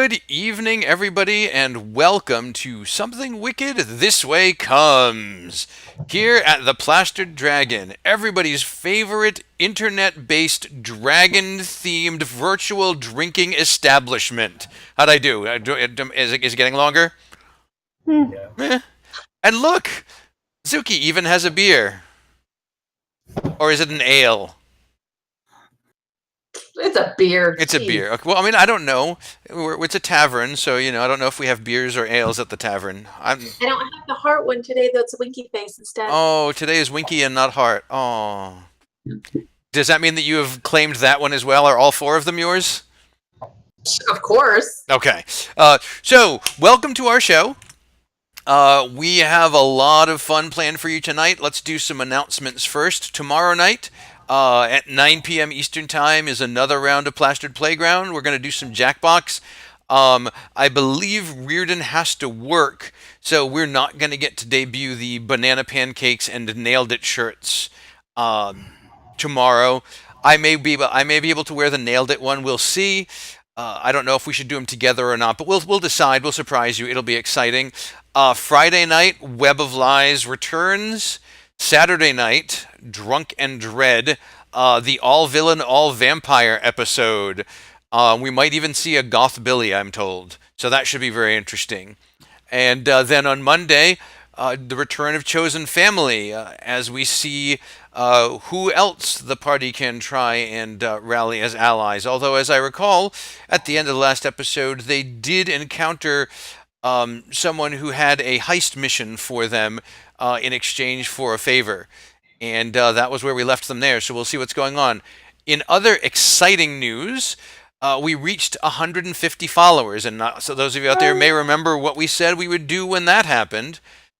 Good evening, everybody, and welcome to Something Wicked This Way Comes. Here at the Plastered Dragon, everybody's favorite internet-based dragon-themed virtual drinking establishment. How'd I do? Is it getting longer? Yeah. Eh. And look, Zuki even has a beer. Or is it an ale? It's a beer. It's a Jeez. beer. Okay, well, I mean, I don't know. It's a tavern, so I don't know if we have beers or ales at the tavern. I don't have the heart one today, though. It's a winky face instead. Oh, today is Winky and not Heart. Oh, does that mean that you have claimed that one as well? Are all four of them yours? Of course. Okay. So welcome to our show. We have a lot of fun planned for you tonight. Let's do some announcements first. Tomorrow night, at 9 p.m. Eastern Time, is another round of Plastered Playground. We're going to do some Jackbox. I believe Reardon has to work, so we're not going to get to debut the Banana Pancakes and Nailed It shirts tomorrow. I may be able to wear the Nailed It one. We'll see. I don't know if we should do them together or not, but we'll decide. We'll surprise you. It'll be exciting. Friday night, Web of Lies returns. Saturday night, Drunk and Dread, the all villain, all vampire episode. We might even see a Goth Billy, I'm told. So that should be very interesting. And then on Monday, the return of Chosen Family, as we see who else the party can try and rally as allies. Although, as I recall, at the end of the last episode, they did encounter someone who had a heist mission for them in exchange for a favor. And that was where we left them there, so we'll see what's going on. In other exciting news, we reached 150 followers, and so those of you out there may remember what we said we would do when that happened.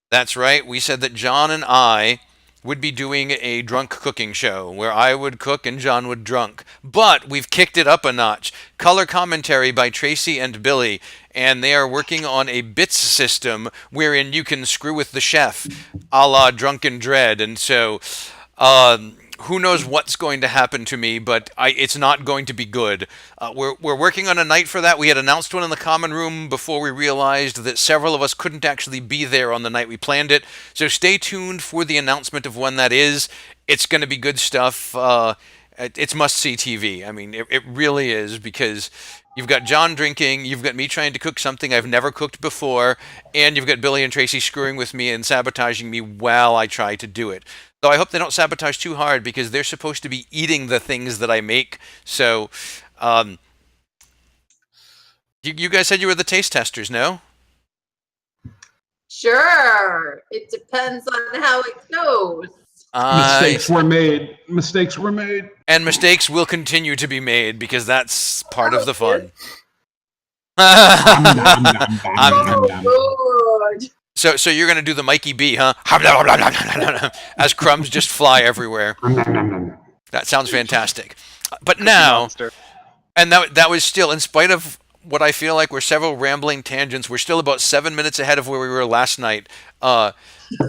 That's right, we said that John and I would be doing a drunk cooking show where I would cook and John would drunk. But we've kicked it up a notch. Color commentary by Tracy and Billy, and they are working on a bits system wherein you can screw with the chef, a la Drunken Dread. And so, who knows what's going to happen to me, but it's not going to be good. We're working on a night for that. We had announced one in the common room before we realized that several of us couldn't actually be there on the night we planned it. So stay tuned for the announcement of when that is. It's going to be good stuff. It's must-see TV. I mean, it really is, because you've got John drinking, you've got me trying to cook something I've never cooked before, and you've got Billy and Tracy screwing with me and sabotaging me while I try to do it. Though I hope they don't sabotage too hard, because they're supposed to be eating the things that I make. So, you guys said you were the taste testers, no? Sure. It depends on how it goes. Mistakes were made. Mistakes were made. And mistakes will continue to be made, because that's part of the fun. Good. So you're going to do the Mikey B, huh? As crumbs just fly everywhere. That sounds fantastic. But now, and that was still, in spite of what I feel like were several rambling tangents, we're still about 7 minutes ahead of where we were last night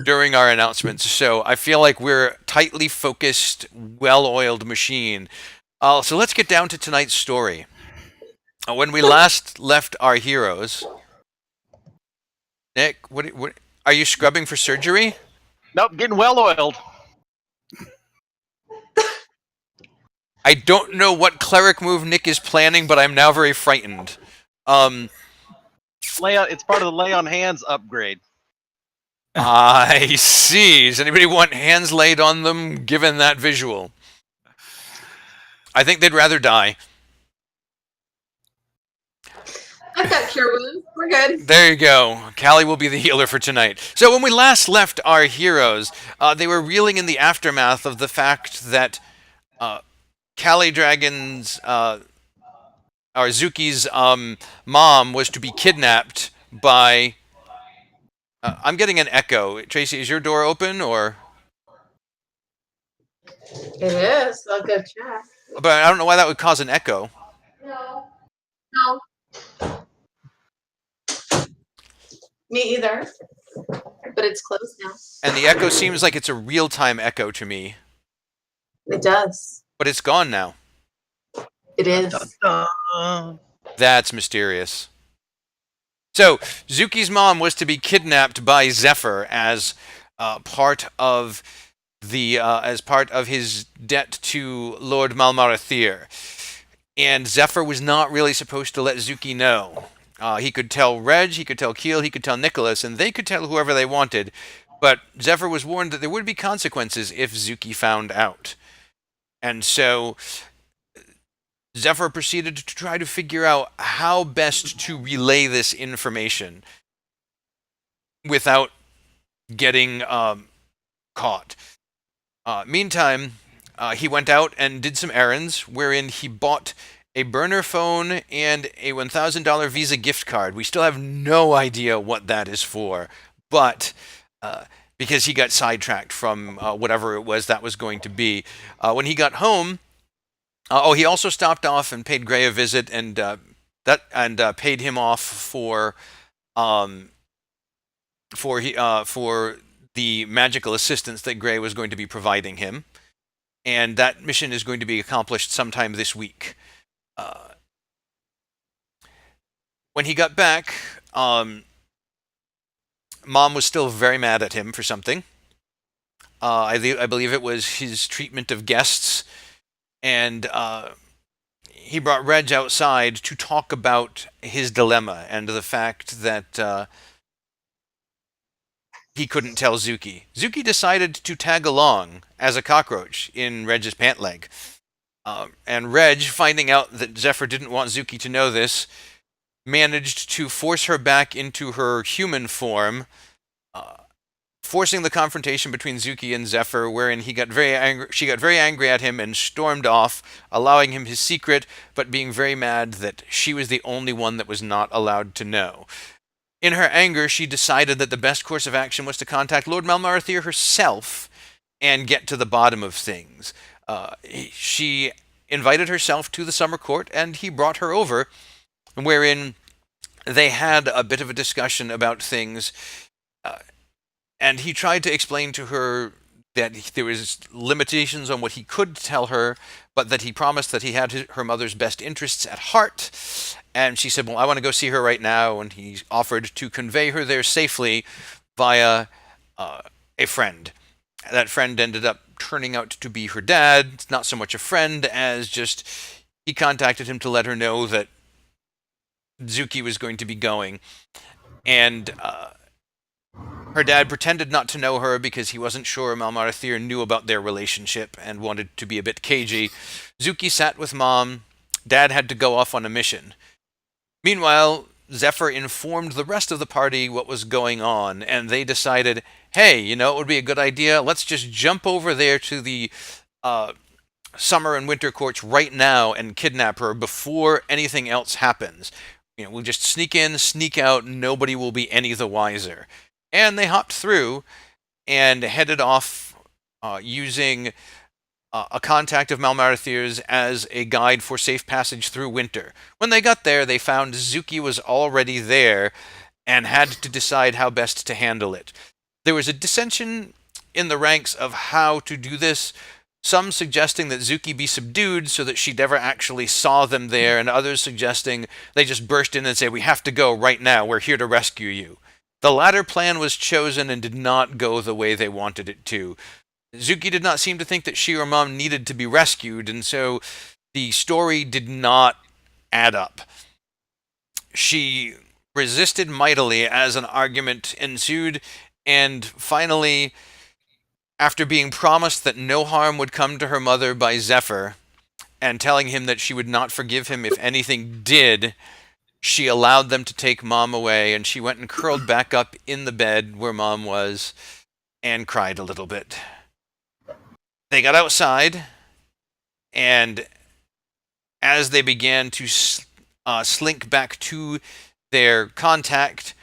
during our announcements. So I feel like we're a tightly focused, well-oiled machine. So let's get down to tonight's story. When we last left our heroes... Nick, what are you scrubbing for surgery? Nope, getting well oiled. I don't know what cleric move Nick is planning, but I'm now very frightened. It's part of the lay on hands upgrade. I see. Does anybody want hands laid on them, given that visual? I think they'd rather die. I've got cure wounds. We're good. There you go. Callie will be the healer for tonight. So when we last left our heroes, they were reeling in the aftermath of the fact that Callie Dragon's, or Zuki's mom was to be kidnapped by... I'm getting an echo. Tracy, is your door open, or...? It is. I'll go check. But I don't know why that would cause an echo. No. Me either. But it's closed now. And the echo seems like it's a real-time echo to me. It does. But it's gone now. It is. Dun, dun. That's mysterious. So Zuki's mom was to be kidnapped by Zephyr as part of as part of his debt to Lord Malmarathir. And Zephyr was not really supposed to let Zuki know. He could tell Reg, he could tell Keel, he could tell Nicholas, and they could tell whoever they wanted. But Zephyr was warned that there would be consequences if Zuki found out. And so Zephyr proceeded to try to figure out how best to relay this information without getting caught. Meantime, he went out and did some errands, wherein he bought a burner phone and a $1,000 Visa gift card. We still have no idea what that is for, but because he got sidetracked from whatever it was that was going to be. When he got home, he also stopped off and paid Gray a visit and paid him off um, for the magical assistance that Gray was going to be providing him, and that mission is going to be accomplished sometime this week. When he got back, Mom was still very mad at him for something. I believe it was his treatment of guests, and he brought Reg outside to talk about his dilemma and the fact that he couldn't tell Zuki. Zuki decided to tag along as a cockroach in Reg's pant leg. And Reg, finding out that Zephyr didn't want Zuki to know this, managed to force her back into her human form, forcing the confrontation between Zuki and Zephyr, wherein he got very angry. She got very angry at him and stormed off, allowing him his secret, but being very mad that she was the only one that was not allowed to know. In her anger, she decided that the best course of action was to contact Lord Malmarathir herself and get to the bottom of things. She invited herself to the summer court, and he brought her over, wherein they had a bit of a discussion about things, and he tried to explain to her that there was limitations on what he could tell her, but that he promised that he had her mother's best interests at heart. And she said, well, I want to go see her right now, and he offered to convey her there safely via a friend. That friend ended up turning out to be her dad, not so much a friend as just he contacted him to let her know that Zuki was going to be going. And her dad pretended not to know her because he wasn't sure Malmarathir knew about their relationship and wanted to be a bit cagey. Zuki sat with Mom. Dad had to go off on a mission. Meanwhile, Zephyr informed the rest of the party what was going on, and they decided, hey, it would be a good idea. Let's just jump over there to the summer and winter courts right now and kidnap her before anything else happens. We'll just sneak in, sneak out, nobody will be any the wiser. And they hopped through and headed off using a contact of Malmarathir's as a guide for safe passage through winter. When they got there, they found Zuki was already there and had to decide how best to handle it. There was a dissension in the ranks of how to do this, some suggesting that Zuki be subdued so that she never actually saw them there, and others suggesting they just burst in and say, we have to go right now, we're here to rescue you. The latter plan was chosen and did not go the way they wanted it to. Zuki did not seem to think that she or Mom needed to be rescued, and so the story did not add up. She resisted mightily as an argument ensued, and finally, after being promised that no harm would come to her mother by Zephyr, and telling him that she would not forgive him if anything did, she allowed them to take Mom away, and she went and curled back up in the bed where Mom was and cried a little bit. They got outside, and as they began to slink back to their contact,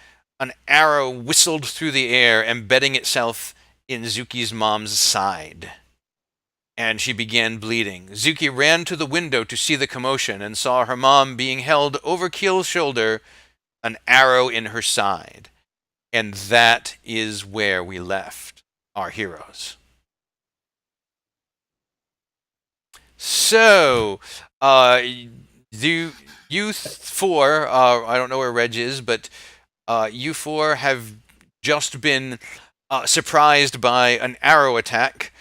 an arrow whistled through the air, embedding itself in Zuki's mom's side. And she began bleeding. Zuki ran to the window to see the commotion and saw her mom being held over Keel's shoulder, an arrow in her side. And that is where we left our heroes. So, the Youth 4, I don't know where Reg is, but You four have just been surprised by an arrow attack.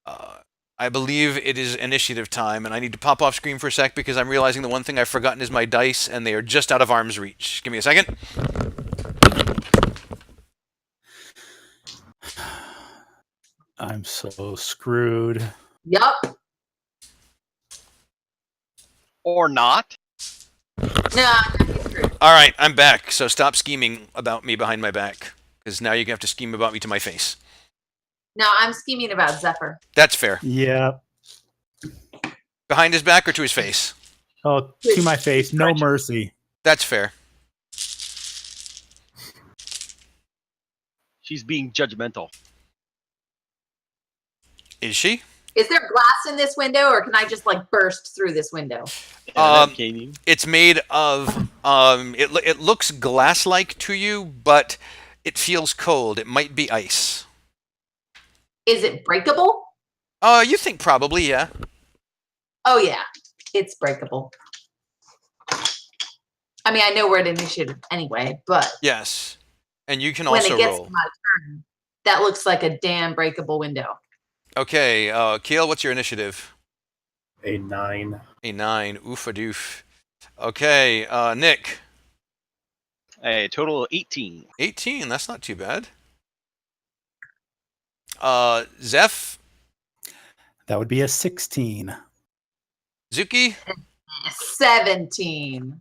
Uh, I believe it is initiative time, and I need to pop off screen for a sec because I'm realizing the one thing I've forgotten is my dice, and they are just out of arm's reach. Give me a second. I'm so screwed. Yup. Or not. No. All right, I'm back. So stop scheming about me behind my back, because now you have to scheme about me to my face. No, I'm scheming about Zephyr. That's fair. Yeah. Behind his back or to his face? Oh, to my face. No mercy. That's fair. She's being judgmental. Is she? Is there glass in this window, or can I just like burst through this window? Can you? It's made of. It looks glass-like to you, but it feels cold. It might be ice. Is it breakable? You think probably, yeah. Oh yeah, it's breakable. I mean, I know we're at initiative anyway, but Yes, and you can when also it gets roll. to my turn, that looks like a damn breakable window. Okay, Keel, what's your initiative? A 9. A 9. Oof-a-doof. Okay, Nick. A total of 18. 18. That's not too bad. Zeph. That would be a 16. Zuki. 17.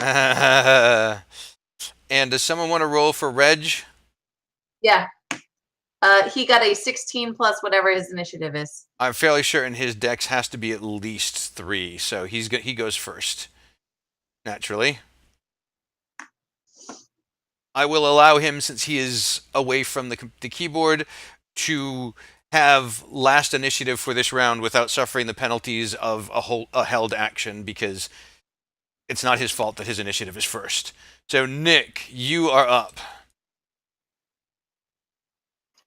And does someone want to roll for Reg? Yeah. He got a 16 plus whatever his initiative is. I'm fairly certain his dex has to be at least 3, so he goes first. Naturally. I will allow him, since he is away from the keyboard, to have last initiative for this round without suffering the penalties of a held action, because it's not his fault that his initiative is first. So, Nick, you are up.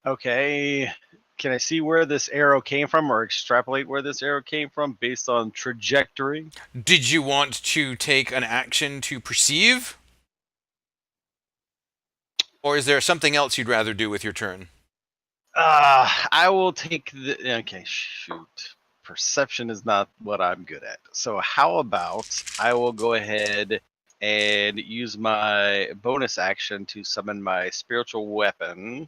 Okay. Can I see where this arrow came from, or extrapolate where this arrow came from based on trajectory? Did you want to take an action to perceive? Or is there something else you'd rather do with your turn? I will take the. Okay, shoot. Perception is not what I'm good at. So how about I will go ahead and use my bonus action to summon my spiritual weapon.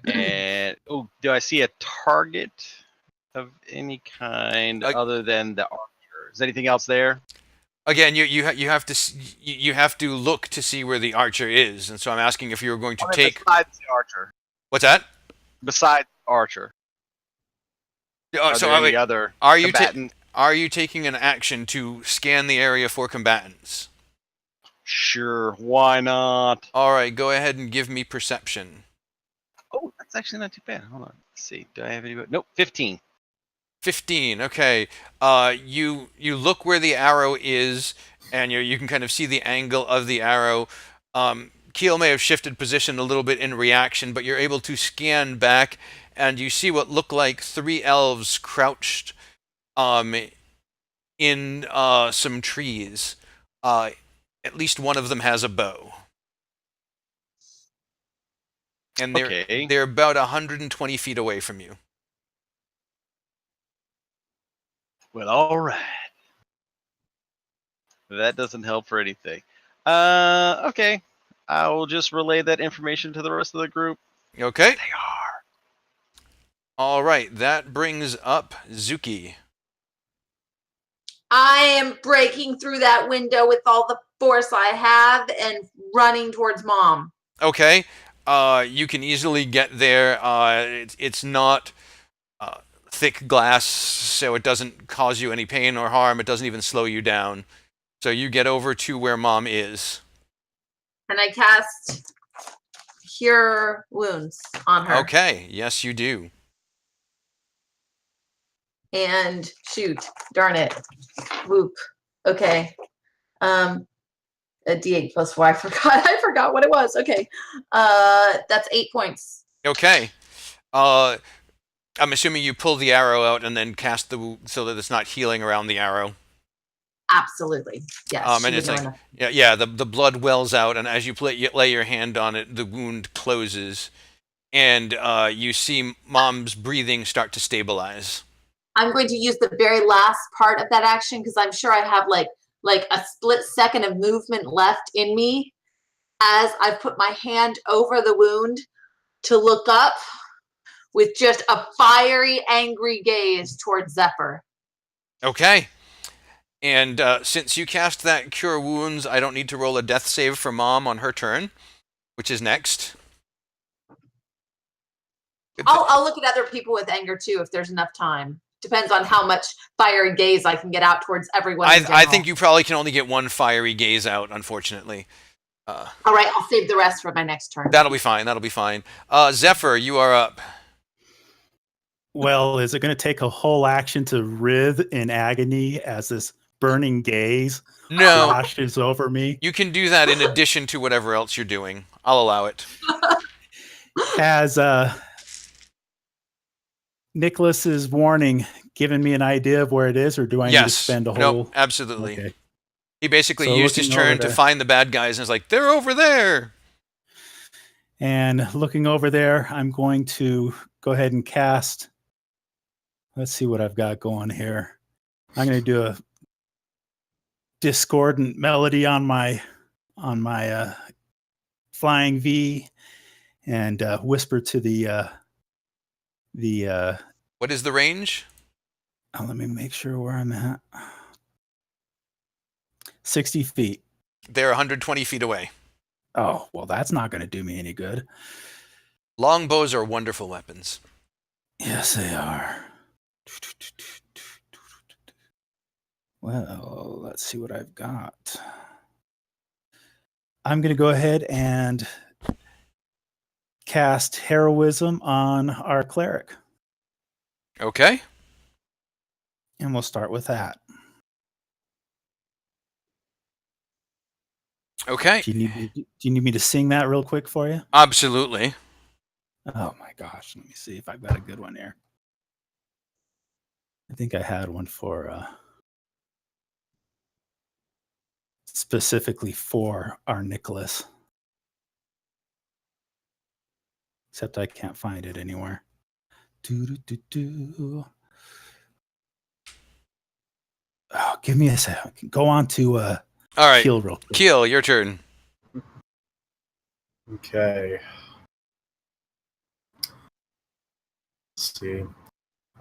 And do I see a target of any kind other than the archer? Is anything else there? Again, you have to look to see where the archer is, and so I'm asking if you were going to take. Besides the archer. What's that? Besides archer. Oh, Are so there any wait, other are you combatant? are you taking an action to scan the area for combatants? Sure, why not? All right, go ahead and give me perception. Oh, that's actually not too bad. Hold on. Let's see. Do I have any? Nope, 15. 15. Okay. You look where the arrow is, and you can kind of see the angle of the arrow. Keel may have shifted position a little bit in reaction, but you're able to scan back, and you see what look like 3 elves crouched in some trees. At least one of them has a bow. And they're about 120 feet away from you. Well, all right. That doesn't help for anything. Okay. I will just relay that information to the rest of the group. Okay. They are. All right. That brings up Zuki. I am breaking through that window with all the force I have and running towards Mom. Okay. You can easily get there. It's not thick glass, so it doesn't cause you any pain or harm. It doesn't even slow you down. So you get over to where Mom is. And I cast Cure Wounds on her. Okay. Yes, you do. And shoot, darn it. Whoop. Okay. A D8 plus 4. I forgot what it was. Okay. That's 8 points. Okay. I'm assuming you pull the arrow out and then cast so that it's not healing around the arrow. absolutely. Yes. She And would it's know like, enough. yeah, the blood wells out, and as you lay your hand on it, the wound closes, and you see Mom's breathing start to stabilize. I'm going to use the very last part of that action because I'm sure I have like a split second of movement left in me as I put my hand over the wound to look up with just a fiery, angry gaze towards Zephyr. Okay. And since you cast that Cure Wounds, I don't need to roll a death save for Mom on her turn, which is next. I'll look at other people with anger too if there's enough time. Depends on how much fiery gaze I can get out towards everyone in general. I think you probably can only get one fiery gaze out, unfortunately. All right, I'll save the rest for my next turn. That'll be fine. That'll be fine. Zephyr, you are up. Well, is it going to take a whole action to writhe in agony as this burning gaze No, flashes over me? you can do that in addition to whatever else you're doing. I'll allow it. Has Nicholas's warning given me an idea of where it is, or do I need to Yes. spend a whole? Nope, absolutely. Okay. He basically So used his looking over turn to there. find the bad guys and is like, they're over there. And looking over there, I'm going to go ahead and cast. Let's see what I've got going here. I'm going to do a discordant melody on my flying V, and whisper to the. What is the range? Let me make sure where I'm at. 60 feet. They're 120 feet away. Oh, well, that's not going to do me any good. Longbows are wonderful weapons. Yes, they are. Well, let's see what I've got. I'm going to go ahead and cast Heroism on our cleric. Okay. And we'll start with that. Okay. Do you need me to sing that real quick for you? Absolutely. Oh my gosh. Let me see if I've got a good one here. I think I had one for specifically for our Nicholas. Except I can't find it anywhere. Oh, give me a second. Go on to All right. Keel real quick. Keel, your turn. Okay. Let's see.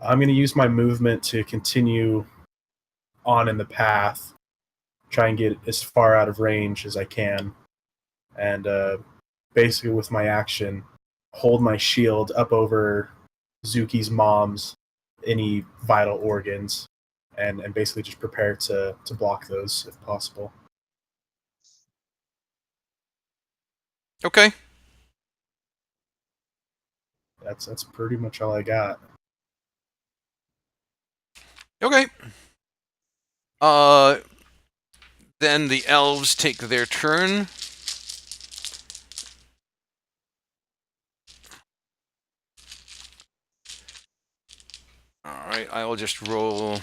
I'm going to use my movement to continue on in the path, try and get as far out of range as I can, and basically with my action, hold my shield up over Zuki's mom's any vital organs, and basically just prepare to block those if possible. Okay. That's pretty much all I got. Okay. Then the elves take their turn. All right, I will just roll.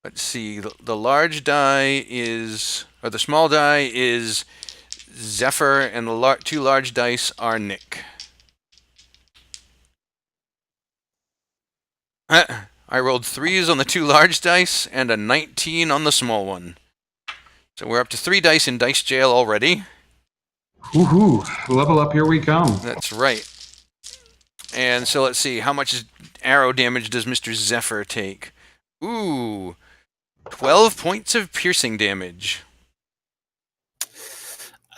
Let's see. The large die is, or the small die is Zephyr, and the two large dice are Nick. I rolled 3s on the two large dice and a 19 on the small one. So we're up to 3 dice in dice jail already. Woohoo! Level up, here we come. That's right. And so let's see, how much arrow damage does Mr. Zephyr take? Ooh, 12 points of piercing damage.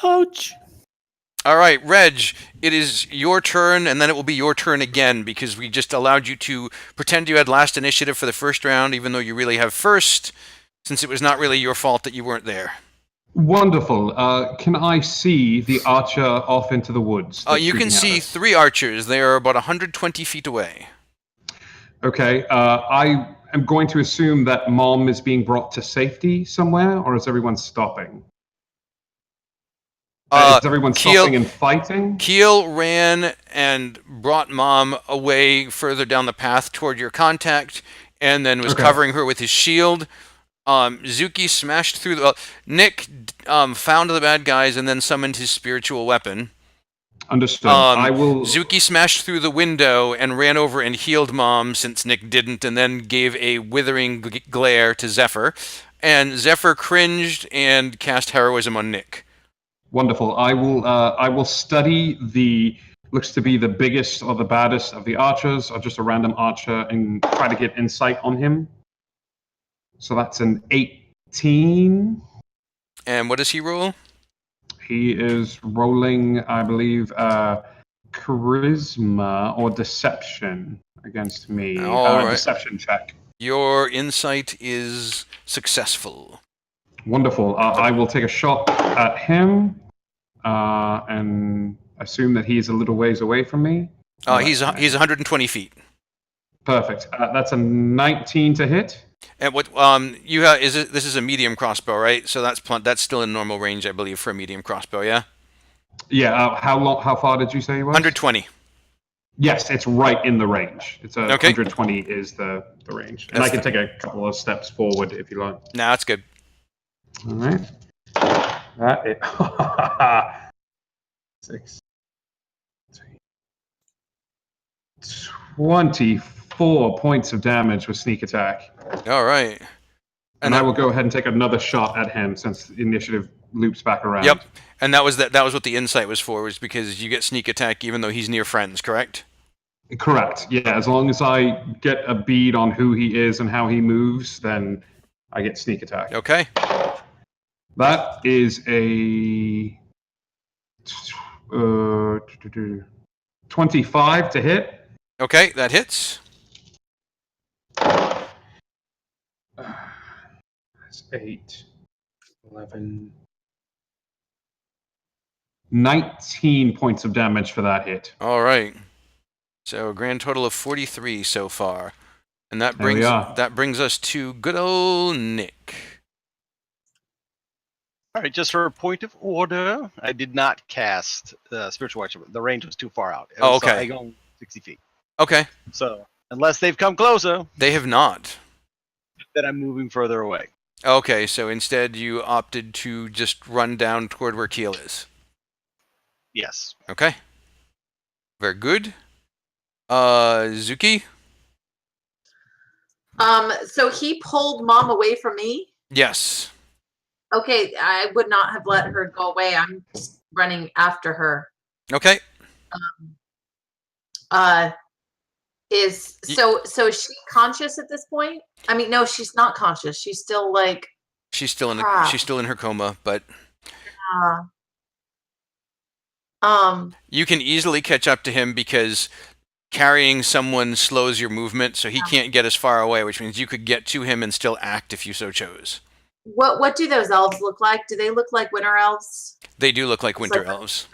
Ouch. All right, Reg, it is your turn, and then it will be your turn again, because we just allowed you to pretend you had last initiative for the first round, even though you really have first, since it was not really your fault that you weren't there. Wonderful. Can I see the archer off into the woods? that's You can shooting at see us? 3 archers. They are about 120 feet away. Okay. I am going to assume that Mom is being brought to safety somewhere, or is everyone stopping? Is everyone stopping and fighting? Keel ran and brought Mom away further down the path toward your contact, and then was Okay. covering her with his shield. Zuki smashed through the. Nick found the bad guys and then summoned his spiritual weapon. Understood. I will. Zuki smashed through the window and ran over and healed Mom since Nick didn't, and then gave a withering glare to Zephyr. And Zephyr cringed and cast heroism on Nick. Wonderful. I will. I will study the looks to be the biggest or the baddest of the archers, or just a random archer, and try to get insight on him. So that's an 18. And what does he roll? He is rolling, I believe, charisma or deception against me. All right. Deception check. Your insight is successful. Wonderful. I will take a shot at him and assume that he's a little ways away from me. He's 120 feet. Perfect. That's a 19 to hit. And what this is a medium crossbow, right? So that's still in normal range, I believe, for a medium crossbow. Yeah. Yeah. How far did you say he was? 120. Yes, it's right in the range. It's Okay. 120 is the range, and I can take a couple of steps forward if you like. No, that's good. All right. That is 6, 24 points of damage with sneak attack. All right. And I will go ahead and take another shot at him since the initiative loops back around. Yep. And that was what the insight was for, was because you get sneak attack even though he's near friends, correct? Correct. Yeah, as long as I get a bead on who he is and how he moves, then I get sneak attack. Okay. That is a 25 to hit. Okay, that hits. That's 8, 11, 19 points of damage for that hit. All right. So a grand total of 43 so far. And that brings us to good old Nick. All right, just for a point of order, I did not cast Spiritual Watcher. The range was too far out. Okay. I go 60 feet. Okay. So, unless they've come closer, They have not. then I'm moving further away. Okay, so instead you opted to just run down toward where Keel is. Yes. Okay. Very good. Zuki? So he pulled Mom away from me. Yes. Okay, I would not have let her go away. I'm just running after her. Okay. Is she conscious at this point? I mean, no, she's not conscious. She's still like. She's still in her coma, but you can easily catch up to him because carrying someone slows your movement, so he can't get as far away, which means you could get to him and still act if you so chose. What do those elves look like? Do they look like winter elves? They do look like winter elves.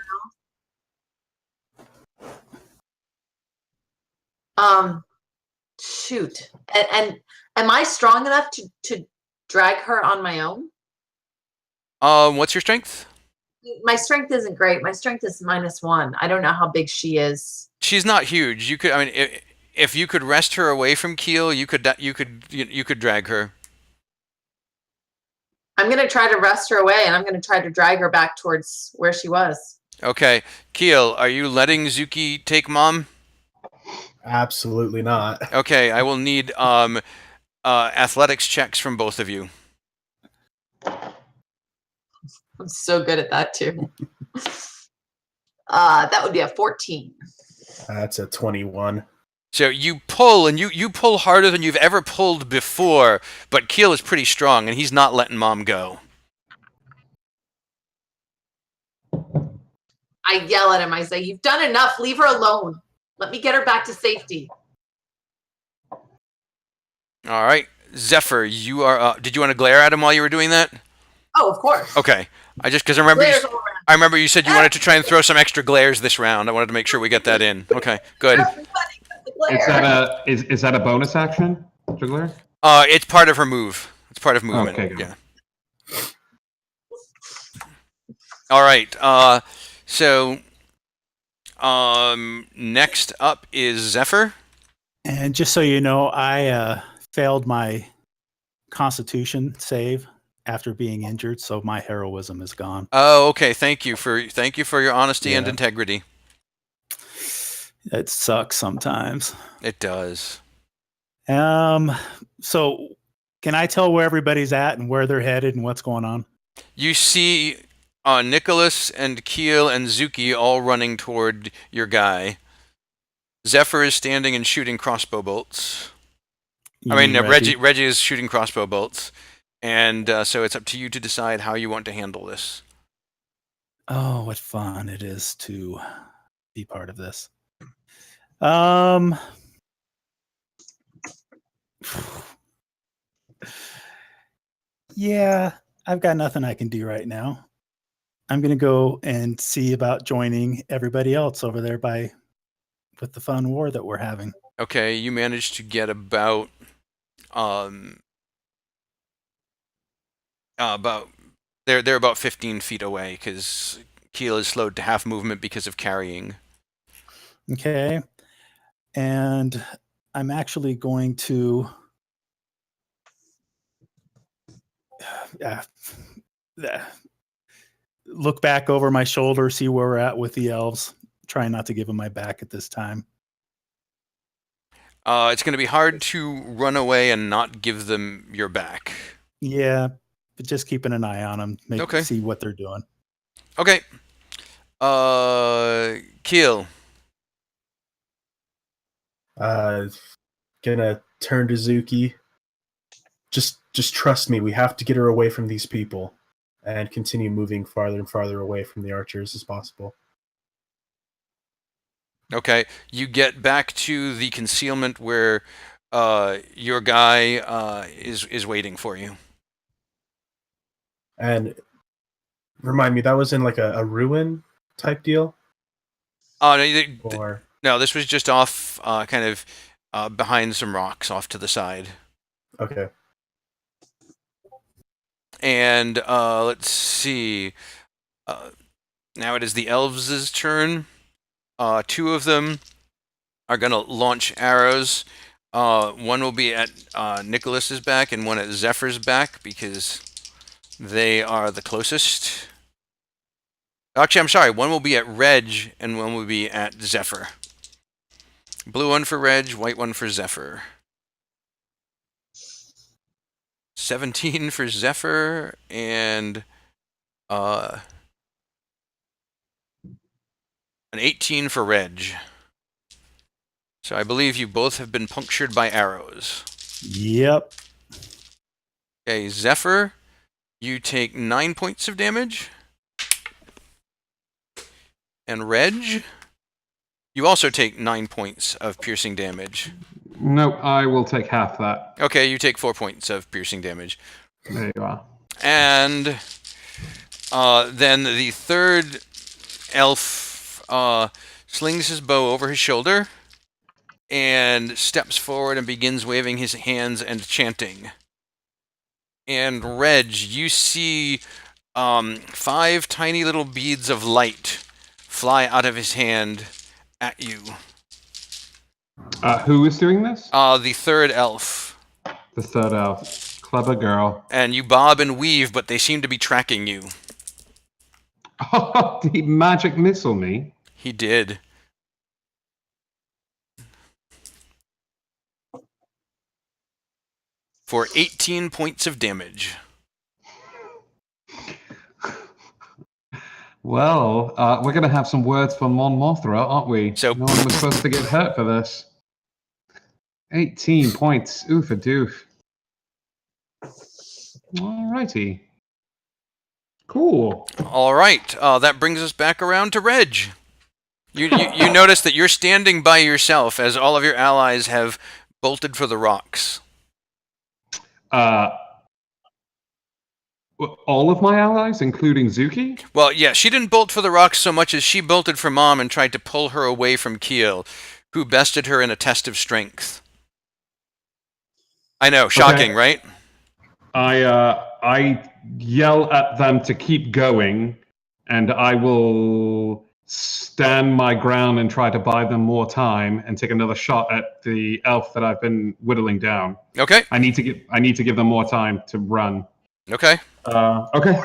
Shoot. And am I strong enough to drag her on my own? What's your strength? My strength isn't great. My strength is -1. I don't know how big she is. She's not huge. You could, I mean, if you could wrest her away from Keel, you could drag her. I'm gonna try to wrest her away, and I'm gonna try to drag her back towards where she was. Okay, Keel, are you letting Zuki take Mom? Absolutely not. Okay, I will need athletics checks from both of you. I'm so good at that too. That would be a 14. That's a 21. So you pull, and you pull harder than you've ever pulled before, but Keel is pretty strong, and he's not letting Mom go. I yell at him. I say, "You've done enough. Leave her alone. Let me get her back to safety." All right. Zephyr, you are... did you want to glare at him while you were doing that? Oh, of course. Okay. Because I remember you said you wanted to try and throw some extra glares this round. I wanted to make sure we get that in. Okay, good. Is that a bonus action to glare? It's part of her move. It's part of movement. Okay, good. Yeah. All right. So next up is Zephyr. And just so you know, I failed my Constitution save after being injured, so my heroism is gone. Oh, okay. Thank you for your honesty and Yeah. integrity. It sucks sometimes. It does. So can I tell where everybody's at and where they're headed and what's going on? You see Nicholas and Keel and Zuki all running toward your guy. Zephyr is standing and shooting crossbow bolts. You I mean, mean Reggie is shooting crossbow bolts. And so it's up to you to decide how you want to handle this. Oh, what fun it is to be part of this. Um, yeah, I've got nothing I can do right now. I'm gonna go and see about joining everybody else over there with the fun war that we're having. Okay, you managed to get about they're about 15 feet away because Keel is slowed to half movement because of carrying. Okay, and I'm actually going to look back over my shoulder, see where we're at with the elves. Try not to give them my back at this time. It's going to be hard to run away and not give them your back. Yeah, but just keeping an eye on them, Okay. see what they're doing. Okay. Keel. Gonna turn to Zuki. Just trust me. We have to get her away from these people, and continue moving farther and farther away from the archers as possible. Okay, you get back to the concealment where your guy is waiting for you. And remind me, that was in like a ruin type deal, Oh or no, this was just off, kind of behind some rocks off to the side. okay. And let's see. Now it is the elves' turn. Two of them are going to launch arrows. One will be at Nicholas's back and one at Zephyr's back because they are the closest. Actually, I'm sorry. One will be at Reg and one will be at Zephyr. Blue one for Reg, white one for Zephyr. 17 for Zephyr and an 18 for Reg. So I believe you both have been punctured by arrows. Yep. Okay, Zephyr, you take 9 points of damage. And Reg, you also take 9 points of piercing damage. No, I will take half that. Okay, you take 4 points of piercing damage. There you are. And then the third elf slings his bow over his shoulder and steps forward and begins waving his hands and chanting. And Reg, you see 5 tiny little beads of light fly out of his hand at you. Who is doing this? The third elf. The third elf. Clever girl. And you bob and weave, but they seem to be tracking you. Oh, he magic missile me. He did. For 18 points of damage. Well, we're going to have some words for Mon Mothra, aren't we? So- No one was supposed to get hurt for this. 18 points. Oof a doof. Alrighty. Cool. All right, that brings us back around to Reg. You notice that you're standing by yourself as all of your allies have bolted for the rocks. All of my allies, including Zuki? Well, yeah, she didn't bolt for the rocks so much as she bolted for Mom and tried to pull her away from Keel, who bested her in a test of strength. I know, shocking, Okay. right? I yell at them to keep going, and I will stand my ground and try to buy them more time and take another shot at the elf that I've been whittling down. Okay. I need to give them more time to run. Okay. Okay.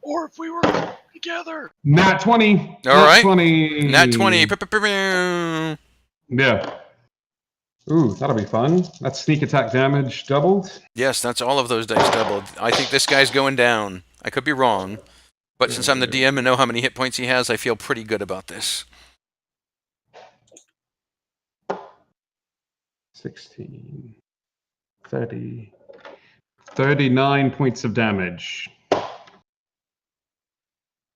Or if we were together. Nat 20. All Nat right. 20. Nat 20. Pew. Yeah. Ooh, that'll be fun. That's sneak attack damage doubled. Yes, that's all of those dice doubled. I think this guy's going down. I could be wrong, but since I'm the DM and know how many hit points he has, I feel pretty good about this. 16, 30, 39 points of damage.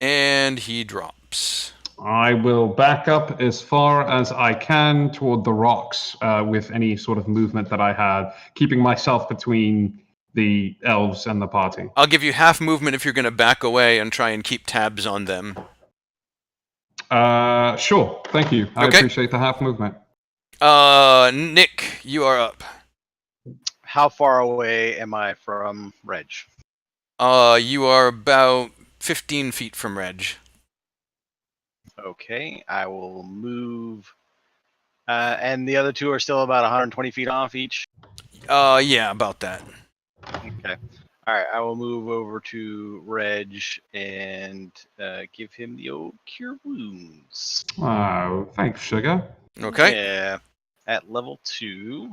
And he drops. I will back up as far as I can toward the rocks with any sort of movement that I have, keeping myself between the elves and the party. I'll give you half movement if you're going to back away and try and keep tabs on them. Sure. Thank you. I Okay. appreciate the half movement. Nick, you are up. How far away am I from Reg? You are about 15 feet from Reg. Okay, I will move. And the other two are still about 120 feet off each. Yeah, about that. Okay. All right, I will move over to Reg and give him the old cure wounds. Oh, thanks, Sugar. Okay. Yeah. At level 2.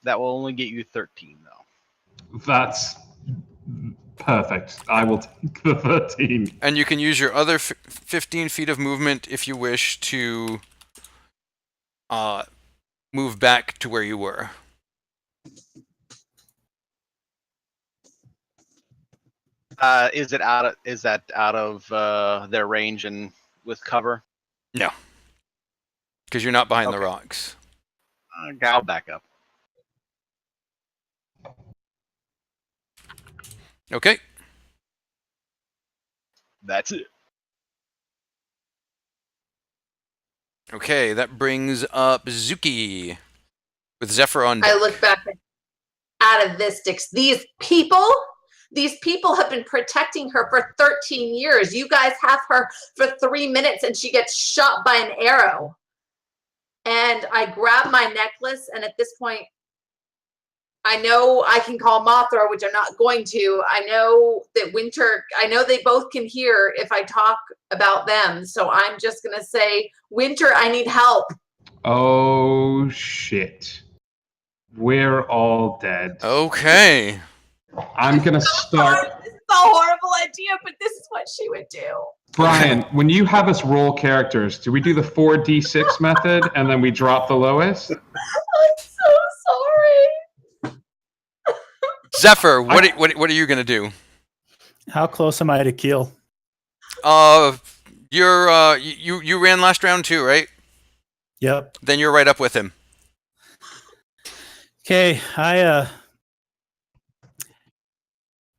That will only get you 13, though. That's perfect. I will take the 13. And you can use your other 15 feet of movement if you wish to move back to where you were. Is that out of their range and with cover? No. Because you're not behind the Okay. rocks. I'll back up. Okay. That's it. Okay, that brings up Zuki with Zephyr on deck. I look back at Avistix. These people have been protecting her for 13 years. You guys have her for 3 minutes and she gets shot by an arrow. And I grab my necklace, and at this point, I know I can call Mothra, which I'm not going to. I know that I know they both can hear if I talk about them. So I'm just going to say, Winter, I need help. Oh, shit. We're all dead. Okay. I'm going to start. This is a horrible idea, but this is what she would do. Brian, when you have us roll characters, do we do the 4d6 method and then we drop the lowest? I'm so sorry. Zephyr, what are you going to do? How close am I to kill? You ran last round too, right? Yep. Then you're right up with him. Okay, I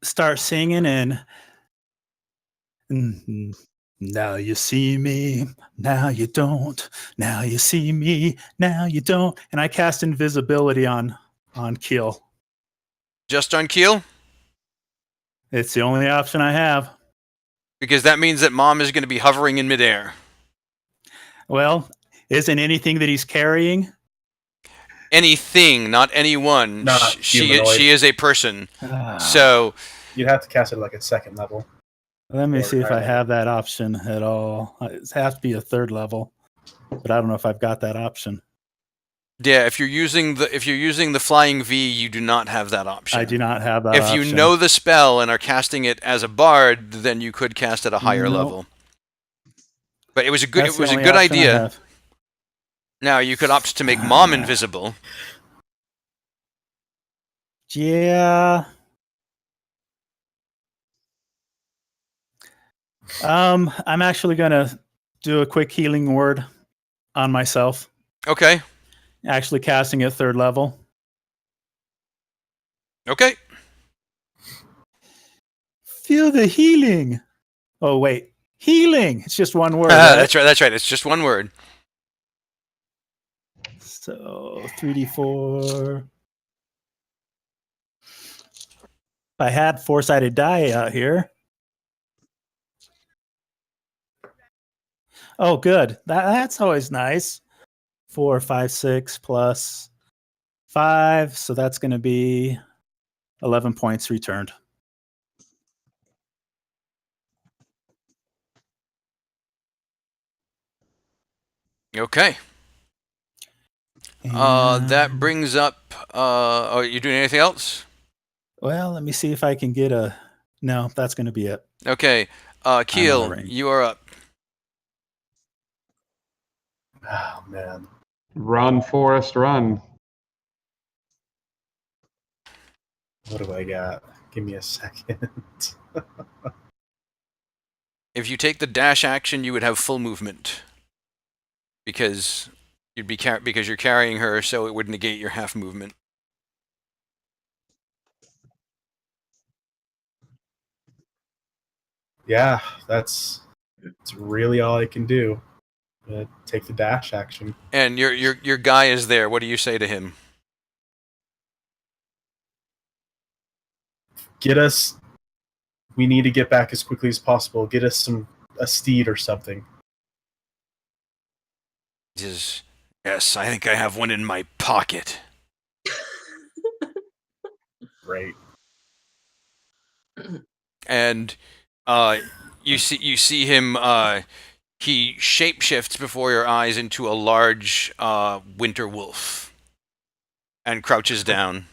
start singing and now you see me, now you don't. Now you see me, now you don't. And I cast invisibility on Keel. Just on Keel? It's the only option I have. Because that means that Mom is going to be hovering in midair. Well, isn't anything that he's carrying? Anything, not anyone. Not humanoid. She is a person. So You'd have to cast it like at second level. Let me Or see if I higher. have that option at all. It has to be a third level, but I don't know if I've got that option. yeah, if you're using the flying V, you do not have that option. I do not have that If option. you know the spell and are casting it as a bard, then you could cast at a higher No. level. But it was a That's the only good option I idea. have. Now you could opt to make Mom invisible. Yeah. I'm actually gonna do a quick healing word on myself. Okay. Actually casting it third level. Okay. Feel the healing. Oh wait, healing. It's just one word. Right? That's right. That's right. It's just one word. So 3d4 I had four-sided die out here. Oh, good. That's always nice. 4, 5, 6 plus 5. So that's going to be 11 points returned. Okay. That And, brings up. Are you doing anything else? well, let me see if I can get a. No, that's going to be it. Okay. I'm out of Keel, range. you are up. Oh man. Run, Forrest, run. What do I got? Give me a second. If you take the dash action, you would have full movement because because you're carrying her, so it would negate your half movement. Yeah, that's really all I can do. Take the dash action. And your guy is there. What do you say to him? Get us. We need to get back as quickly as possible. Get us a steed or something. He says, "Yes, I think I have one in my pocket." Great. And you see him. He shapeshifts before your eyes into a large winter wolf and crouches down.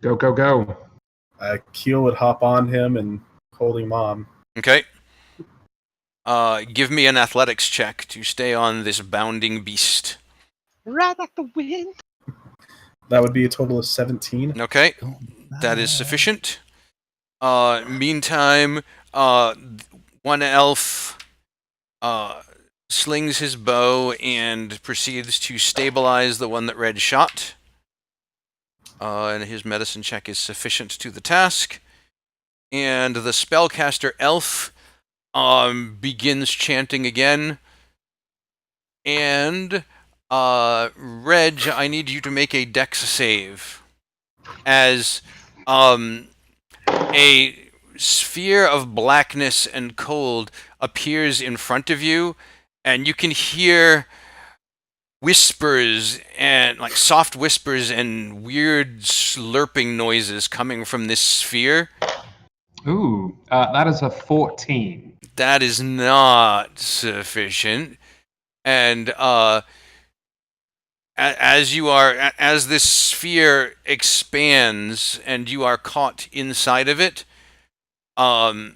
Go, go, go. Keel would hop on him and hold him on. Okay. Give me an athletics check to stay on this bounding beast. Right like the wind. That would be a total of 17. Okay, that is sufficient. Meantime, one elf slings his bow and proceeds to stabilize the one that Red shot. And his medicine check is sufficient to the task. And the spellcaster elf begins chanting again. And Reg, I need you to make a dex save. As a sphere of blackness and cold appears in front of you, and you can hear whispers and like soft whispers and weird slurping noises coming from this sphere. Ooh, that is a 14. That is not sufficient. And as this sphere expands and you are caught inside of it, and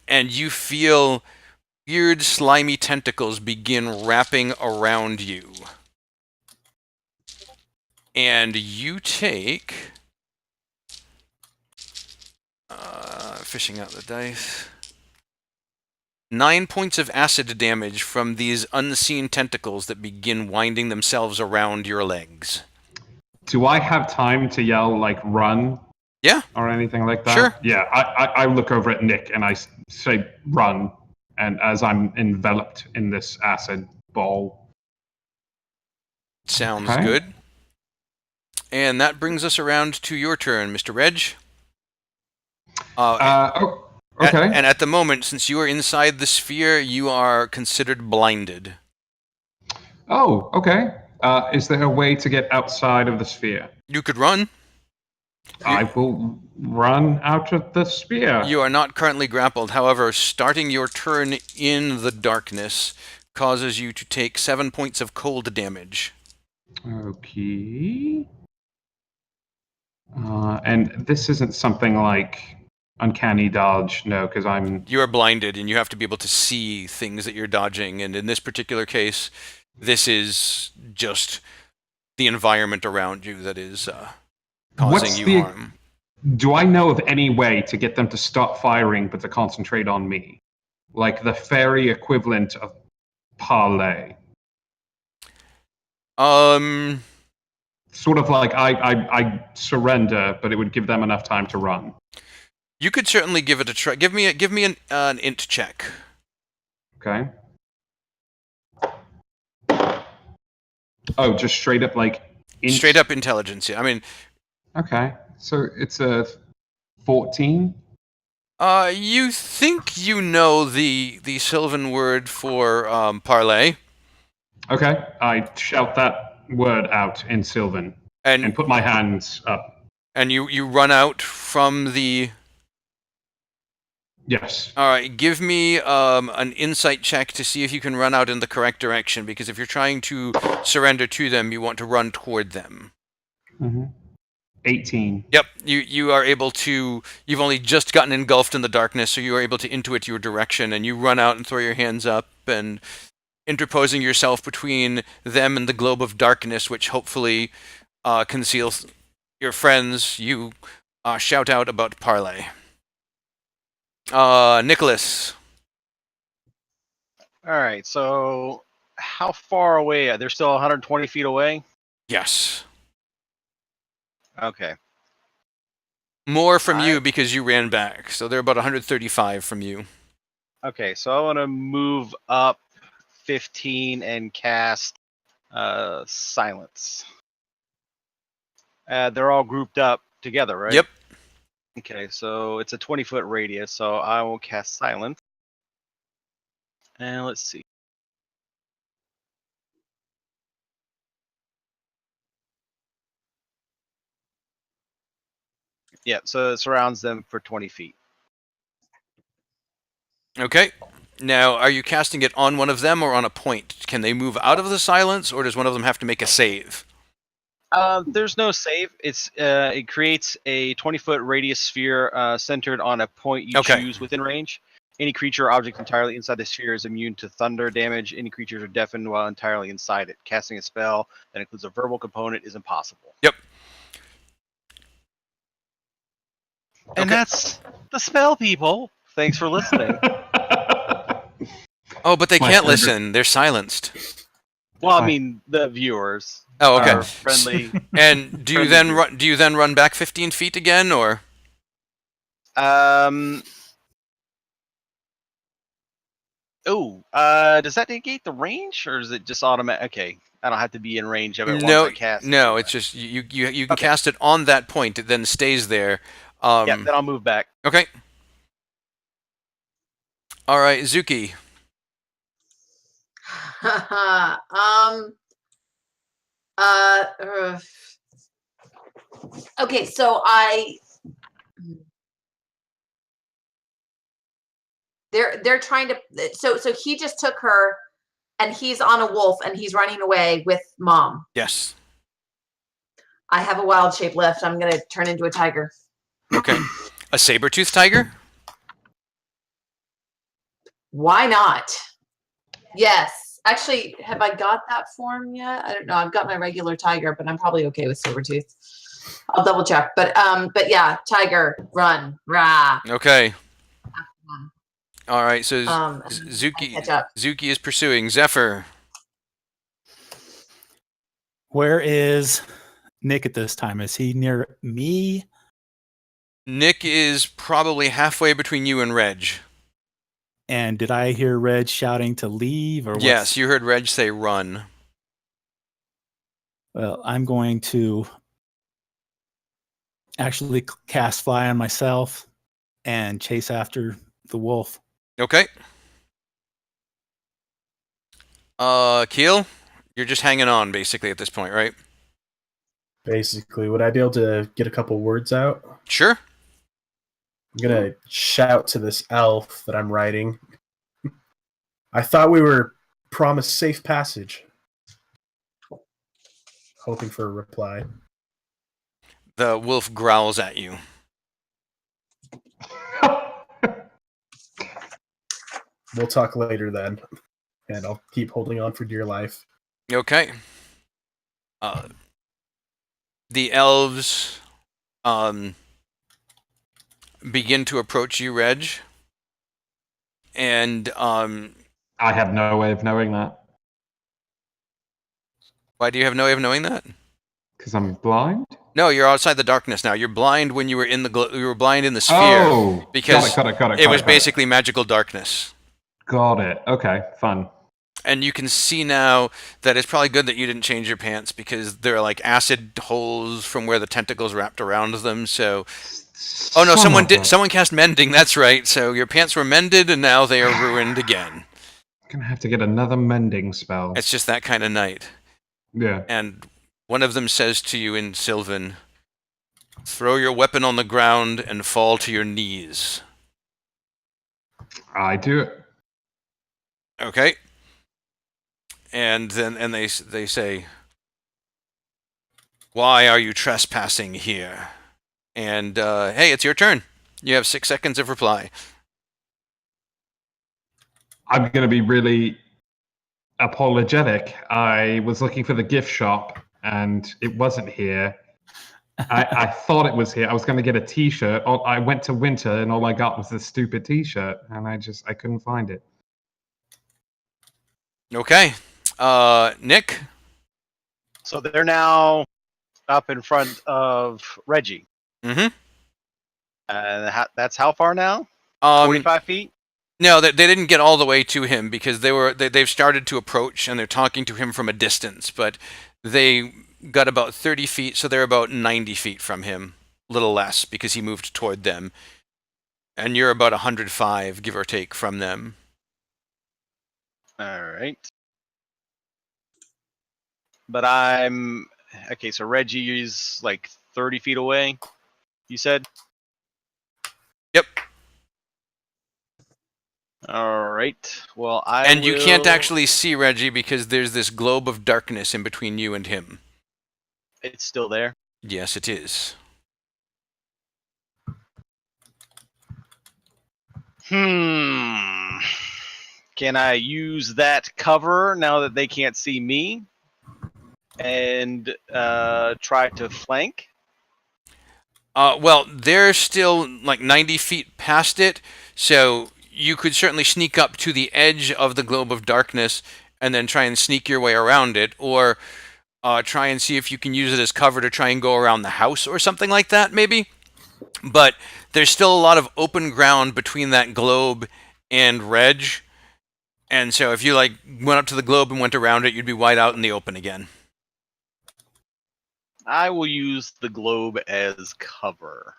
you feel weird slimy tentacles begin wrapping around you, and you take fishing out the dice, 9 points of acid damage from these unseen tentacles that begin winding themselves around your legs. Do I have time to yell, like, run? Yeah. Or anything like that? Sure. Yeah, I look over at Nick and I say, run. And as I'm enveloped in this acid ball. Sounds Okay. good. And that brings us around to your turn, Mr. Reg. Okay. And at the moment, since you are inside the sphere, you are considered blinded. Oh, okay. Is there a way to get outside of the sphere? You could run. I will run out of the sphere. You are not currently grappled. However, starting your turn in the darkness causes you to take 7 points of cold damage. Okay. And this isn't something like uncanny dodge, no, because You are blinded, and you have to be able to see things that you're dodging. And in this particular case, this is just the environment around you that is causing you harm. Do I know of any way to get them to stop firing but to concentrate on me? Like the fairy equivalent of parlay. Sort of like I surrender, but it would give them enough time to run. You could certainly give it a try. Give me an int check. Okay. Oh, just straight up like Straight up intelligence. Yeah. I mean, okay. So it's a 14. You think you know the Sylvan word for parlay, Okay, I shout that word out in Sylvan and and put my hands up. you run out from the. Yes. All right, give me an insight check to see if you can run out in the correct direction. Because if you're trying to surrender to them, you want to run toward them. 18. Yep, you are able to. You've only just gotten engulfed in the darkness, so you are able to intuit your direction, and you run out and throw your hands up, and interposing yourself between them and the globe of darkness, which hopefully conceals your friends. You shout out about parlay. Nicholas. All right. So, how far away? They're still 120 feet away. Yes. Okay. More from you because you ran back, so they're about 135 from you. Okay. So I want to move up 15 and cast silence. They're all grouped up together, right? Yep. Okay, so it's a 20-foot radius, so I will cast silence. And let's see. Yeah, so it surrounds them for 20 feet. Okay. Now, are you casting it on one of them or on a point? Can they move out of the silence, or does one of them have to make a save? There's no save. It creates a 20-foot radius sphere centered on a point you Okay. choose within range. Any creature or object entirely inside the sphere is immune to thunder damage. Any creatures are deafened while entirely inside it. Casting a spell that includes a verbal component is impossible. Yep. And that's the spell, people. Thanks for listening. Oh, but they My can't favorite. listen. They're silenced. Well, I mean, the viewers Oh, okay. are friendly. And do you then run? Do you then run back 15 feet again, or? Does that negate the range, or is it just automatic? Okay, I don't have to be in range of it once I cast it. No. It's just you can Okay. cast it on that point. It then stays there. Yeah, then I'll move back. Okay. All right, Zuki. Okay, so they're trying to so he just took her and he's on a wolf and he's running away with mom. Yes. I have a wild shape left. I'm gonna turn into a tiger. Okay. A saber-toothed tiger? Why not? Yes. Actually, have I got that form yet? I don't know. I've got my regular tiger, but I'm probably okay with Sabertooth. I'll double check. But yeah, tiger, run, rah. Okay. All right, so Zuki catch up. Zuki is pursuing Zephyr. Where is Nick at this time? Is he near me? Nick is probably halfway between you and Reg. And did I hear Reg shouting to leave? Or Yes, you heard Reg say run. Well, I'm going to actually cast fly on myself and chase after the wolf. Okay. Keel, you're just hanging on basically at this point, right? Basically, would I be able to get a couple words out? Sure. I'm gonna shout to this elf that I'm riding. I thought we were promised safe passage. Hoping for a reply. The wolf growls at you. We'll talk later then. And I'll keep holding on for dear life. Okay. The elves begin to approach you, Reg. And I have no way of knowing that. Why do you have no way of knowing that? Because I'm blind? No, you're outside the darkness now. You're blind when you were in you were blind in the sphere. Oh, because got it. it was basically magical darkness. Got it. Okay, fun. and you can see now that it's probably good that you didn't change your pants because there are like acid holes from where the tentacles wrapped around them. So, oh no, Son someone of did. a- Someone cast mending. That's right. So your pants were mended, and now they are ruined again. Gonna have to get another mending spell. It's just that kind of night. Yeah. And one of them says to you in Sylvan, "Throw your weapon on the ground and fall to your knees." I do it. Okay. And then they say, "Why are you trespassing here?" And hey, it's your turn. You have 6 seconds of reply. I'm gonna be really apologetic. I was looking for the gift shop and it wasn't here. I thought it was here. I was going to get a T-shirt. I went to Winter and all I got was this stupid T-shirt, and I couldn't find it. Okay. Nick? So they're now up in front of Reggie. Mm-hmm. And that's how far now? Um, 45 feet? no, they didn't get all the way to him because they've started to approach and they're talking to him from a distance, but they got about 30 feet, so they're about 90 feet from him. A little less because he moved toward them. And you're about 105, give or take, from them. All right. But I'm okay. So Reggie is like 30 feet away. You said. Yep. All right. Well, And you can't will- actually see Reggie because there's this globe of darkness in between you and him. It's still there. Yes, it is. Can I use that cover now that they can't see me, and try to flank? Well, they're still like 90 feet past it, so you could certainly sneak up to the edge of the globe of darkness and then try and sneak your way around it, or try and see if you can use it as cover to try and go around the house or something like that, maybe. But there's still a lot of open ground between that globe and Reg, and so if you like went up to the globe and went around it, you'd be wide out in the open again. I will use the globe as cover.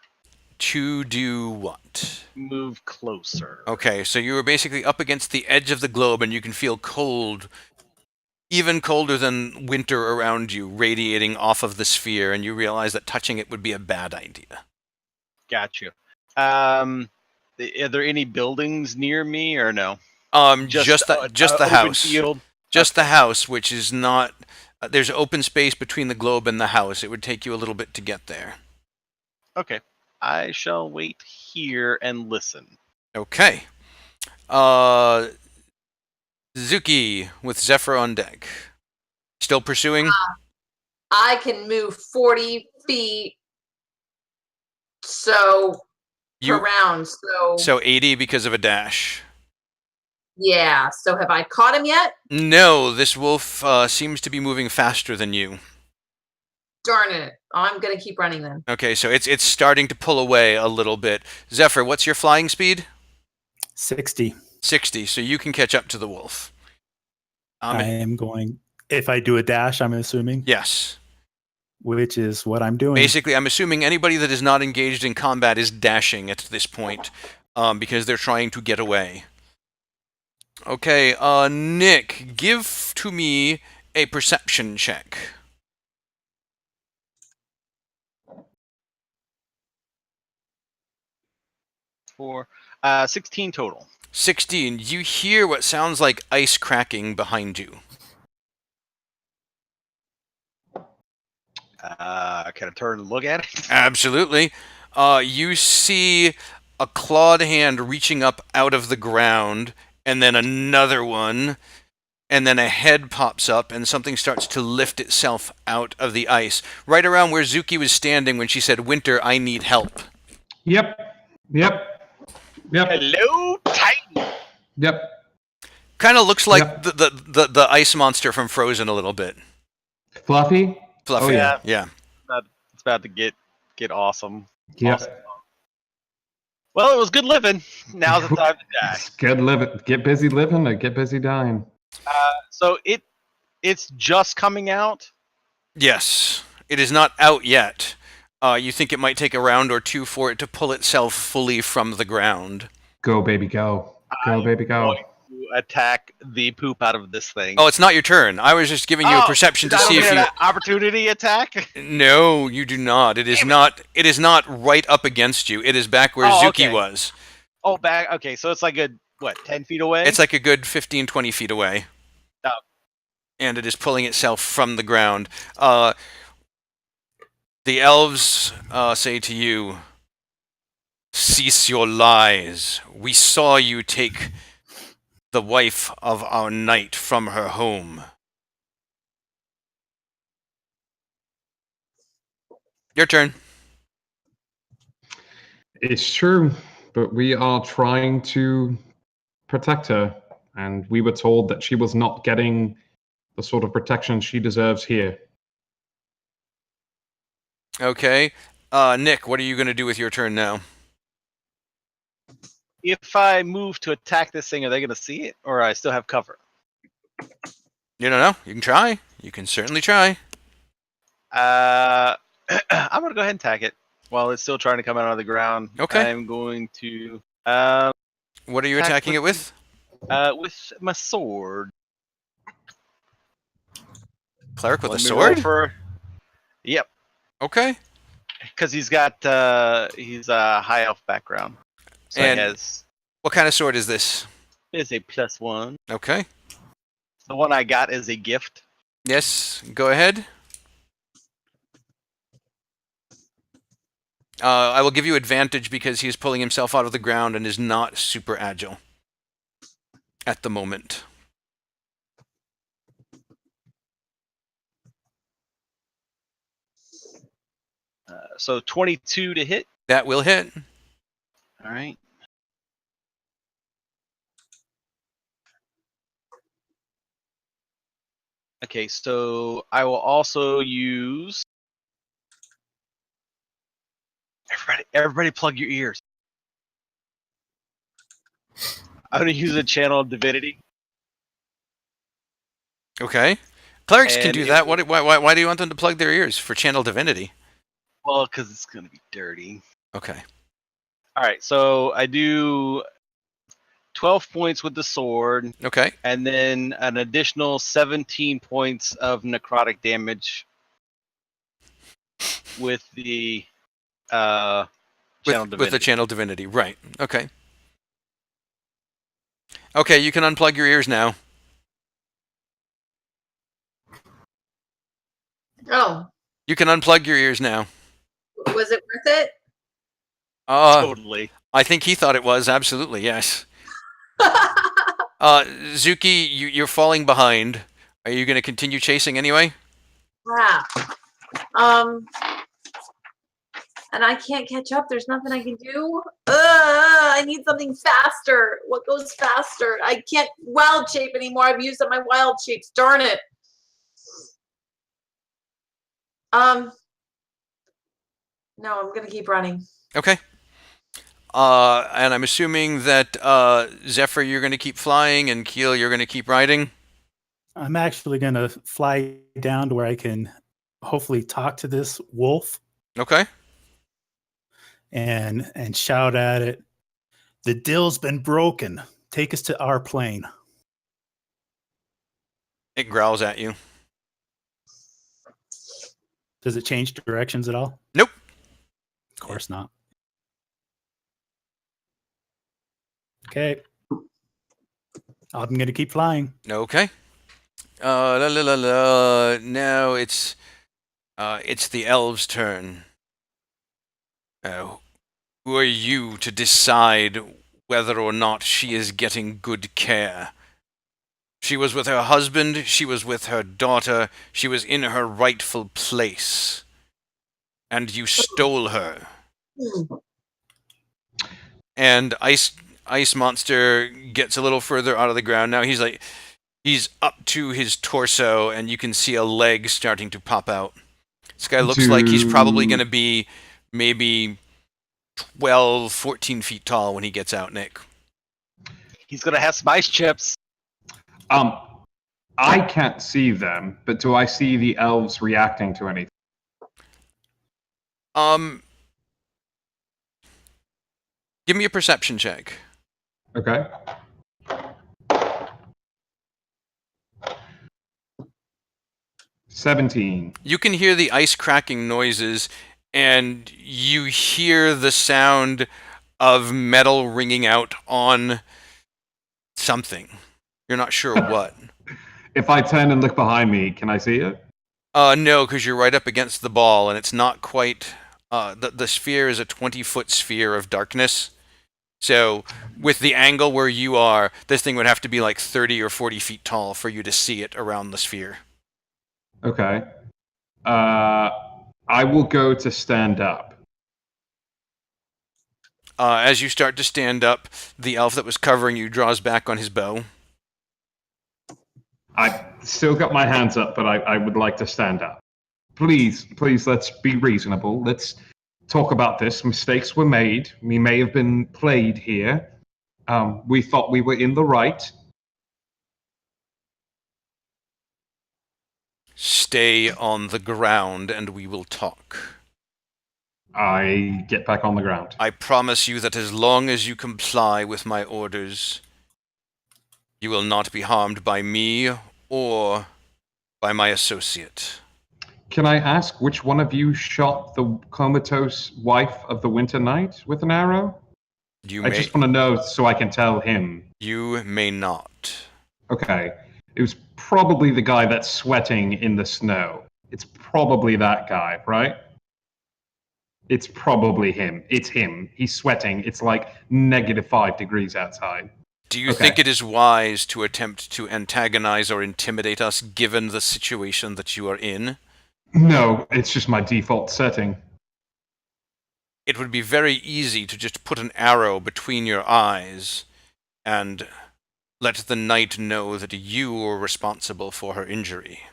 To do what? Move closer. Okay, so you were basically up against the edge of the globe and you can feel cold, even colder than winter around you, radiating off of the sphere, and you realize that touching it would be a bad idea. Gotcha. Are there any buildings near me or no? Just the open house. Field. Just the house, which is not... there's open space between the globe and the house. It would take you a little bit to get there. Okay. I shall wait here and listen. Okay. Zuki with Zephyr on deck. Still pursuing? I can move 40 feet. So per round. So 80 because of a dash. Yeah. So have I caught him yet? No, this wolf seems to be moving faster than you. Darn it. I'm gonna keep running then. Okay, so it's starting to pull away a little bit. Zephyr, what's your flying speed? 60. 60, so you can catch up to the wolf. I am going. If I do a dash, I'm assuming. Yes. Which is what I'm doing. Basically, I'm assuming anybody that is not engaged in combat is dashing at this point because they're trying to get away. Okay, Nick, give to me a perception check. For 16 total. 16. You hear what sounds like ice cracking behind you. Can I turn and look at it? Absolutely. You see a clawed hand reaching up out of the ground, and then another one, and then a head pops up, and something starts to lift itself out of the ice, right around where Zuki was standing when she said, "Winter, I need help." Yep. Hello, Titan. Yep. Kind of looks like Yep. the ice monster from Frozen a little bit. Fluffy. Fluffy. Oh, yeah. Yeah. It's about to get awesome. Yep. Awesome. Well, it was good living. Now's the time to die. It's good living. Get busy living or get busy dying. So it's just coming out. Yes, it is not out yet. You think it might take a round or two for it to pull itself fully from the ground. Go, baby, go. Go, baby, go. Going to attack the poop out of this thing. Oh, it's not your turn. I was just giving you a perception to I don't see if get you. an opportunity attack. No, you do not. It is Damn it. not. It is not right up against you. It is back where Oh, Zuki okay. was. Oh, back. Okay, so it's like a what? 10 feet away. It's like a good 15, 20 feet away. Oh. And it is pulling itself from the ground. The elves say to you, "Cease your lies. We saw you take the wife of our knight from her home." Your turn. It's true, but we are trying to protect her, and we were told that she was not getting the sort of protection she deserves here. Okay. Nick, what are you going to do with your turn now? If I move to attack this thing, are they going to see it, or I still have cover? You don't know. You can try. You can certainly try. I'm going to go ahead and attack it while it's still trying to come out of the ground. Okay. I'm going to What are you Attack attacking it with? with my sword. Cleric with a Let me roll sword? for. Yep, Okay. because he's a high elf background, so And he has what kind of sword is this? is a +1. Okay. The one I got is a gift. Yes, go ahead. I will give you advantage because he is pulling himself out of the ground and is not super agile at the moment. So 22 to hit. That will hit. All right. Okay, so I will also use. Everybody, plug your ears. I'm gonna use a channel of divinity. Okay. Clerics can And do it that. will- Why do you want them to plug their ears? For channel divinity. Well, because it's gonna be dirty. Okay. All right, so I do 12 points with the sword, Okay. and then an additional 17 points of necrotic damage with the channel divinity. With the channel divinity. Right. Okay. Okay, you can unplug your ears now. Oh, You can unplug your ears now. was it worth it? Totally. I think he thought it was. Absolutely, yes. Zuki, you're falling behind. Are you going to continue chasing anyway? Crap. And I can't catch up. There's nothing I can do. I need something faster. What goes faster? I can't wild shape anymore. I've used up my wild shapes. Darn it. No, I'm gonna keep running. Okay. And I'm assuming that Zephyr, you're going to keep flying, and Keel, you're going to keep riding. I'm actually going to fly down to where I can hopefully talk to this wolf Okay. and shout at it. The deal's been broken. Take us to our plane. It growls at you. Does it change directions at all? Nope. Of course not. Okay. I'm going to keep flying. Okay. Now it's the elves' turn. Who are you to decide whether or not she is getting good care? She was with her husband, she was with her daughter, she was in her rightful place. And you stole her. And Ice Monster gets a little further out of the ground. Now he's up to his torso, and you can see a leg starting to pop out. This guy looks like he's probably going to be maybe 12, 14 feet tall when he gets out, Nick. He's gonna have some ice chips. I can't see them, but do I see the elves reacting to anything? Give me a perception check. Okay. $17. You can hear the ice cracking noises, and you hear the sound of metal ringing out on something. You're not sure what. If I turn and look behind me, can I see it? No, because you're right up against the ball, and it's not quite. The sphere is a 20-foot sphere of darkness. So, with the angle where you are, this thing would have to be like 30 or 40 feet tall for you to see it around the sphere. Okay. I will go to stand up. As you start to stand up, the elf that was covering you draws back on his bow. I still got my hands up, but I would like to stand up. Please, let's be reasonable. Let's talk about this. Mistakes were made. We may have been played here. We thought we were in the right. Stay on the ground and we will talk. I get back on the ground. I promise you that as long as you comply with my orders, you will not be harmed by me or by my associate. Can I ask which one of you shot the comatose wife of the Winter Knight with an arrow? I just want to know so I can tell him. You may not. Okay. It was probably the guy that's sweating in the snow. It's probably that guy, right? It's probably him. It's him. He's sweating. It's like -5 degrees outside. Do you think it is wise to attempt to antagonize or intimidate us given the situation that you are in? No, it's just my default setting. It would be very easy to just put an arrow between your eyes and let the knight know that you were responsible for her injury.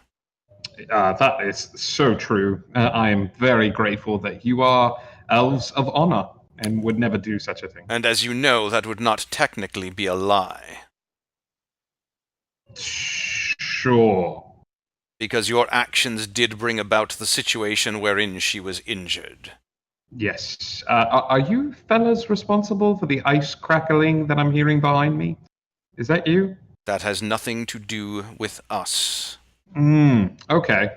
That is so true. I am very grateful that you are elves of honor and would never do such a thing. And as you know, that would not technically be a lie. Sure. Because your actions did bring about the situation wherein she was injured. Yes. Are you fellas responsible for the ice crackling that I'm hearing behind me? Is that you? That has nothing to do with us. Okay.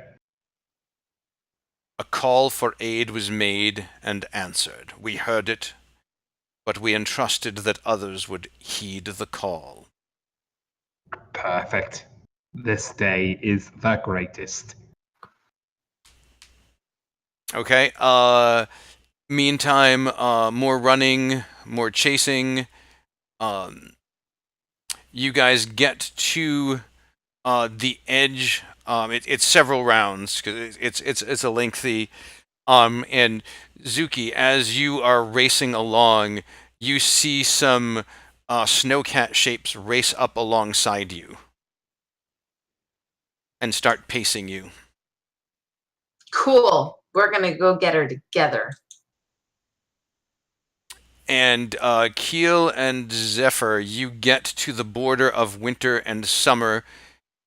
A call for aid was made and answered. We heard it, but we entrusted that others would heed the call. Perfect. This day is the greatest. Okay, meantime, more running, more chasing. You guys get to the edge. It's several rounds because it's a lengthy. And Zuki, as you are racing along, you see some snowcat shapes race up alongside you and start pacing you. Cool. We're going to go get her together. And Keel and Zephyr, you get to the border of winter and summer,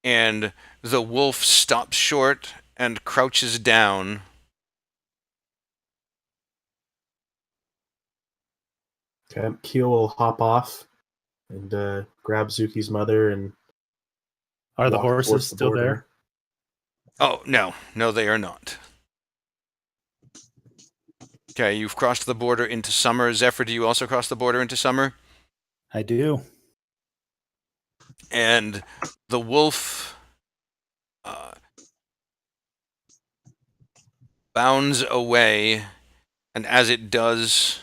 and the wolf stops short and crouches down. Okay, Keel will hop off and grab Zuki's mother and. Are the walk towards horses the still border. there? Oh, no, they are not. Okay, you've crossed the border into summer. Zephyr, do you also cross the border into summer? I do. And the wolf bounds away, and as it does,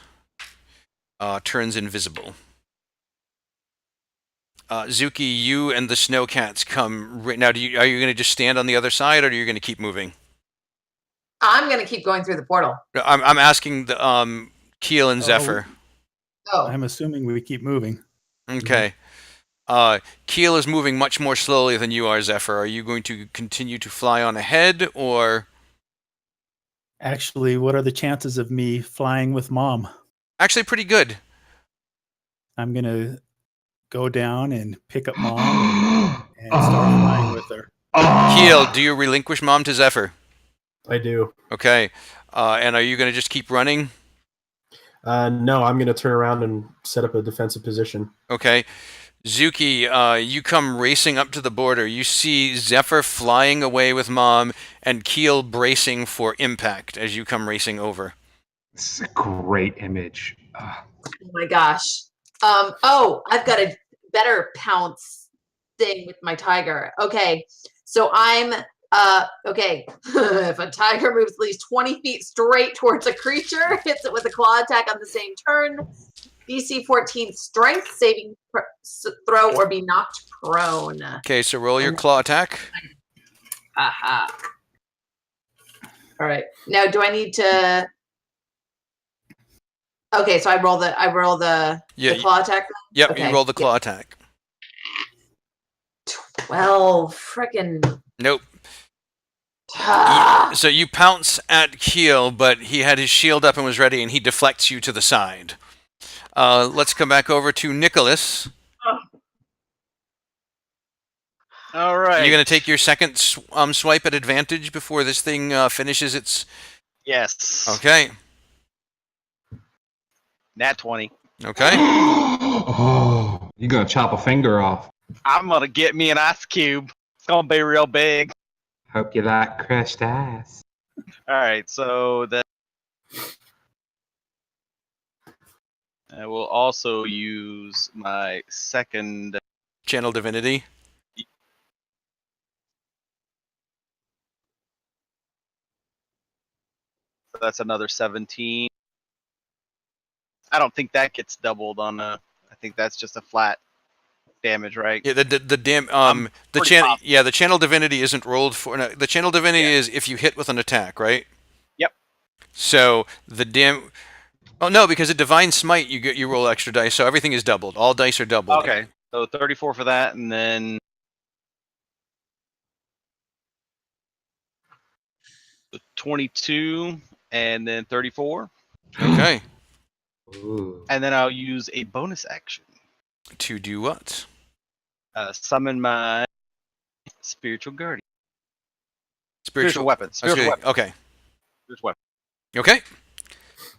turns invisible. Zuki, you and the snowcats come right now. Are you going to just stand on the other side, or are you going to keep moving? I'm going to keep going through the portal. I'm asking the Keel and Zephyr. Oh, I'm assuming we keep moving. Okay. Keel is moving much more slowly than you are, Zephyr. Are you going to continue to fly on ahead, or? Actually, what are the chances of me flying with Mom? Actually, pretty good. I'm going to go down and pick up Mom and start flying with her. Keel, do you relinquish Mom to Zephyr? I do. Okay. And are you going to just keep running? No, I'm going to turn around and set up a defensive position. Okay. Zuki, you come racing up to the border. You see Zephyr flying away with Mom and Keel bracing for impact as you come racing over. This is a great image. Oh my gosh. I've got a better pounce thing with my tiger. Okay. So I'm okay. If a tiger moves at least 20 feet straight towards a creature, hits it with a claw attack on the same turn, DC 14 strength saving throw or be knocked prone. Okay, so roll your claw attack. Aha. All right. Now do I need to Okay, so I roll the claw attack. Yep, Okay. you roll the claw attack. 12 frickin' Nope. Ah. So you pounce at Keel, but he had his shield up and was ready, and he deflects you to the side. Let's come back over to Nicholas. All right. Are you going to take your second swipe at advantage before this thing finishes its... Yes. Okay. Nat 20. Okay. Oh, you're gonna chop a finger off. I'm gonna get me an ice cube. It's gonna be real big. Hope you like crushed ice. All right, so that I will also use my second. Channel Divinity. That's another 17. I don't think that gets doubled on a. I think that's just a flat damage, right? Yeah, the pretty pop. the Channel Divinity isn't rolled for. No, the Channel Divinity is if you hit with an attack, right? Yep. So the Oh no, because a Divine Smite you roll extra dice, so everything is doubled. All dice are doubled. Okay, so 34 for that, and then 22, and then 34, Okay. Ooh. and then I'll use a bonus action. To do what? Summon my spiritual guardian. Spiritual Weapon. Spiritual weapon. Okay. Spiritual weapon. Okay.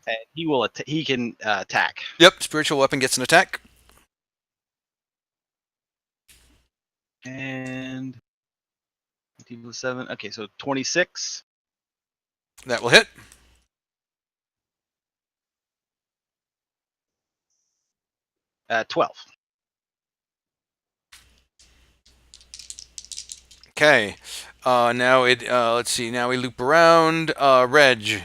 And he will. He can attack. Yep. Spiritual weapon gets an attack. And 7. Okay, so 26. That will hit. 12. Okay. Now let's see. Now we loop around. Reg.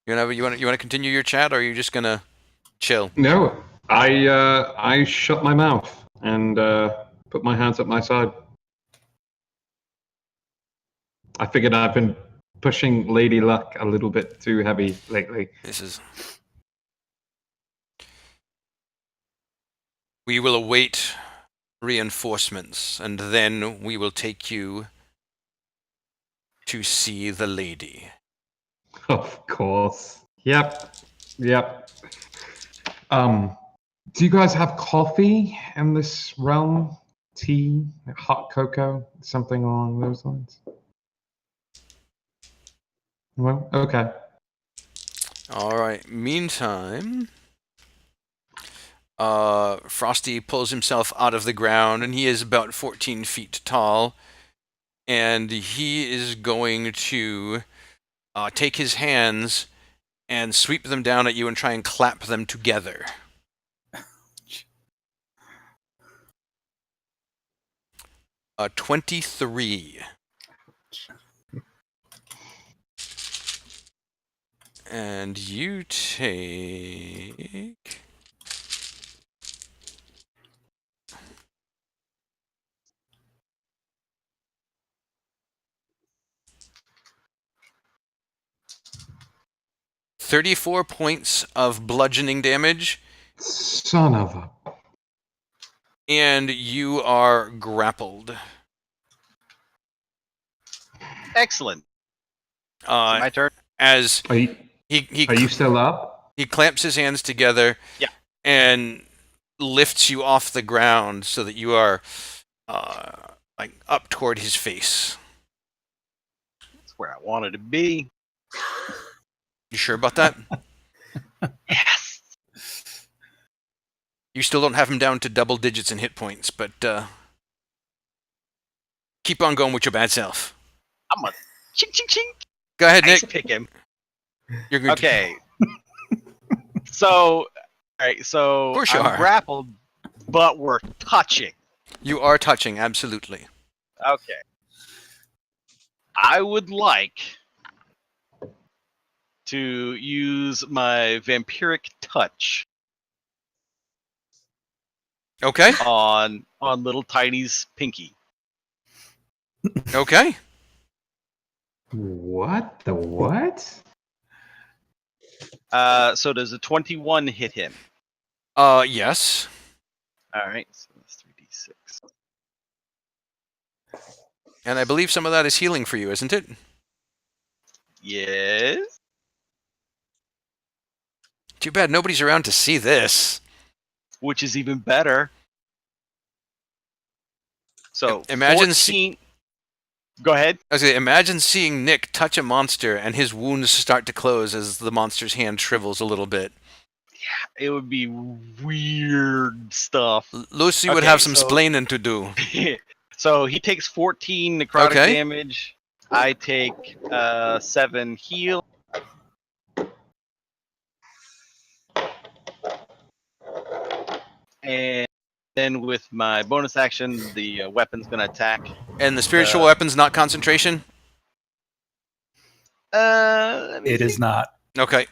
You want to continue your chat, or are you just gonna chill? No, I shut my mouth and put my hands at my side. I figured I've been pushing Lady Luck a little bit too heavy lately. We will await reinforcements, and then we will take you to see the lady. Of course. Yep. Do you guys have coffee in this realm? Tea? Hot cocoa? Something along those lines? Well, okay. All right. Meantime, Frosty pulls himself out of the ground, and he is about 14 feet tall, and he is going to take his hands and sweep them down at you and try and clap them together. 23. And you take... ...34 points of bludgeoning damage. Son of a... And you are grappled. Excellent. My turn. As Are you still up? he clamps his hands together. Yeah. And lifts you off the ground so that you are like up toward his face. That's where I wanted to be. You sure about that? Yes. You still don't have him down to double digits in hit points, but keep on going with your bad self. I'm a ching ching ching. Go ahead, Nice Nick. pick him. You're good. Okay. So, all right. So Of course you I'm are. grappled, but we're touching. You are touching, absolutely. Okay. I would like to use my vampiric touch Okay. on little Tiny's pinky. Okay. What the what? So does a 21 hit him? Yes. All right. So that's 3d6. And I believe some of that is healing for you, isn't it? Yes. Too bad nobody's around to see this. Which is even better. So Imagine 14. Go ahead. I was gonna say, imagine seeing Nick touch a monster and his wounds start to close as the monster's hand shrivels a little bit. It would be weird stuff. Lucy would Okay, have some so- splaining to do. So he takes 14 necrotic Okay. damage. I take 7 heal. And then with my bonus action, the weapon's gonna attack. And the spiritual Uh, weapon's not concentration? Let me It is think. not. Okay.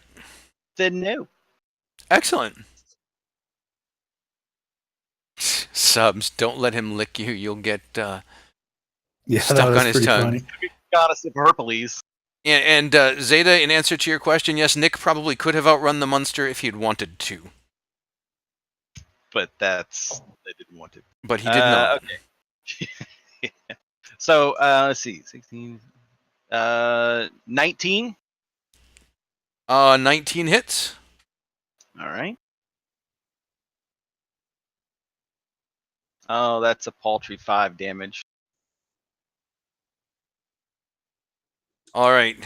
Then no. Excellent. Subs, don't let him lick you. You'll get Yeah, Stuck that was on his pretty tongue. funny. Goddess of Hercules. And Zeta, in answer to your question, yes, Nick probably could have outrun the monster if he'd wanted to, But that's I didn't want to. but he did not. Okay. So let's see, 16, 19. 19 hits. All right. Oh, that's a paltry 5 damage. All right.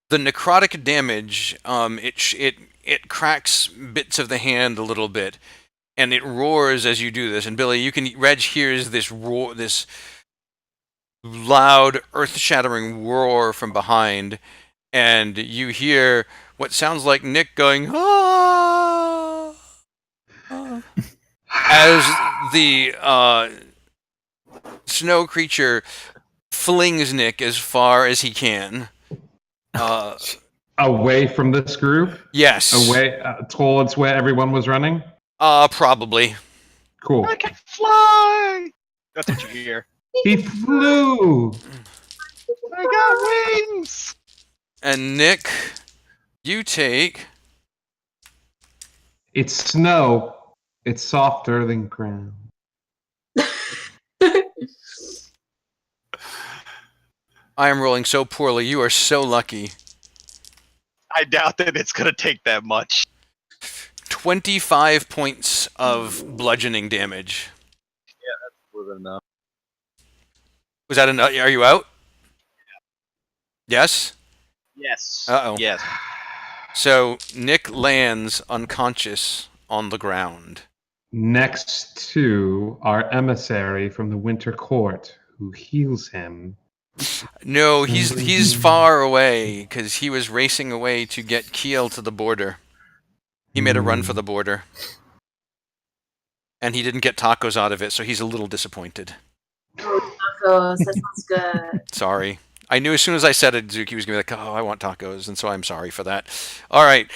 The necrotic damage, it cracks bits of the hand a little bit, and it roars as you do this. And Billy, Reg hears this roar, this loud, earth-shattering roar from behind, and you hear what sounds like Nick going, ah, ah," as the snow creature flings Nick as far as he can. Away from this group? Yes. Away towards where everyone was running? Probably. Cool. I can fly. That's what you hear. He flew! I got wings. And Nick, you take. It's snow. It's softer than ground. I am rolling so poorly. You are so lucky. I doubt that it's gonna take that much. 25 points of bludgeoning damage. More than enough. Was that enough? Are you out? Yes? Yes. Uh-oh. Yes. So Nick lands unconscious on the ground. Next to our emissary from the Winter Court, who heals him. No, he's far away because he was racing away to get Kiel to the border. He made a run for the border. And he didn't get tacos out of it, so he's a little disappointed. Oh, tacos. That sounds good. Sorry. I knew as soon as I said it, Zuki was going to be like, oh, I want tacos, and so I'm sorry for that. All right.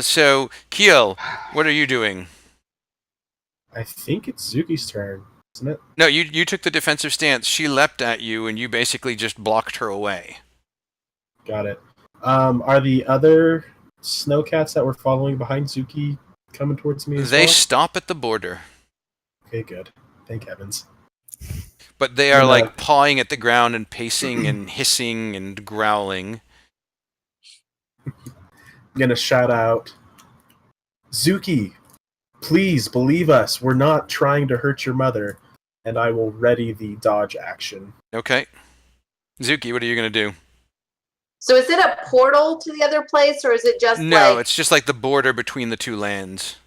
So, Kiel, what are you doing? I think it's Zuki's turn, isn't it? No, you took the defensive stance. She leapt at you, and you basically just blocked her away. Got it. Are the other snowcats that were following behind Zuki coming towards me as They well? stop at the border, Okay, good. Thank heavens. but they are And, like pawing at the ground and pacing and hissing and growling. I'm gonna shout out, Zuki, Please believe us. We're not trying to hurt your mother. And I will ready the dodge action. Okay. Zuki, what are you going to do? So is it a portal to the other place, or is it just No, like, it's just like the border between the two lands.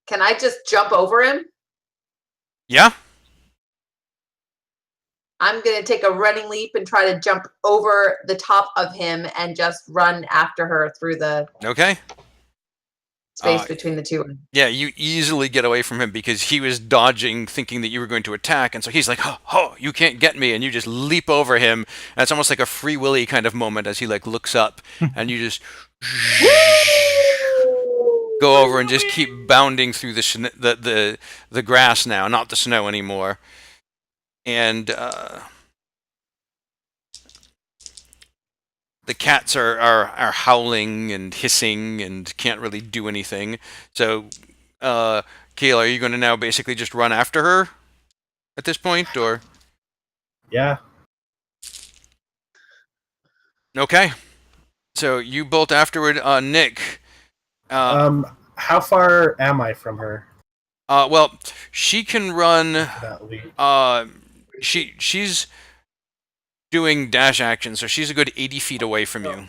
can I just jump over him? Yeah? I'm going to take a running leap and try to jump over the top of him and just run after her through the Okay. space between the two. Yeah, you easily get away from him because he was dodging, thinking that you were going to attack, and so he's like, "Oh, you can't get me!" And you just leap over him, and it's almost like a Free Willy kind of moment as he like looks up, and you just go over and just keep bounding through the grass now, not the snow anymore, and the cats are howling and hissing and can't really do anything. So, Kayla, are you going to now basically just run after her at this point, or? Yeah. Okay. So you bolt afterward, Nick. How far am I from her? Well, she can run. That leap. She's doing dash action, so she's a good 80 feet away from you.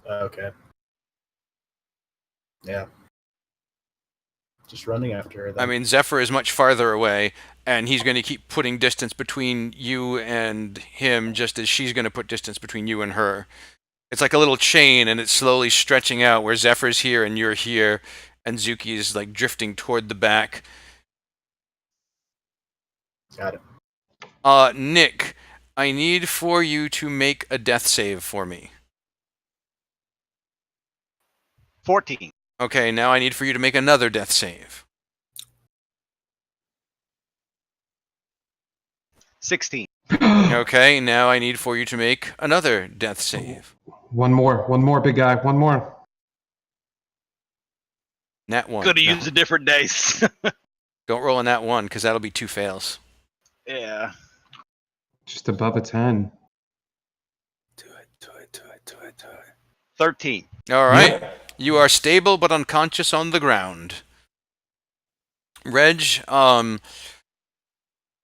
Okay. Yeah. Just running after her then. I mean, Zephyr is much farther away, and he's going to keep putting distance between you and him, just as she's going to put distance between you and her. It's like a little chain, and it's slowly stretching out, where Zephyr's here and you're here, and Zuki is like drifting toward the back. Got it. Nick, I need for you to make a death save for me. 14. Okay, now I need for you to make another death save. 16. Okay, now I need for you to make another death save. One more, big guy. One more. Nat 1. Could have No. used a different dice. Don't roll a nat 1, because that'll be 2 fails. Yeah. Just above a 10. Do it. 13. All right. Yep. You are stable but unconscious on the ground. Reg,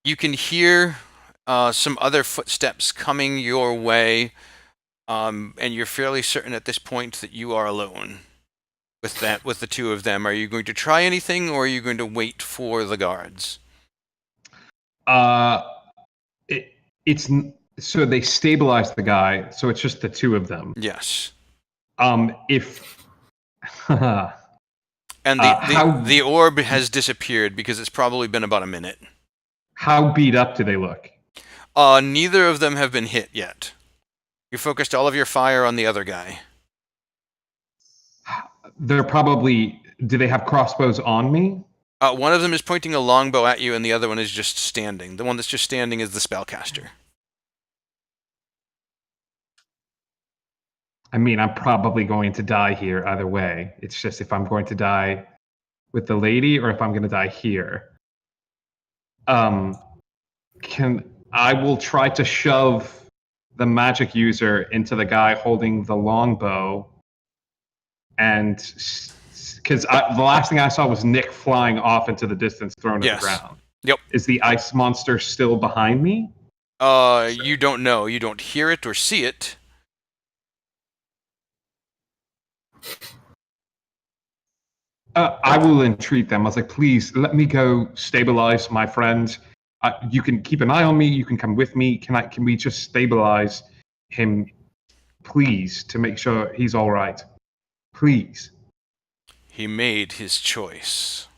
you can hear some other footsteps coming your way, and you're fairly certain at this point that you are alone with the two of them. Are you going to try anything, or are you going to wait for the guards? It's so they stabilized the guy, so it's just the two of them. Yes. If And the orb has disappeared because it's probably been about a minute. how beat up do they look? Neither of them have been hit yet. You focused all of your fire on the other guy. They're probably. Do they have crossbows on me? One of them is pointing a longbow at you, and the other one is just standing. The one that's just standing is the spellcaster. I mean, I'm probably going to die here either way. It's just if I'm going to die with the lady or if I'm going to die here. I will try to shove the magic user into the guy holding the longbow, and because the last thing I saw was Nick flying off into the distance, thrown to the ground. Yep. Is the ice monster still behind me? You don't know. You don't hear it or see it. I will entreat them. I was like, please let me go stabilize my friend. You can keep an eye on me. You can come with me. Can we just stabilize him, please, to make sure he's all right? Please. He made his choice.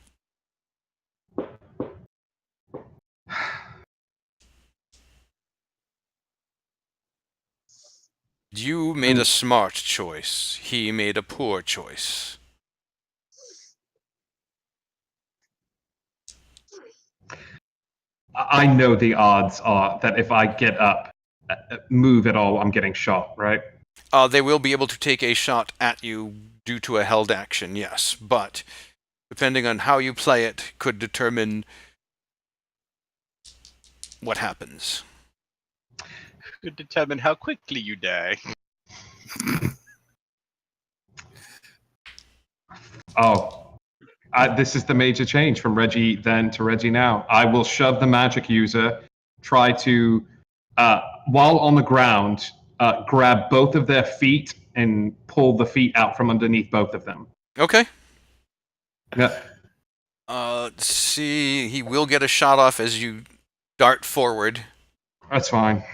You made a smart choice. He made a poor choice. I know the odds are that if I get up, move at all, I'm getting shot, right? They will be able to take a shot at you due to a held action, yes. But depending on how you play it, could determine what happens. Could determine how quickly you die. Oh, This is the major change from Reggie then to Reggie now. I will shove the magic user, try to, while on the ground, grab both of their feet and pull the feet out from underneath both of them. Okay. Yeah, Let's see. He will get a shot off as you dart forward. that's fine.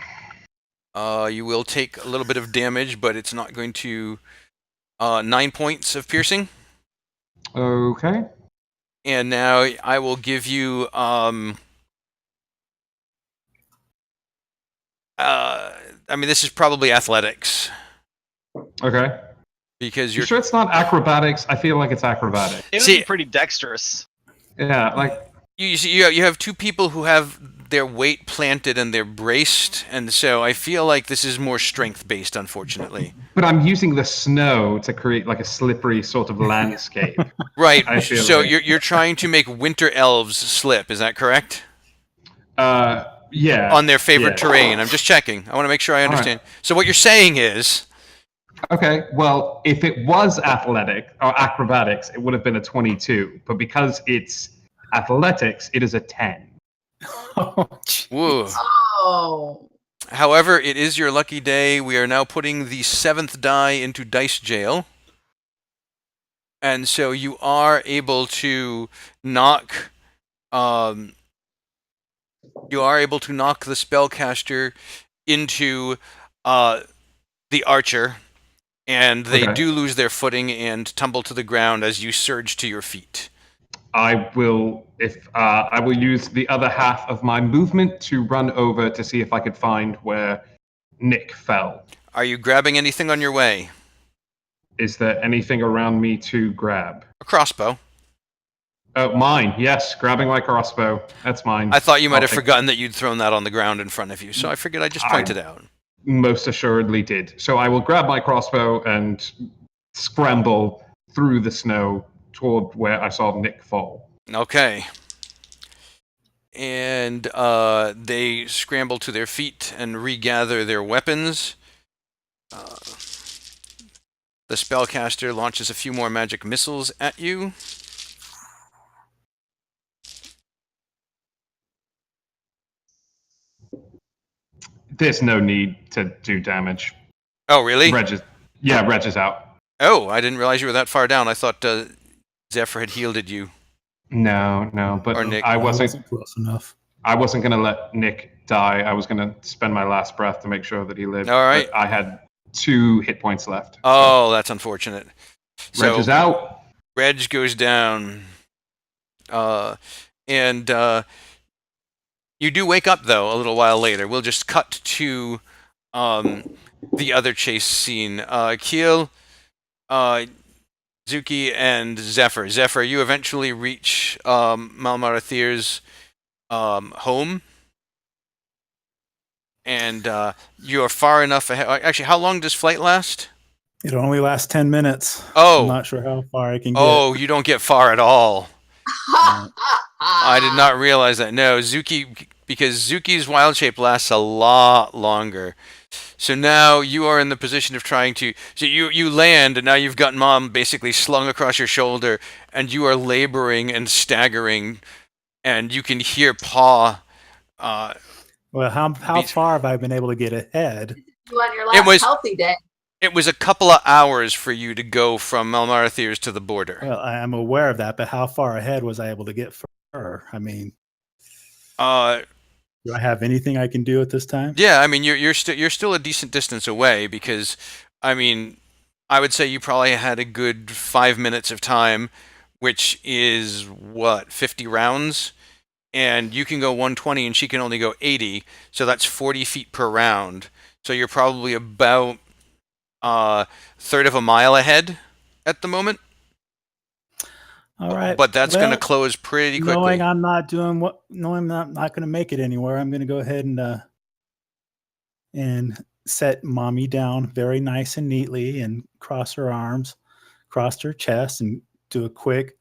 You will take a little bit of damage, but it's not going to. 9 points of piercing. Okay. And now I will give you. I mean, this is probably athletics Okay. because You you're. sure it's not acrobatics? I feel like it's acrobatic. It would See- be pretty dexterous. Yeah, like You have two people who have their weight planted and they're braced, and so I feel like this is more strength based, unfortunately. but I'm using the snow to create like a slippery sort of landscape. Right. I feel So like- you're trying to make winter elves slip. Is that correct? Yeah. On their favorite yeah. terrain. I'm just checking. I want to make sure I right. understand. So what you're saying is. Okay, well, if it was athletic or acrobatics, it would have been a 22. But because it's athletics, it is a 10. Oh, gee. Whoa. Oh. However, it is your lucky day. We are now putting the 7th die into dice jail. And so you are able to knock the spellcaster into the archer, and they Okay. do lose their footing and tumble to the ground as you surge to your feet. I will use the other half of my movement to run over to see if I could find where Nick fell. Are you grabbing anything on your way? Is there anything around me to grab? A crossbow. Oh, mine. Yes, grabbing my crossbow. That's mine. I thought you might I'll have take- forgotten that you'd thrown that on the ground in front of you, so I figured I'd just point it out. Most assuredly did. So I will grab my crossbow and scramble through the snow toward where I saw Nick fall. Okay. And they scramble to their feet and regather their weapons. The spellcaster launches a few more magic missiles at you. There's no need to do damage. Oh, really? Reg is out. Oh, I didn't realize you were that far down. I thought Zephyr had healed you. No, but Or Nick. I I wasn't close enough. going to let Nick die. I was going to spend my last breath to make sure that he lived. All right. But I had 2 hit points left. Oh, that's unfortunate. Reg is out. Reg goes down. And you do wake up, though, a little while later. We'll just cut to the other chase scene. Keel, Zuki, and Zephyr. Zephyr, you eventually reach Malmarathir's home. And you are far enough ahead. Actually, how long does flight last? It only lasts 10 minutes. Oh. I'm not sure how far I can get. Oh, you don't get far at all. I did not realize that. No, because Zuki's wild shape lasts a lot longer. So now you are in the position of trying to. So you land, and now you've got Mom basically slung across your shoulder, and you are laboring and staggering, and you can hear Paw. Well, how far have I been able to get ahead? You on your last healthy day. It was a couple of hours for you to go from Malmarathir's to the border. Well, I am aware of that, but how far ahead was I able to get for her? I mean, do I have anything I can do at this time? Yeah, I mean you're still a decent distance away because, I mean, I would say you probably had a good 5 minutes of time, which is what 50 rounds, and you can go 120 and she can only go 80, so that's 40 feet per round. So you're probably about third of a mile ahead at the moment. All right. But that's going to Well, close pretty quickly. knowing I'm not going to make it anywhere, I'm going to go ahead and set Mommy down very nice and neatly and cross her arms, cross her chest, and do a quick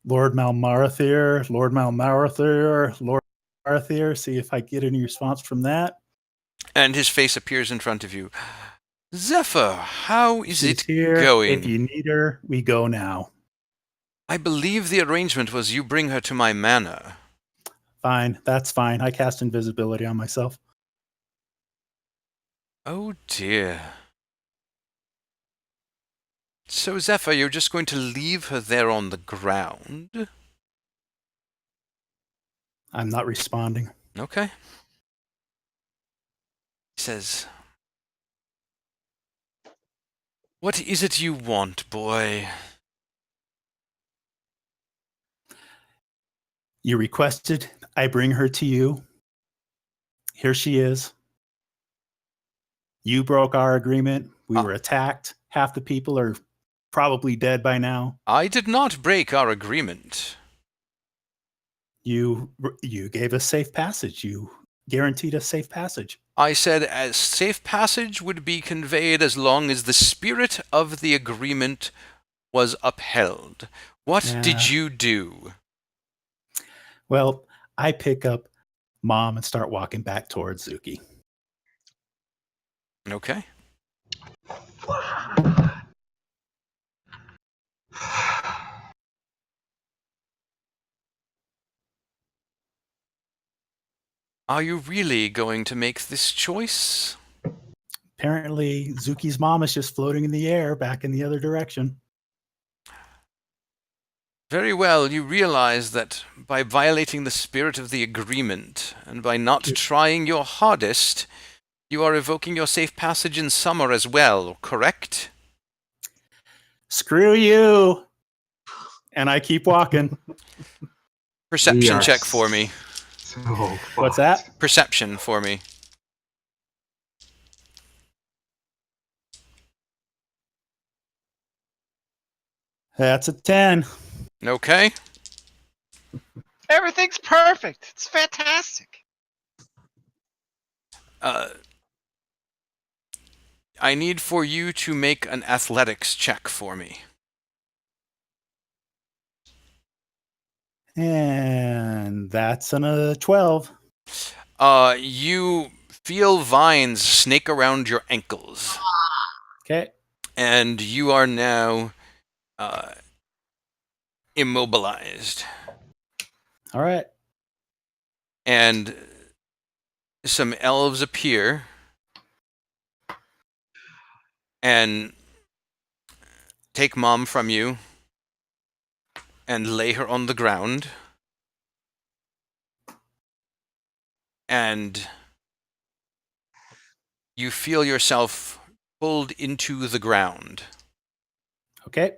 Lord Malmarathir, Lord Malmarathir, Lord Malmarathir. See if I get any response from that. And his face appears in front of you. Zephyr, how is She's it here. going? If you need her, we go now. I believe the arrangement was you bring her to my manor. Fine, that's fine. I cast invisibility on myself. Oh dear. So, Zephyr, you're just going to leave her there on the ground? I'm not responding. Okay. He says, "What is it you want, boy?" You requested I bring her to you. Here she is. You broke our agreement. We were attacked. Half the people are probably dead by now. I did not break our agreement. You gave us safe passage. You guaranteed us safe passage. I said as safe passage would be conveyed as long as the spirit of the agreement was upheld. What did you do? Well, I pick up Mom and start walking back towards Zuki. Okay. Are you really going to make this choice? Apparently, Zuki's mom is just floating in the air back in the other direction. Very well, you realize that by violating the spirit of the agreement and by not trying your hardest, you are evoking your safe passage in summer as well, correct? Screw you! And I keep walking. Perception check for me. So What's that? Perception for me. That's a 10. Okay. Everything's perfect. It's fantastic. I need for you to make an athletics check for me. And that's a 12. You feel vines snake around your ankles, Okay. and you are now immobilized. All right. And some elves appear and take Mom from you and lay her on the ground. And you feel yourself pulled into the ground. Okay.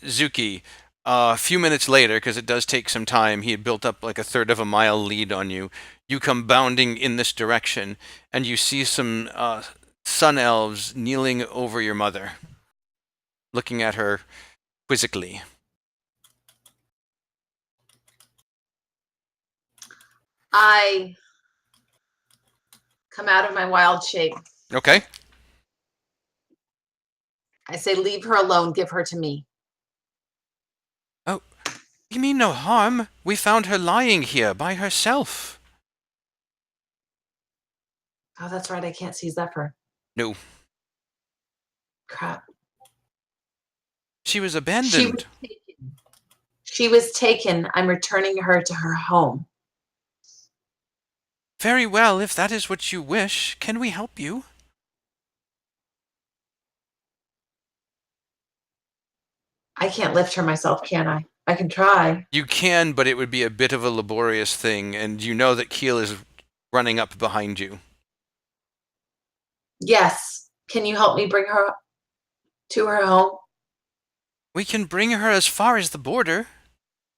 Zuki, a few minutes later, because it does take some time, he had built up like a third of a mile lead on you. You come bounding in this direction, and you see some sun elves kneeling over your mother, looking at her quizzically. I come out of my wild shape. Okay. I say, leave her alone. Give her to me. Oh, you mean no harm? We found her lying here by herself. Oh, that's right. I can't see Zephyr. No, Crap. she was abandoned. She was taken. I'm returning her to her home. Very well, if that is what you wish. Can we help you? I can't lift her myself, can I? I can try. You can, but it would be a bit of a laborious thing, and you know that Keel is running up behind you. Yes. Can you help me bring her to her home? We can bring her as far as the border.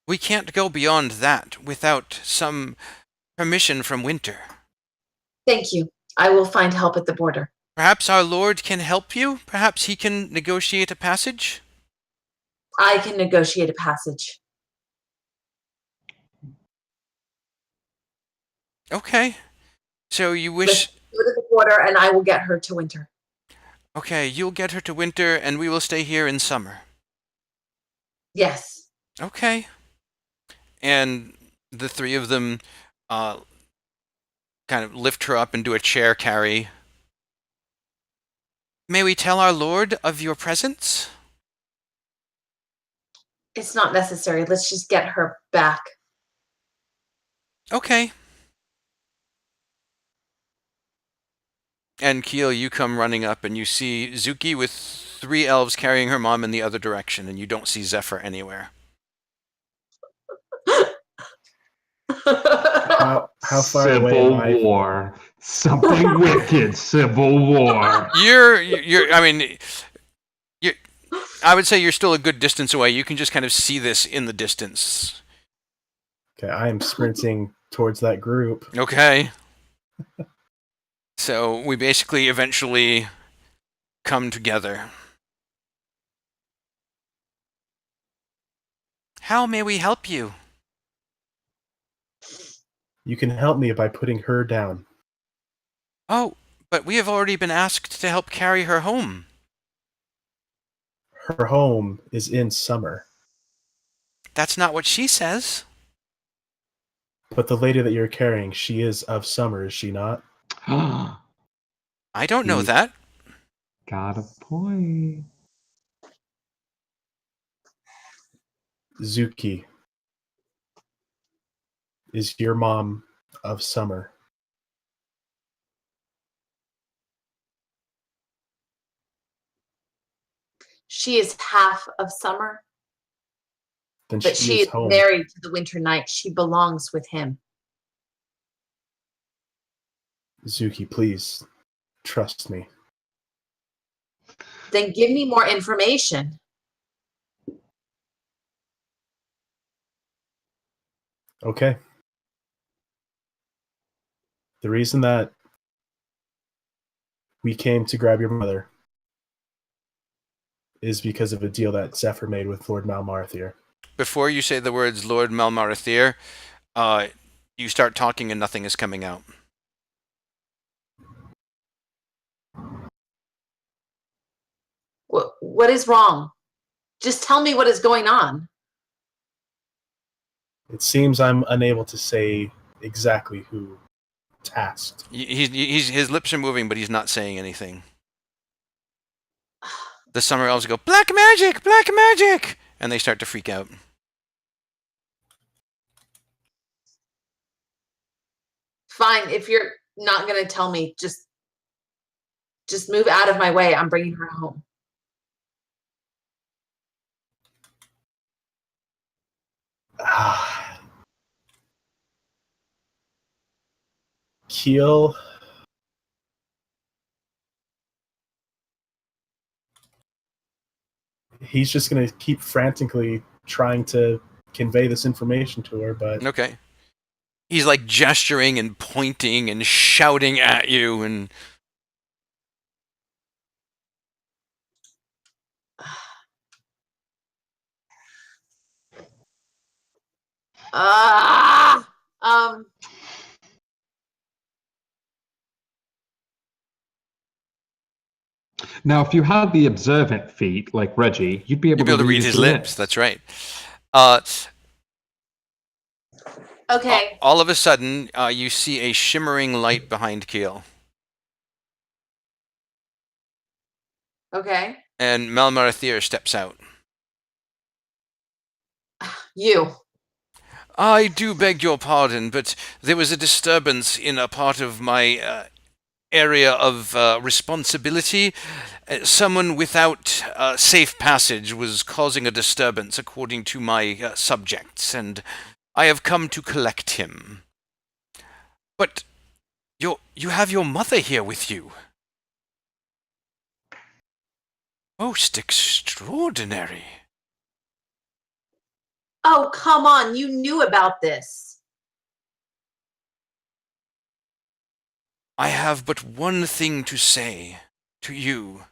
We can't go beyond that without some permission from Winter. Thank you. I will find help at the border. Perhaps our Lord can help you? Perhaps he can negotiate a passage? I can negotiate a passage. Okay. So you Let's wish... go to the border and I will get her to Winter. Okay, you'll get her to Winter, and we will stay here in summer. Yes. Okay. And the three of them kind of lift her up and do a chair carry. May we tell our lord of your presence? It's not necessary. Let's just get her back. Okay. And Keel, you come running up and you see Zuki with 3 elves carrying her mom in the other direction, and you don't see Zephyr anywhere. How far away am Civil I? War. Something wicked. Civil War. I mean, I would say you're still a good distance away. You can just kind of see this in the distance. Okay, I am sprinting towards that group. Okay. So we basically eventually come together. How may we help you? You can help me by putting her down. Oh, but we have already been asked to help carry her home. Her home is in summer. That's not what she says. But the lady that you're carrying, she is of summer, is she not? I don't know He's that. got a point. Zuki, is your mom of summer? She is half of summer, Then but she she is is home. married to the winter night. She belongs with him. Zuki, please trust me. Then give me more information. Okay. The reason that we came to grab your mother is because of a deal that Zephyr made with Lord Malmarthir. Before you say the words Lord Malmarithir, you start talking and nothing is coming out. What is wrong? Just tell me what is going on. It seems I'm unable to say exactly who tasked. His lips are moving, but he's not saying anything. The summer elves go, "Black magic! Black magic!" And they start to freak out. Fine, if you're not going to tell me, just move out of my way. I'm bringing her home. Keel. He's just going to keep frantically trying to convey this information to her, but Okay. He's like gesturing and pointing and shouting at you and Ah, Now, if you had the observant feat like Reggie, you'd be able, you'd be able to read his lips. That's right. okay. All of a sudden, you see a shimmering light behind Keel. Okay. And Malmarithir steps out. You. I do beg your pardon, but there was a disturbance in a part of my area of responsibility. Someone without safe passage was causing a disturbance, according to my subjects, and I have come to collect him. But you have your mother here with you. Most extraordinary. Oh, come on. You knew about this. I have but one thing to say to you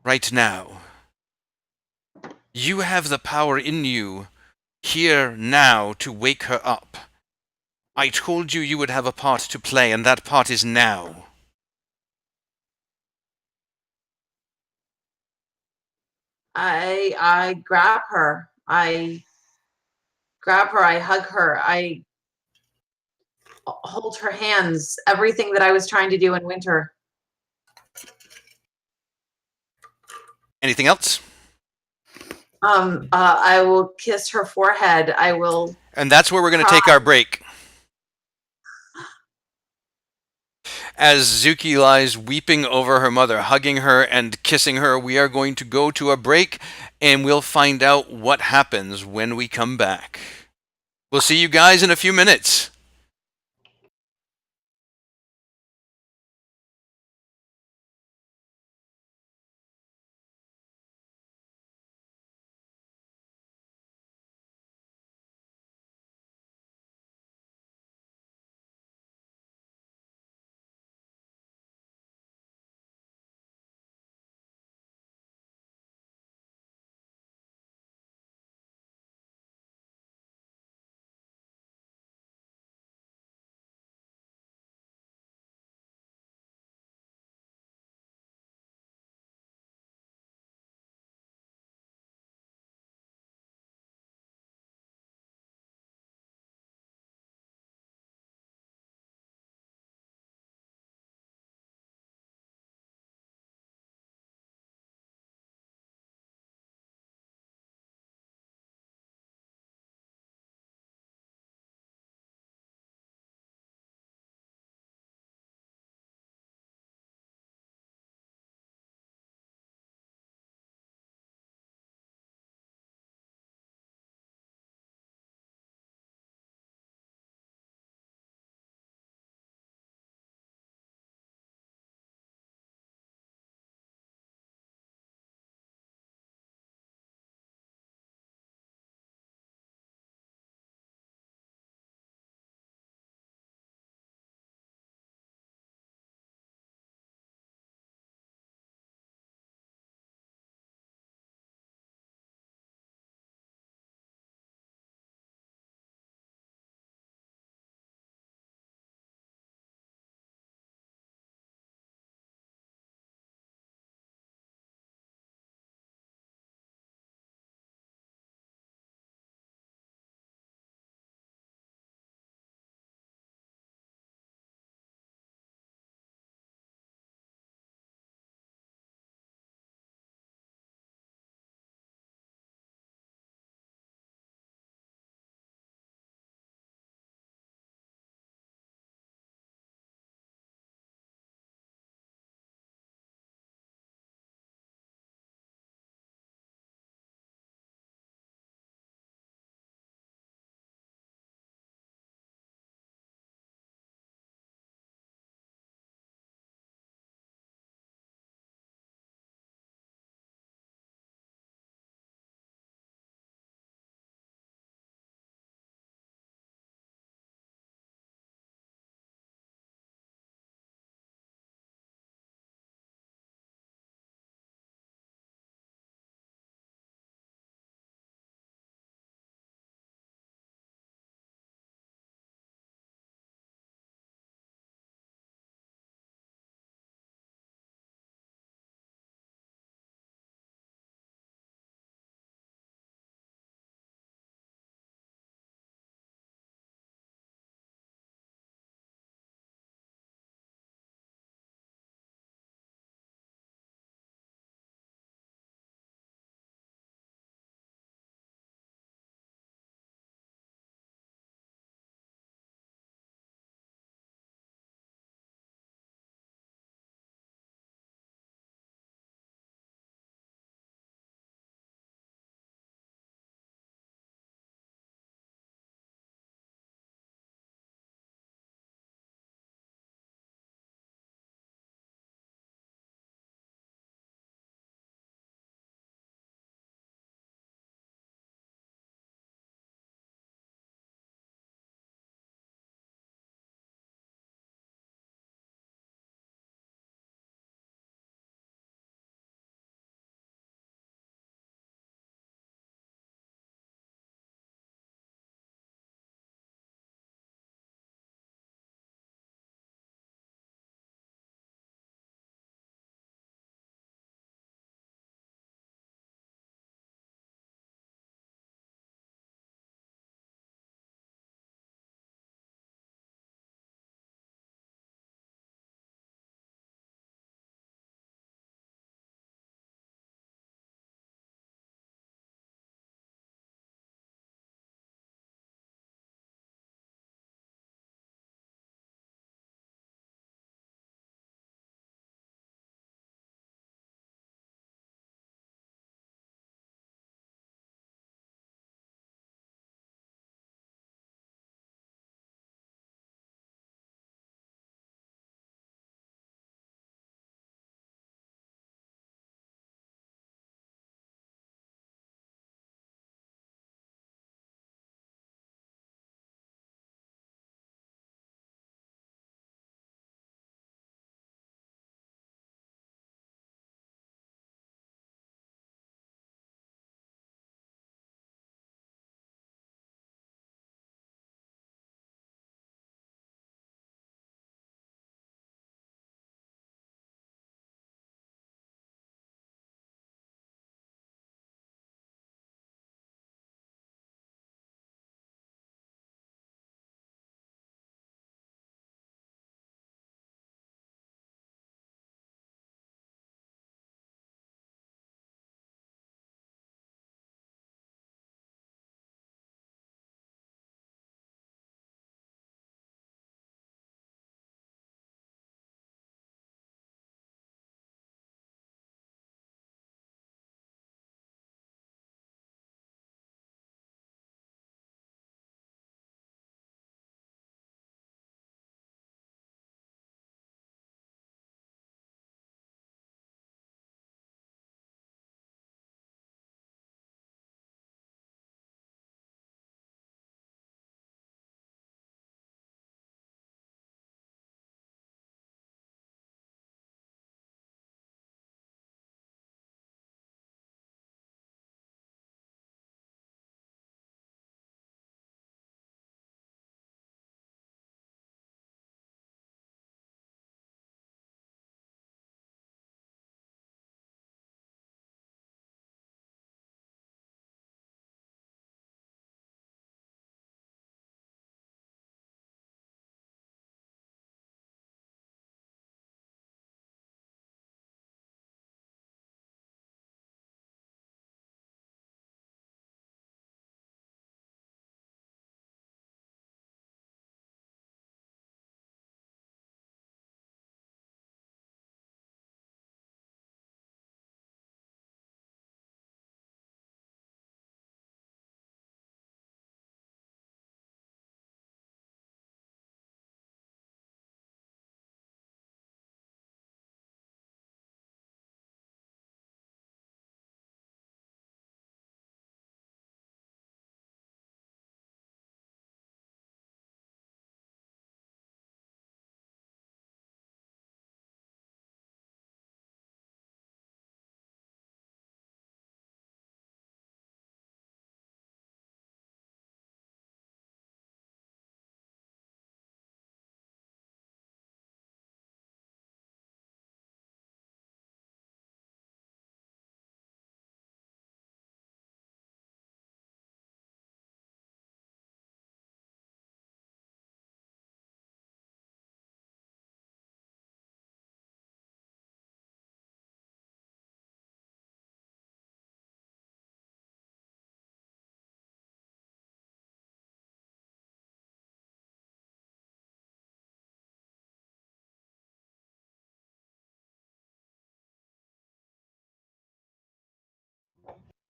right now. You have the power in you here now to wake her up. I told you you would have a part to play, and that part is now. I grab her. I hug her. I hold her hands. Everything that I was trying to do in winter. Anything else? I will kiss her forehead. I will. And that's where we're going to cry. take our break. As Zuki lies weeping over her mother, hugging her and kissing her, we are going to go to a break and we'll find out what happens when we come back. We'll see you guys in a few minutes.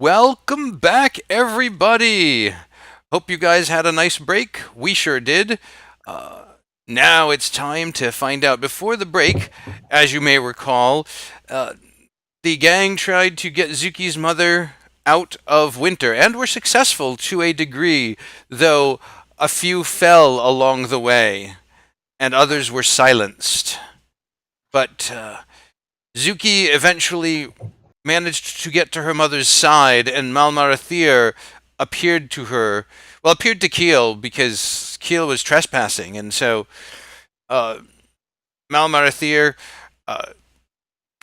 Welcome back, everybody. Hope you guys had a nice break. We sure did. Now it's time to find out. Before the break, as you may recall, uh, the gang tried to get Zuki's mother out of winter and were successful to a degree, though a few fell along the way and others were silenced. But Zuki eventually managed to get to her mother's side, and Malmarathir appeared to her. Well, appeared to Keel because Keel was trespassing, and so uh, Malmarathir uh,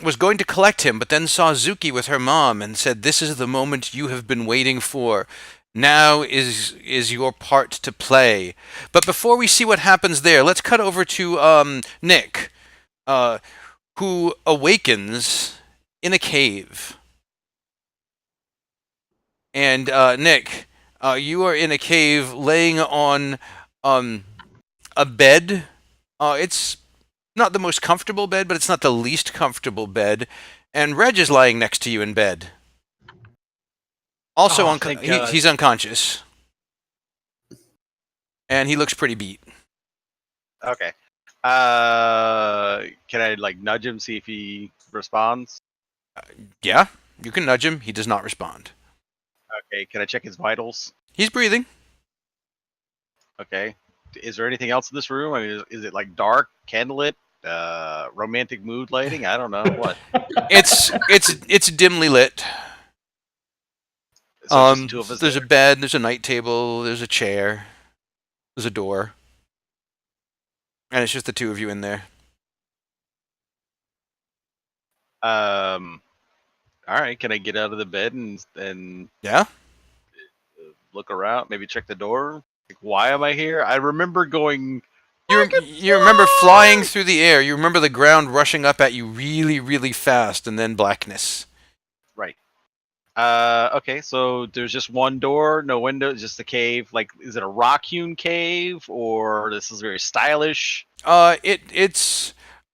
was going to collect him, but then saw Zuki with her mom and said, "This is the moment you have been waiting for. Now is your part to play." But before we see what happens there, let's cut over to Nick, uh, who awakens in a cave. And Nick, you are in a cave laying on a bed. It's not the most comfortable bed, but it's not the least comfortable bed. And Reg is lying next to you in bed. Also, Oh, thank God. he's unconscious. And he looks pretty beat. Okay. Can I like nudge him, see if he responds? Yeah, you can nudge him. He does not respond. Okay. Can I check his vitals? He's breathing. Okay. Is there anything else in this room? I mean, is it like dark, candlelit, romantic mood lighting? I don't know what. It's dimly lit. So just the two of us There's a there? bed, there's a night table, there's a chair, there's a door, and it's just the two of you in there. All right. Can I get out of the bed and Yeah. look around? Maybe check the door. Like, why am I here? I remember going. You remember flying through the air. You remember the ground rushing up at you really, really fast, and then blackness. Right. Okay. So there's just one door, no window, just a cave. Like, is it a rock-hewn cave, or this is very stylish?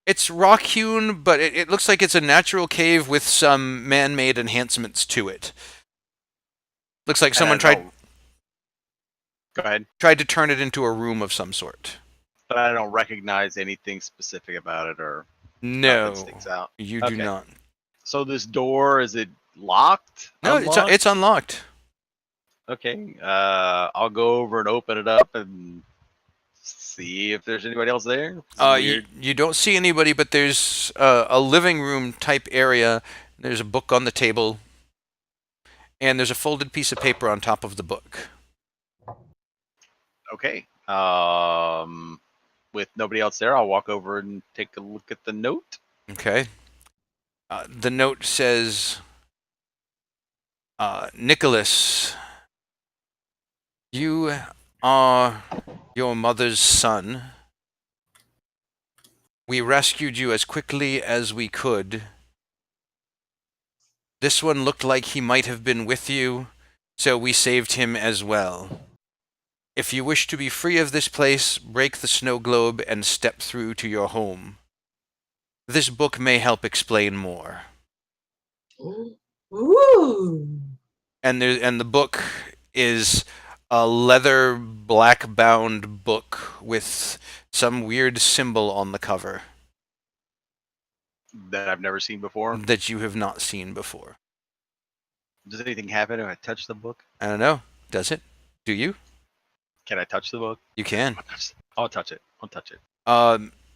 It's rock hewn, but it looks like it's a natural cave with some man-made enhancements to it. Looks like someone And I don't- Go ahead. tried to turn it into a room of some sort. But I don't recognize anything specific about it, or No, nothing sticks out. you do Okay. not. So this door, is it locked? No, Unlocked? it's unlocked. Okay. I'll go over and open it up and see if there's anybody else there. It's weird. You don't see anybody, but there's a living room type area. There's a book on the table, and there's a folded piece of paper on top of the book. Okay. With nobody else there, I'll walk over and take a look at the note. Okay. The note says, Nicholas, you are your mother's son. We rescued you as quickly as we could. This one looked like he might have been with you, so we saved him as well. If you wish to be free of this place, break the snow globe and step through to your home. This book may help explain more. Ooh. And the book is a leather black bound book with some weird symbol on the cover That I've never seen before. that you have not seen before. Does anything happen if I touch the book? I don't know. Does it? Do you? Can I touch the book? You can. I'll touch it. I'll touch it.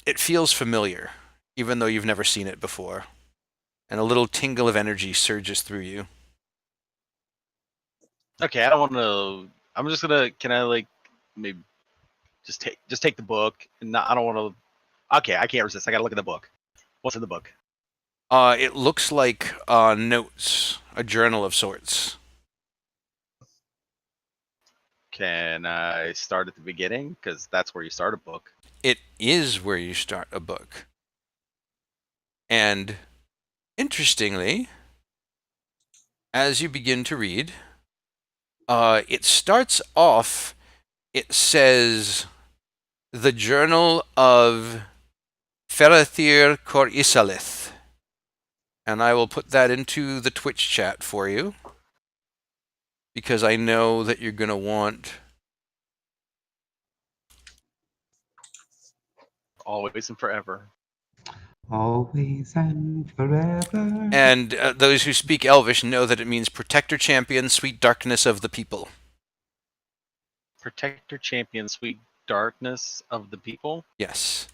It feels familiar, even though you've never seen it before. And a little tingle of energy surges through you. Okay, I don't want to. I'm just gonna. Can I like maybe just take the book and not, I don't want to. Okay, I can't resist. I gotta look at the book. What's in the book? It looks like notes, a journal of sorts. Can I start at the beginning? Because that's where you start a book. It is where you start a book. And interestingly, as you begin to read, it starts off, it says, the Journal of Ferathir Kor Isalith. And I will put that into the Twitch chat for you. because I know that you're going to want. Always and forever. Always and forever. And those who speak Elvish know that it means protector champion, sweet darkness of the people. Protector champion, sweet darkness of the people. Yes.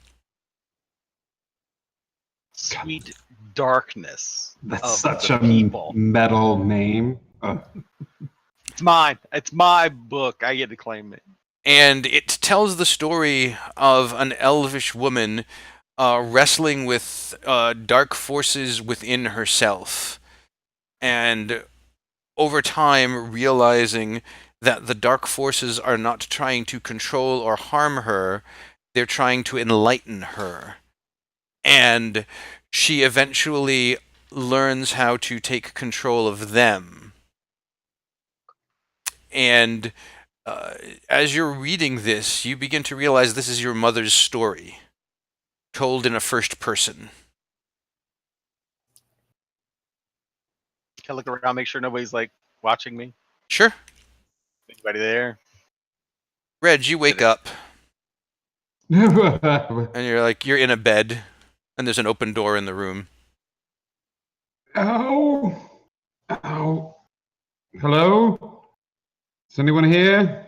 Sweet darkness That's of such the a people. metal name. It's mine. It's my book. I get to claim it. And it tells the story of an elvish woman wrestling with dark forces within herself. And over time, realizing that the dark forces are not trying to control or harm her, they're trying to enlighten her. And she eventually learns how to take control of them. And as you're reading this, you begin to realize this is your mother's story, told in a first person. Can I look around, make sure nobody's like watching me? Sure. Anybody there? Reg, you wake up, Oh, and you're in a bed, and there's an open door in the room. oh. Hello? Is anyone here?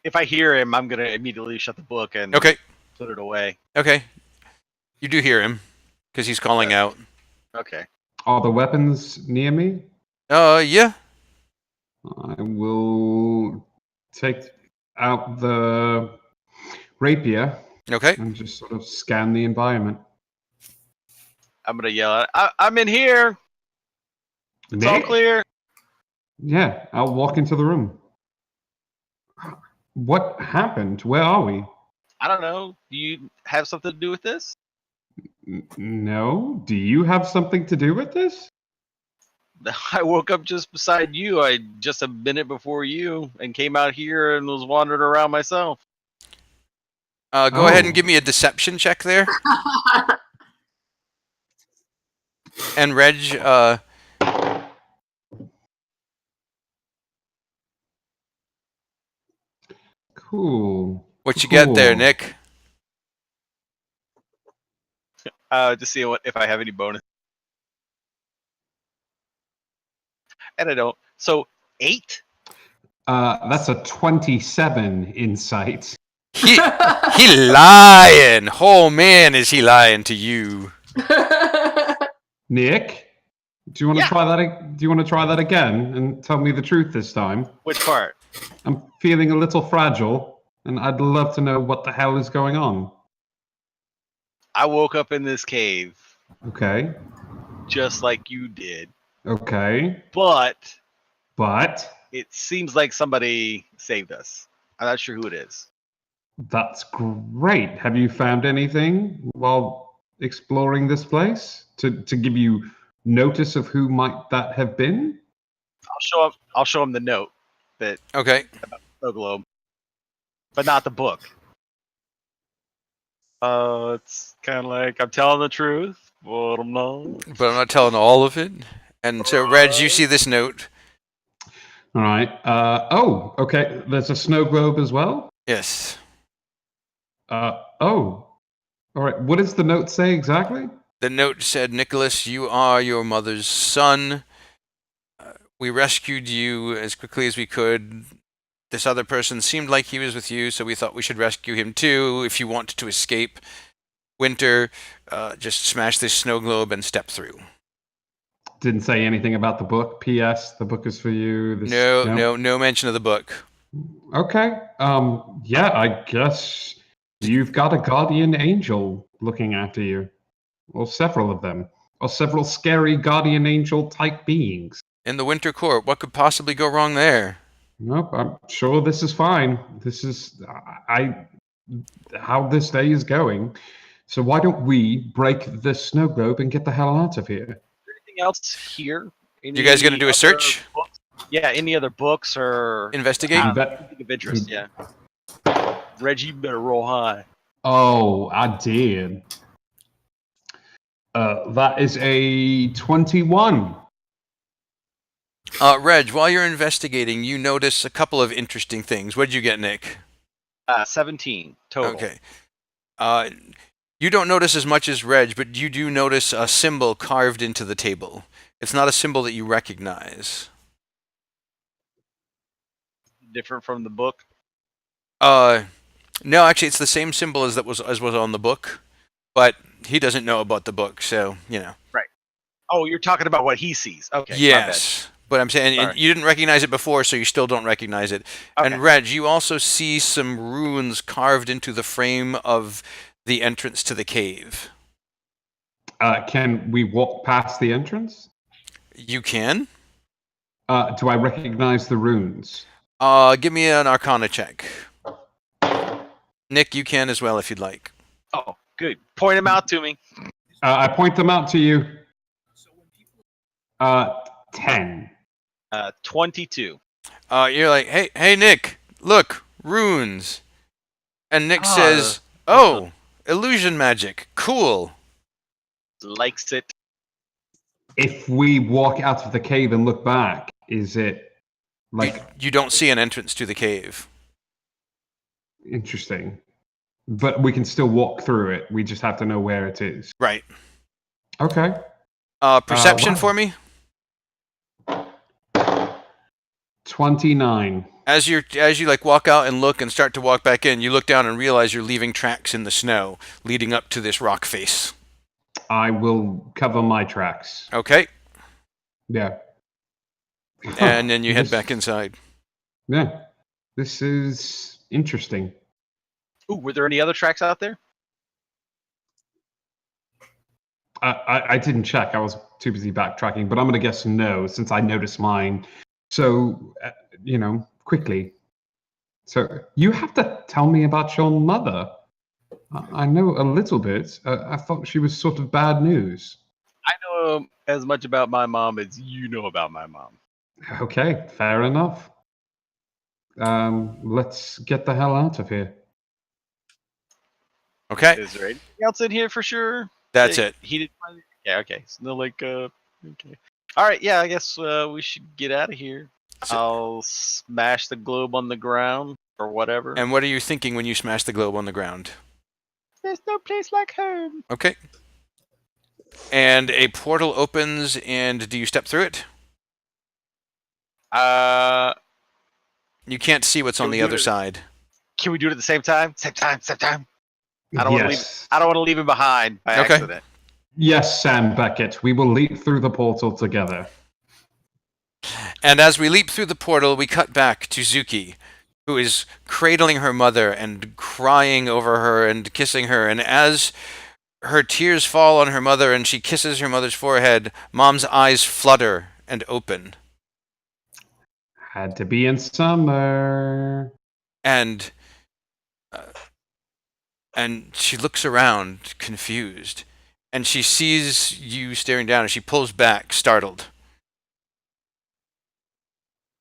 If I hear him, I'm gonna immediately shut the book and Okay, put it away. okay. You do hear him, because he's calling out. Okay. Are the weapons near me? Yeah. I will take out the rapier Okay. and just sort of scan the environment. I'm gonna yell out, I'm in here. It's all Nick? clear. Yeah, I'll walk into the room. What happened? Where are we? I don't know. Do you have something to do with this? No? Do you have something to do with this? I woke up just beside you. I just a minute before you, and came out here and was wandering around myself. Go ahead and Oh. give me a deception check there. And Reg, Cool. what you get there, Cool. Nick? To see if I have any bonus. And I don't. So 8? That's a 27 insight. He lying. Oh man, is he lying to you? Nick, do you want to Yeah. try that? Do you want to try that again and tell me the truth this time? Which part? I'm feeling a little fragile, and I'd love to know what the hell is going on. I woke up in this cave Okay. just like you did, Okay. but But it seems like somebody saved us. I'm not sure who it is. that's great. Have you found anything while exploring this place to give you notice of who might that have been? I'll show him the note that Okay. snow globe, but not the book. It's kind of like I'm telling the truth, but I'm not. But I'm not telling all of it. And so, Reg, you see this note. All right. Oh, okay. There's a snow globe as well. Yes. Oh. All right. What does the note say exactly? The note said, Nicholas, you are your mother's son. We rescued you as quickly as we could. This other person seemed like he was with you, so we thought we should rescue him too. If you want to escape winter, just smash this snow globe and step through. Didn't say anything about the book. P.S. The book is for you. No mention of the book. Okay. Yeah, I guess you've got a guardian angel looking after you. Or several of them. Or several scary guardian angel type beings. In the Winter Court, what could possibly go wrong there? Nope, I'm sure this is fine. This is how this day is going. So why don't we break this snow globe and get the hell out of here? Anything else here? You guys gonna do a other search? books? Yeah, any other books or Investigate? anything of interest? Yeah. Reggie, you better roll high. Oh, I did. That is a 21. Reg, while you're investigating, you notice a couple of interesting things. What did you get, Nick? 17 total. Okay. Uh, you don't notice as much as Reg, but you do notice a symbol carved into the table. It's not a symbol that you recognize. Different from the book. No, actually, it's the same symbol as was on the book, but he doesn't know about the book, so you know. Right. Oh, you're talking about what he sees. Okay. Yes, but I'm saying Sorry. you didn't recognize it before, so you still don't recognize it. My bad. And Reg, you also see some runes carved into the frame of the entrance to the cave. Can we walk past the entrance? You can. Do I recognize the runes? Give me an Arcana check. Nick, you can as well if you'd like. Oh, good. Point him out to me. I point them out to you. 10. 22. You're like, hey, Nick, look, runes. And Nick Ah, says, "Oh, illusion magic, cool." Likes it. If we walk out of the cave and look back, is it like You don't see an entrance to the cave. interesting? But we can still walk through it. We just have to know where it is. Right. Okay. Perception Wow. for me. 29. As you like walk out and look and start to walk back in, you look down and realize you're leaving tracks in the snow leading up to this rock face. I will cover my tracks. Okay. Yeah. And then you head This- back inside. Yeah. This is interesting. Ooh, were there any other tracks out there? I didn't check. I was too busy backtracking, but I'm going to guess no, since I noticed mine. So, quickly. So, you have to tell me about your mother. I know a little bit. I thought she was sort of bad news. I know as much about my mom as you know about my mom. Okay, fair enough. Let's get the hell out of here. Okay. Is there anything else in here for sure? That's it. He did. Yeah. Okay. So no, okay. All right. Yeah. I guess we should get out of here. I'll smash the globe on the ground or whatever. And what are you thinking when you smash the globe on the ground? There's no place like home. Okay. And a portal opens, and do you step through it? You can't see what's on Can we the do other it? side. Can we do it at the same time? Same time. I don't want to leave. Yes. I don't want to leave him behind by Okay. accident. Yes, Sam Beckett. We will leap through the portal together. And as we leap through the portal, we cut back to Zuki, who is cradling her mother and crying over her and kissing her. And as her tears fall on her mother and she kisses her mother's forehead, Mom's eyes flutter and open. Had to be in summer. And she looks around, confused. And she sees you staring down, and she pulls back, startled.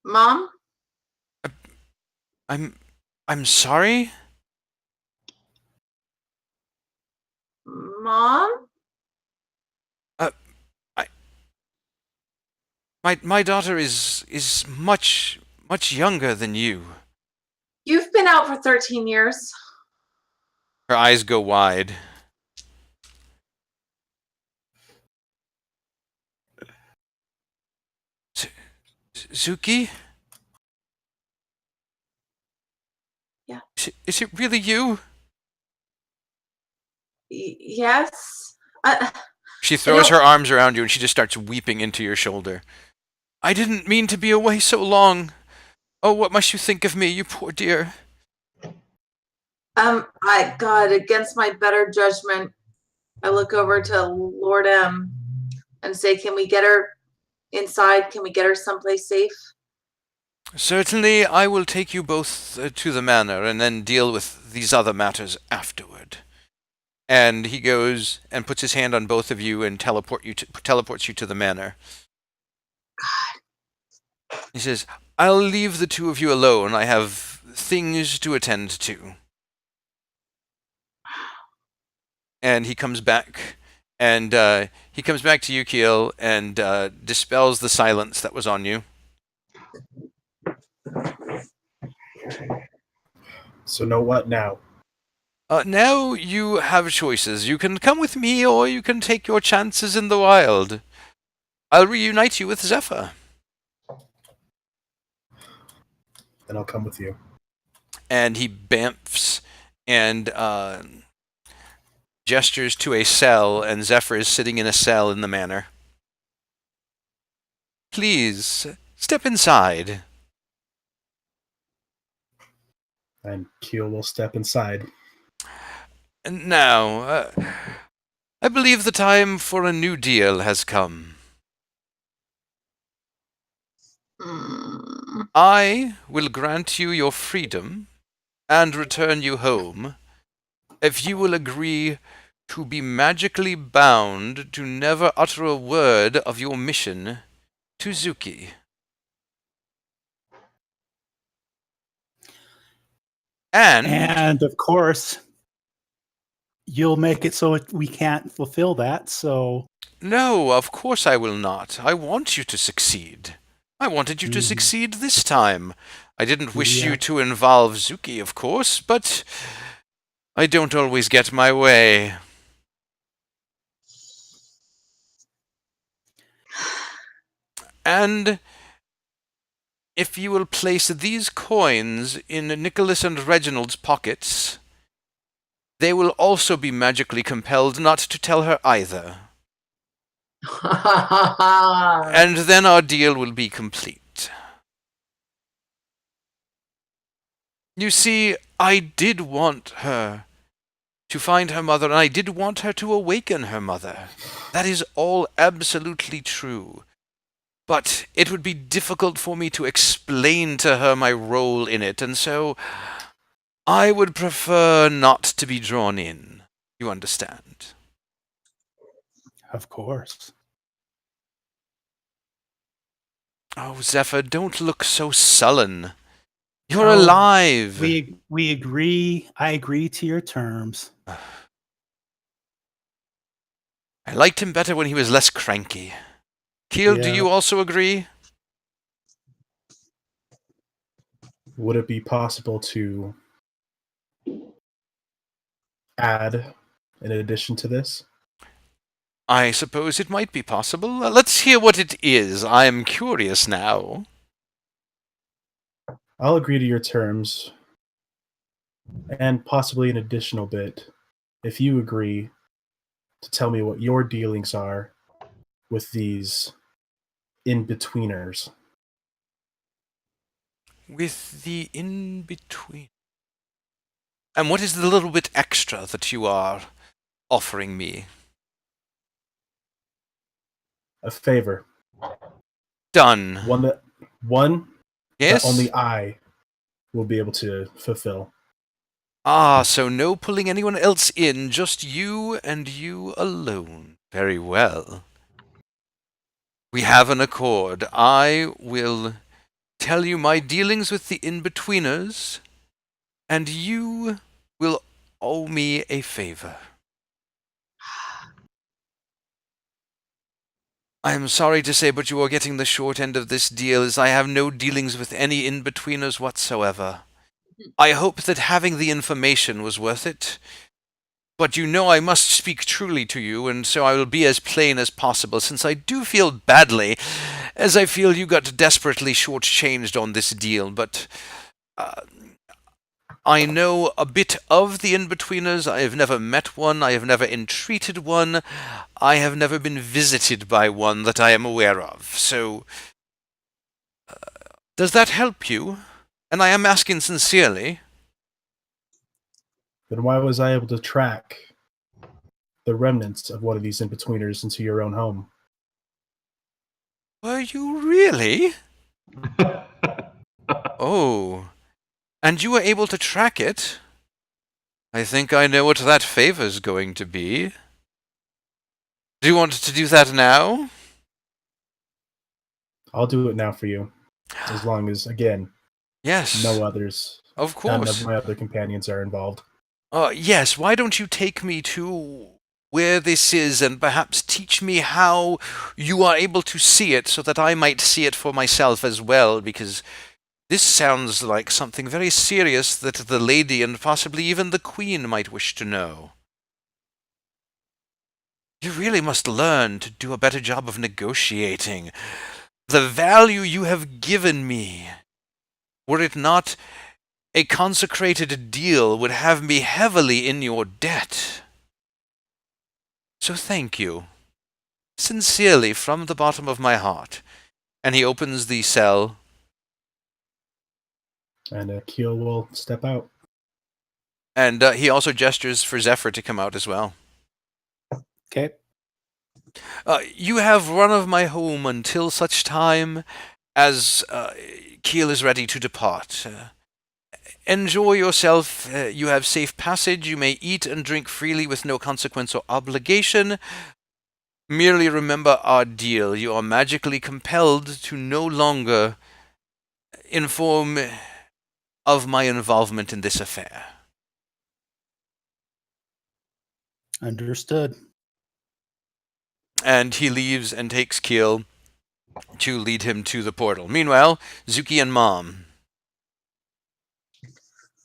Mom? I'm sorry? Mom? My daughter is much younger than you. You've been out for 13 years. Her eyes go wide. Zuki? Yeah. Is it really you? Yes. She throws her arms around you and she just starts weeping into your shoulder. I didn't mean to be away so long. Oh, what must you think of me, you poor dear? God, against my better judgment, I look over to Lord M and say, can we get her inside? Can we get her someplace safe? Certainly, I will take you both to the manor and then deal with these other matters afterward. And he goes and puts his hand on both of you and teleports you to the manor. God. He says, I'll leave the two of you alone. I have things to attend to. And he comes back, and he comes back to you, Keel, and dispels the silence that was on you. So know what now? Now you have choices. You can come with me, or you can take your chances in the wild. I'll reunite you with Zephyr. Then I'll come with you. And he bamfs and gestures to a cell, and Zephyr is sitting in a cell in the manor. Please, step inside. And Keel will step inside. And now, I believe the time for a new deal has come. Hmm. I will grant you your freedom and return you home if you will agree to be magically bound to never utter a word of your mission to Zuki. And of course, you'll make it so we can't fulfill that. So No, of course I will not. I want you to succeed. I wanted you to succeed this time. I didn't wish you to involve Zuki, of course, but I don't always get my way. And if you will place these coins in Nicholas and Reginald's pockets, they will also be magically compelled not to tell her either. And then our deal will be complete. You see, I did want her to find her mother, and I did want her to awaken her mother. That is all absolutely true. But it would be difficult for me to explain to her my role in it, and so I would prefer not to be drawn in. You understand? of course. Oh, Zephyr, don't look so sullen. You're Oh, alive. We agree. I agree to your terms. I liked him better when he was less cranky. Keel, do Yeah. you also agree? Would it be possible to add in addition to this? I suppose it might be possible. Let's hear what it is. I am curious now. I'll agree to your terms and possibly an additional bit if you agree to tell me what your dealings are with these in-betweeners. With the in-between. And what is the little bit extra that you are offering me? A favor. Done. One that Yes? only I will be able to fulfill. Ah, so no pulling anyone else in, just you and you alone. Very well. We have an accord. I will tell you my dealings with the in-betweeners, and you will owe me a favor. I am sorry to say, but you are getting the short end of this deal, as I have no dealings with any in-betweeners whatsoever. I hope that having the information was worth it, but you know I must speak truly to you, and so I will be as plain as possible, since I do feel badly, as I feel you got desperately shortchanged on this deal, but I know a bit of the in-betweeners. I have never met one. I have never entreated one. I have never been visited by one that I am aware of. So, does that help you? And I am asking sincerely. Then why was I able to track the remnants of one of these in-betweeners into your own home? Were you really? Oh. And you were able to track it? I think I know what that favor's going to be. Do you want to do that now? I'll do it now for you, as long as, again, Yes. no others, Of none course. of my other companions are involved. Yes, why don't you take me to where this is and perhaps teach me how you are able to see it so that I might see it for myself as well, because This sounds like something very serious that the lady and possibly even the queen might wish to know. You really must learn to do a better job of negotiating. The value you have given me, were it not a consecrated deal, would have me heavily in your debt. So thank you, sincerely, from the bottom of my heart. And he opens the cell. And Keel will step out. And he also gestures for Zephyr to come out as well. Okay. You have run of my home until such time as Keel is ready to depart. Enjoy yourself. You have safe passage. You may eat and drink freely with no consequence or obligation. Merely remember our deal. You are magically compelled to no longer inform of my involvement in this affair. Understood. And he leaves and takes Keel to lead him to the portal. Meanwhile, Zuki and Mom,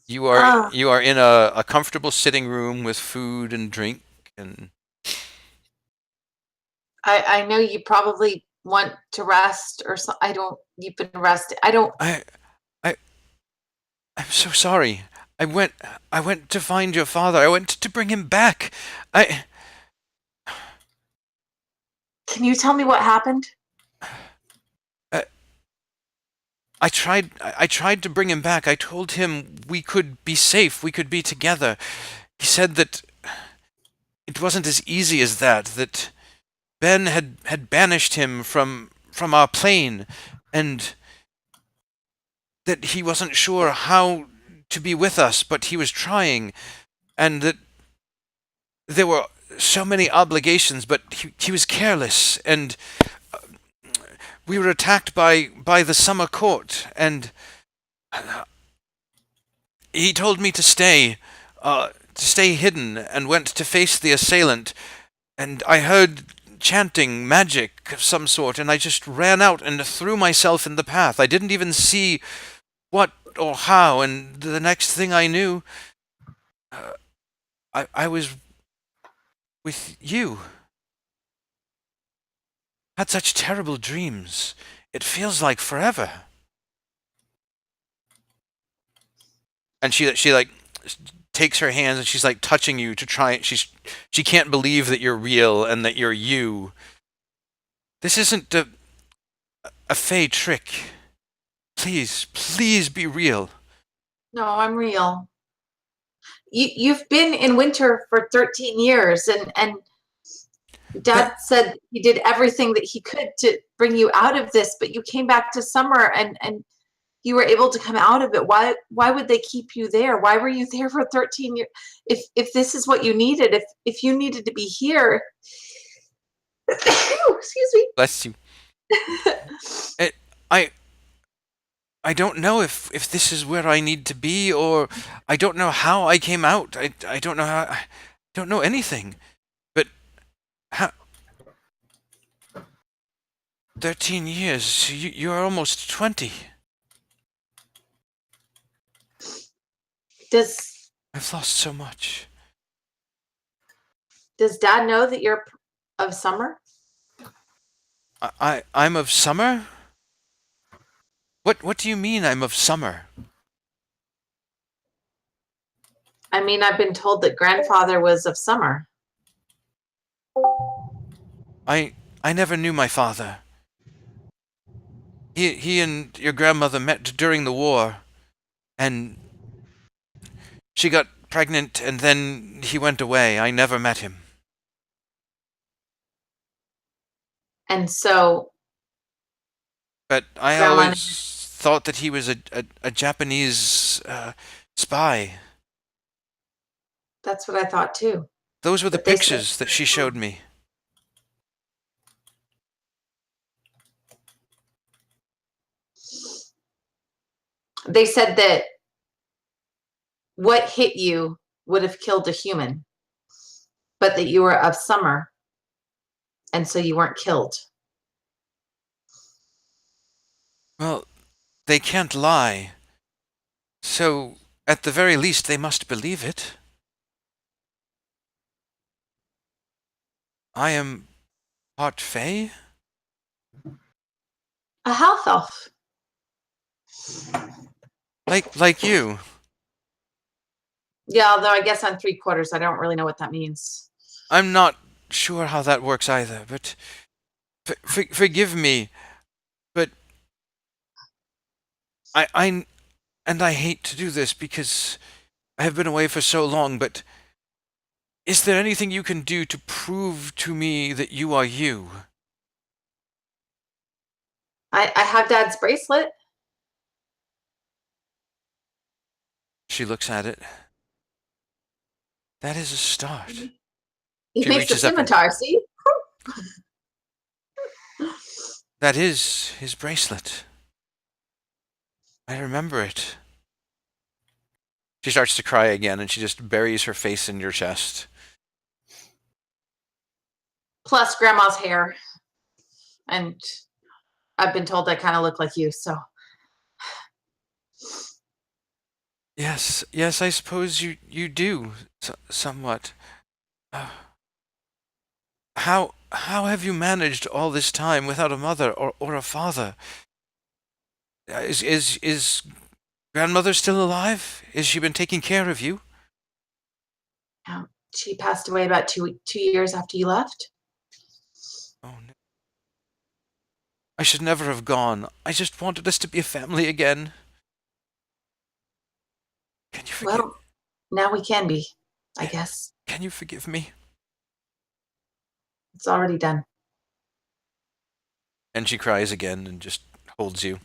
you Ah. are in a comfortable sitting room with food and drink, and I know you probably want to rest or so. You've been resting. I'm so sorry. I went to find your father. I went to bring him back. Can you tell me what happened? I tried to bring him back. I told him we could be safe, we could be together. He said that it wasn't as easy as that, that Ben had banished him from our plane, and that he wasn't sure how to be with us, but he was trying, and that there were so many obligations, but he was careless, and we were attacked by the summer court, and he told me to stay hidden, and went to face the assailant, and I heard chanting magic of some sort, and I just ran out and threw myself in the path. I didn't even see what or how, and the next thing I knew, I was with you. Had such terrible dreams. It feels like forever. And she like takes her hands and she's like touching you to try. She can't believe that you're real and that you're you. This isn't a fey trick. Please be real. No, I'm real. You've been in winter for 13 years, and Dad said he did everything that he could to bring you out of this, but you came back to summer and you were able to come out of it. Why would they keep you there? Why were you there for 13 years? If this is what you needed, if you needed to be here. Excuse me. Bless you. I don't know if this is where I need to be, or I don't know how I came out. I don't know how. I don't know anything. But how? 13 years. You're almost 20. I've lost so much. Does Dad know that you're of summer? I'm of summer? What do you mean I'm of summer? I mean, I've been told that grandfather was of summer. I never knew my father. He and your grandmother met during the war, and she got pregnant, and then he went away. I never met him. And so. But I always thought that he was a Japanese spy. That's what I thought too. Those were the pictures that she showed me. They said that what hit you would have killed a human, but that you were of summer, and so you weren't killed. Well, they can't lie. So, at the very least, they must believe it. I am part Fae? A half elf. Like you. Yeah, although I guess I'm 3/4. I don't really know what that means. I'm not sure how that works either, but forgive me, but I hate to do this because I have been away for so long, but is there anything you can do to prove to me that you are you? I have Dad's bracelet. She looks at it. That is a start. He She makes a reaches up and- scimitar, see? That is his bracelet. I remember it. She starts to cry again, and she just buries her face in your chest. Plus Grandma's hair. And I've been told I kind of look like you, so. Yes, I suppose you do, somewhat. How have you managed all this time without a mother or a father? Is grandmother still alive? Has she been taking care of you? She passed away about 2 years after you left. Oh no. I should never have gone. I just wanted us to be a family again. Can you forgive? Well, now we can be, I guess. Can you forgive me? It's already done. And she cries again and just holds you.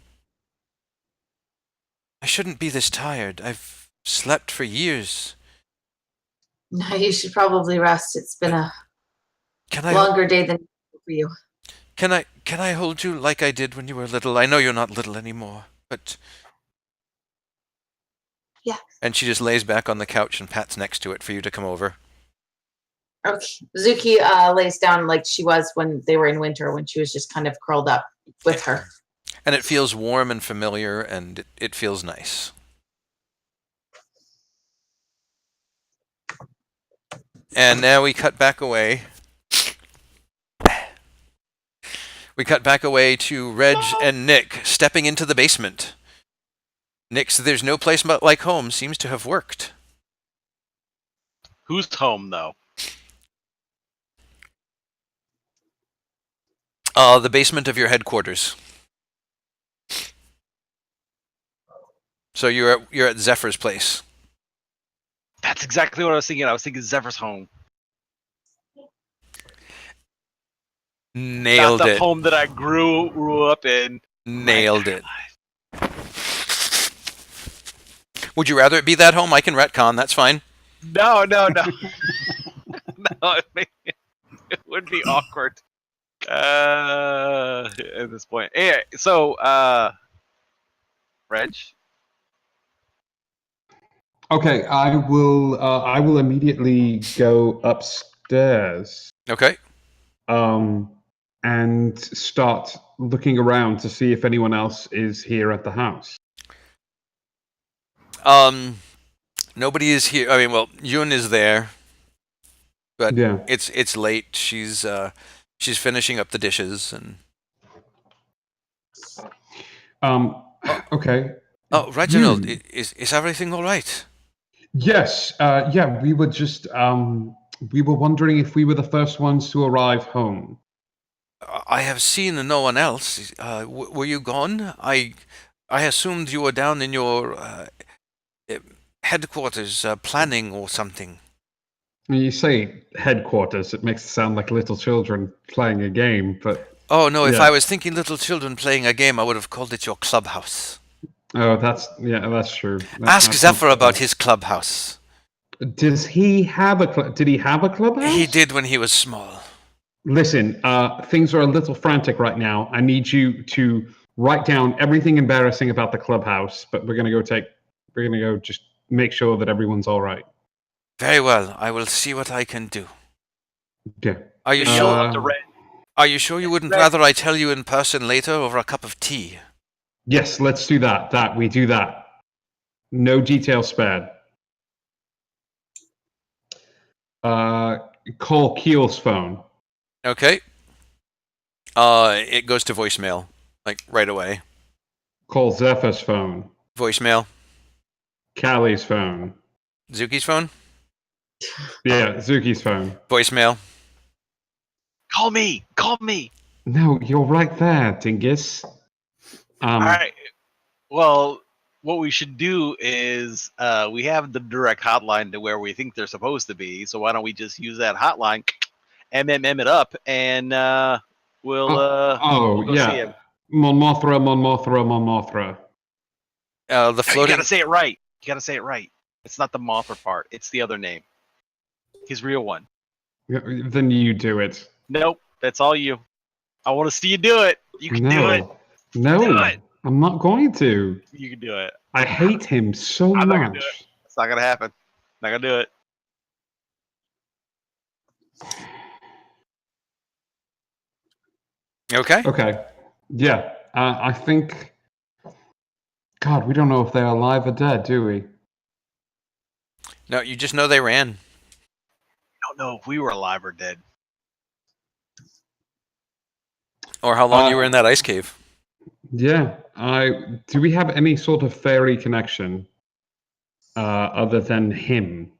I shouldn't be this tired. I've slept for years. No, you should probably rest. It's been a Can I longer day than for you. can I hold you like I did when you were little? I know you're not little anymore, but Yeah. And she just lays back on the couch and pats next to it for you to come over. Okay. Zuki lays down like she was when they were in winter, when she was just kind of curled up with her. And it feels warm and familiar, and it feels nice. And now we cut back away. We cut back away to Reg and Nick stepping into the basement. Nick's "there's no place like home" seems to have worked. Who's home though? The basement of your headquarters. So you're at Zephyr's place. That's exactly what I was thinking. I was thinking Zephyr's home. Nailed Not the it. home that I grew up in. Nailed it. Would you rather it be that home? I can retcon. That's fine. No. No, it would be awkward. At this point. Anyway, so Reg? Okay, I will immediately go upstairs. Okay. And start looking around to see if anyone else is here at the house. Nobody is here. I mean, well, Yun is there, but Yeah. it's late. She's finishing up the dishes and. Okay. Oh, Reginald, Yun. is everything all right? Yes. Yeah. We were just we were wondering if we were the first ones to arrive home. I have seen no one else. Were you gone? I assumed you were down in your headquarters planning or something. When you say headquarters, it makes it sound like little children playing a game, but Oh no! If yeah. I was thinking little children playing a game, I would have called it your clubhouse. Oh, that's true. Ask Zephyr about his clubhouse. Does he have a did he have a clubhouse? He did when he was small. Listen, things are a little frantic right now. I need you to write down everything embarrassing about the clubhouse, but we're gonna go just make sure that everyone's all right. Very well. I will see what I can do. Yeah. Are you Yell sure? up to Reg. Are you sure you wouldn't rather I tell you in person later over a cup of tea? Yes, let's do that. We do that. No details spared. Call Keel's phone. Okay. It goes to voicemail, like right away. Call Zephyr's phone. Voicemail. Callie's phone. Zuki's phone. Yeah, Zuki's phone. Voicemail. Call me. Call me. No, you're right there, Dingus. All right. Well, what we should do is we have the direct hotline to where we think they're supposed to be. So why don't we just use that hotline, MMM it up, and we'll go see yeah. him. Mon Mothra. The No, you floating. gotta say it right. You gotta say it right. It's not the Mothra part. It's the other name. His real one. Then you do it. Nope. That's all you. I want to see you do it. You can do it. No, Do it. I'm not going to. You can do it. I hate him so I'm not gonna do much. It's not gonna happen. Not gonna do it. Okay. Okay. Yeah. I think. God, we don't know if they're alive or dead, do we? No, you just know they ran. I don't know if we were alive or dead. Or how long you were in that ice cave. Yeah. Do we have any sort of fairy connection other than him?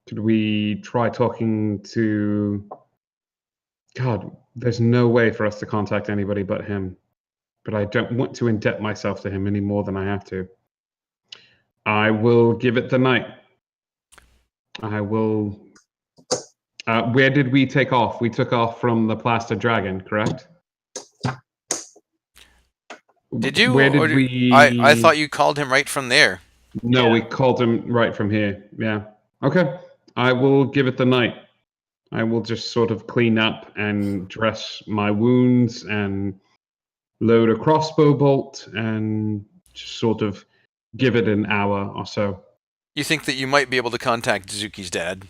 Could we try talking to? God, there's no way for us to contact anybody but him. But I don't want to indebt myself to him any more than I have to. I will give it the night. I will. Where did we take off? We took off from the Plaster Dragon, correct? Did you? Where or did we? I thought you called him right from there. No, Yeah. we called him right from here. Yeah. Okay. I will give it the night. I will just sort of clean up and dress my wounds and load a crossbow bolt and just sort of give it an hour or so. You think that you might be able to contact Zuki's dad?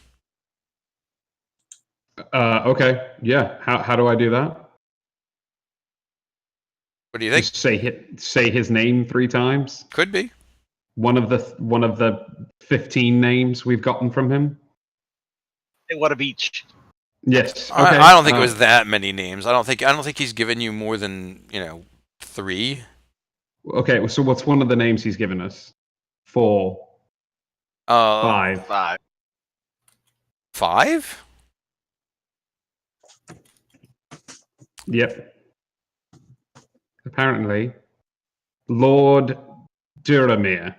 Okay. Yeah. How do I do that? What do you think? Just say his name 3 times. Could be. One of the 15 names we've gotten from him. Say one of each. Yes. Okay. I don't think it was that many names. I don't think he's given you more than 3. Okay. So what's one of the names he's given us? 4, 5. 5. 5? Yep. Apparently, Lord Duramir.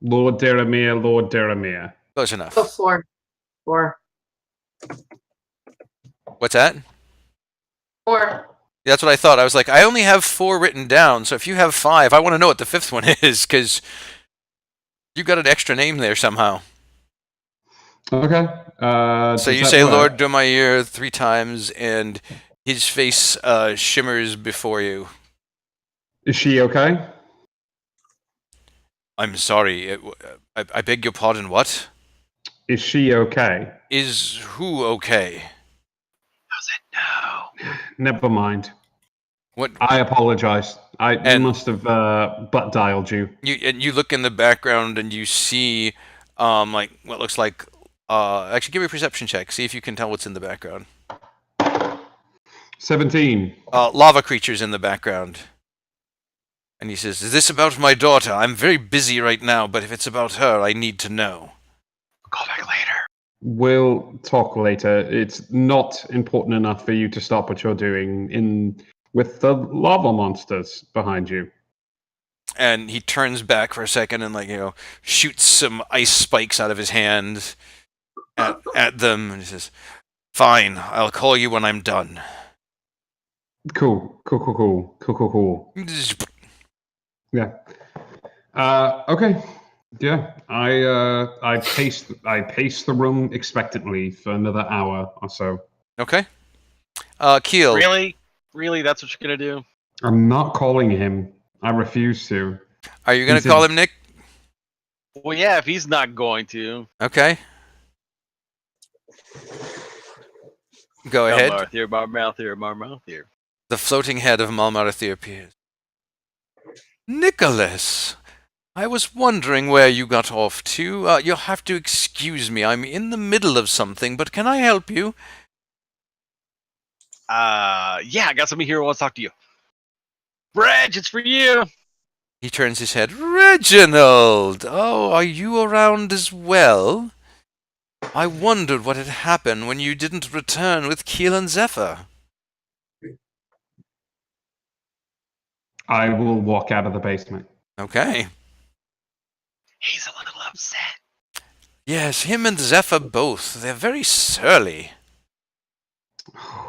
Lord Duramir. Close enough. Oh, 4. 4. What's that? 4. That's what I thought. I was like, I only have 4 written down, so if you have 5, I want to know what the 5th one is, because you got an extra name there somehow. Okay. So you say Lord Dumayir 3 times, and his face shimmers before you. Is she okay? I'm sorry. I beg your pardon, what? Is she okay? Is who okay? No. Never mind. What? I apologize. I And- must have butt dialed you. You look in the background and you see like what looks like actually give me a perception check. See if you can tell what's in the background. 17. Lava creatures in the background. And he says, "Is this about my daughter? I'm very busy right now, but if it's about her, I need to know." Call back later. We'll talk later. It's not important enough for you to stop what you're doing with the lava monsters behind you. And he turns back for a second and shoots some ice spikes out of his hand at them, and he says, "Fine, I'll call you when I'm done." Cool. Yeah. Okay. Yeah. I pace the room expectantly for another hour or so. Okay. Keel. Really, that's what you're gonna do? I'm not calling him. I refuse to. Are you gonna He's call a- him Nick? Well, yeah. If he's not going to, Okay. Go ahead. Malmouth here. The floating head of Malmarathir appears. Nicholas, I was wondering where you got off to. You'll have to excuse me. I'm in the middle of something, but can I help you? Yeah, I got somebody here who wants to talk to you. Reg, it's for you. He turns his head. Reginald! Oh, are you around as well? I wondered what had happened when you didn't return with Keel and Zephyr. I will walk out of the basement. Okay. He's a little upset. Yes, him and Zephyr both. They're very surly.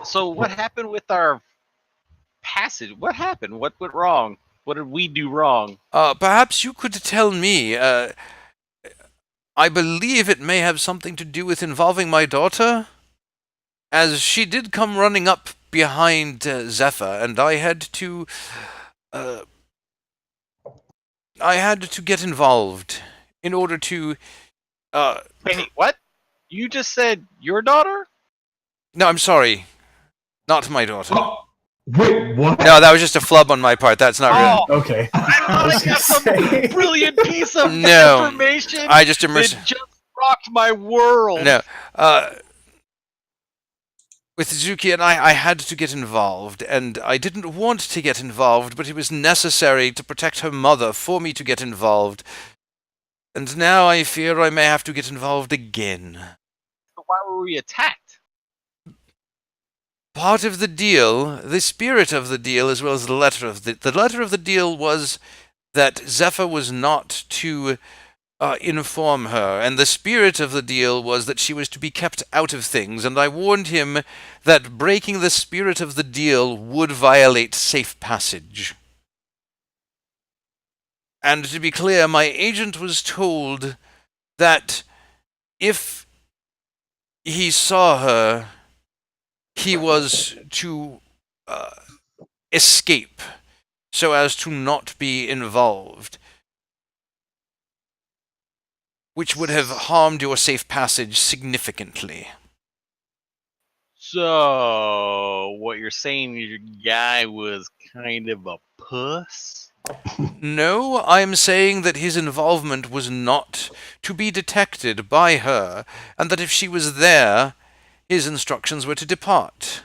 So what happened with our passage? What happened? What went wrong? What did we do wrong? Perhaps you could tell me. I believe it may have something to do with involving my daughter, as she did come running up behind Zephyr, and I had to get involved in order to. Wait, what? You just said your daughter? No, I'm sorry, not my daughter. Oh, wait, what? No, that was just a flub on my part. That's not real. Oh, Okay. I thought was I got gonna some say. brilliant piece of No, information. I just that immersed. just rocked my world. No, with Zuki and I had to get involved, and I didn't want to get involved, but it was necessary to protect her mother for me to get involved. And now I fear I may have to get involved again. Why were we attacked? Part of the deal, the spirit of the deal, as well as the letter of the letter of the deal was that Zephyr was not to inform her, and the spirit of the deal was that she was to be kept out of things, and I warned him that breaking the spirit of the deal would violate safe passage. And to be clear, my agent was told that if he saw her, he was to escape so as to not be involved, which would have harmed your safe passage significantly. So, what you're saying is your guy was kind of a puss? No, I am saying that his involvement was not to be detected by her, and that if she was there, his instructions were to depart.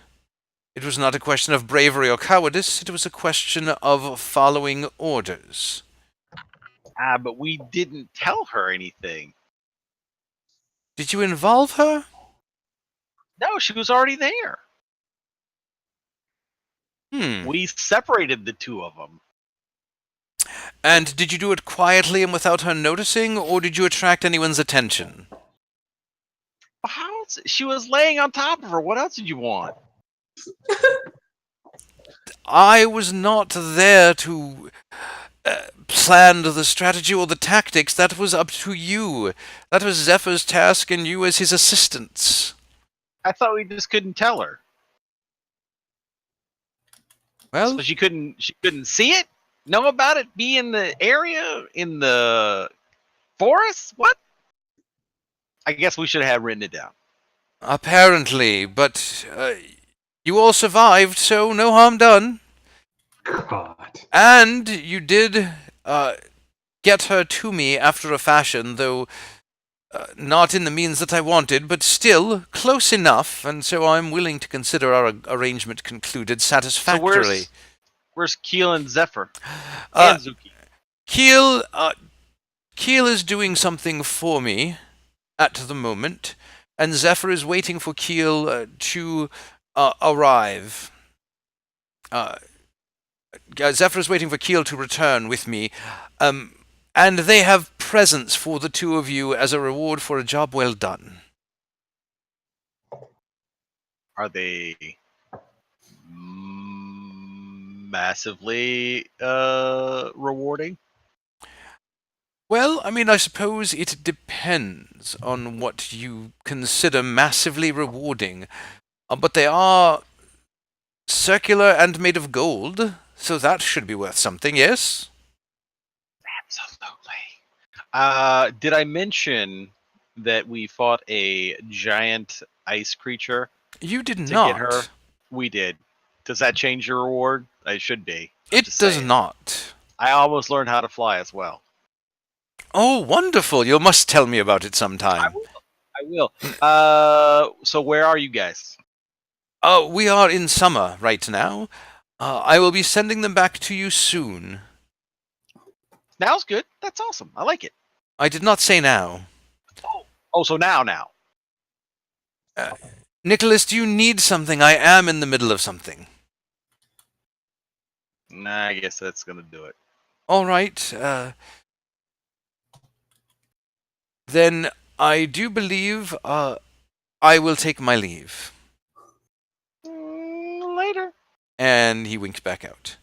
It was not a question of bravery or cowardice, it was a question of following orders. But we didn't tell her anything. Did you involve her? No, she was already there. We separated the two of them. And did you do it quietly and without her noticing, or did you attract anyone's attention? How else? She was laying on top of her. What else did you want? I was not there to plan the strategy or the tactics. That was up to you. That was Zephyr's task and you as his assistants. I thought we just couldn't tell her. Well, So she couldn't see it? Know about it? Be in the area? In the forest? What? I guess we should have written it down. apparently, but you all survived, so no harm done. God. And you did get her to me after a fashion, though not in the means that I wanted, but still close enough, and so I'm willing to consider our arrangement concluded satisfactorily. So where's Keel and Zephyr? Uh, And Zuki. Keel is doing something for me at the moment, and Zephyr is waiting for Keel to arrive. Zephyr is waiting for Keel to return with me, and they have presents for the two of you as a reward for a job well done. Are they massively rewarding? Well, I mean, I suppose it depends on what you consider massively rewarding, but they are circular and made of gold, so that should be worth something, yes? Absolutely. Did I mention that we fought a giant ice creature You did to not. get her? We did. Does that change your reward? It should be. I'm It just does saying. not. I almost learned how to fly as well. Oh, wonderful! You must tell me about it I sometime. will. I will. So where are you guys? We are in summer right now. I will be sending them back to you soon. Now's good. That's awesome. I like it. I did not say now. Oh, so now. Nicholas, do you need something? I am in the middle of something. Nah, I guess that's gonna do it. All right. Then I do believe I will take my leave. Later. And he winks back out.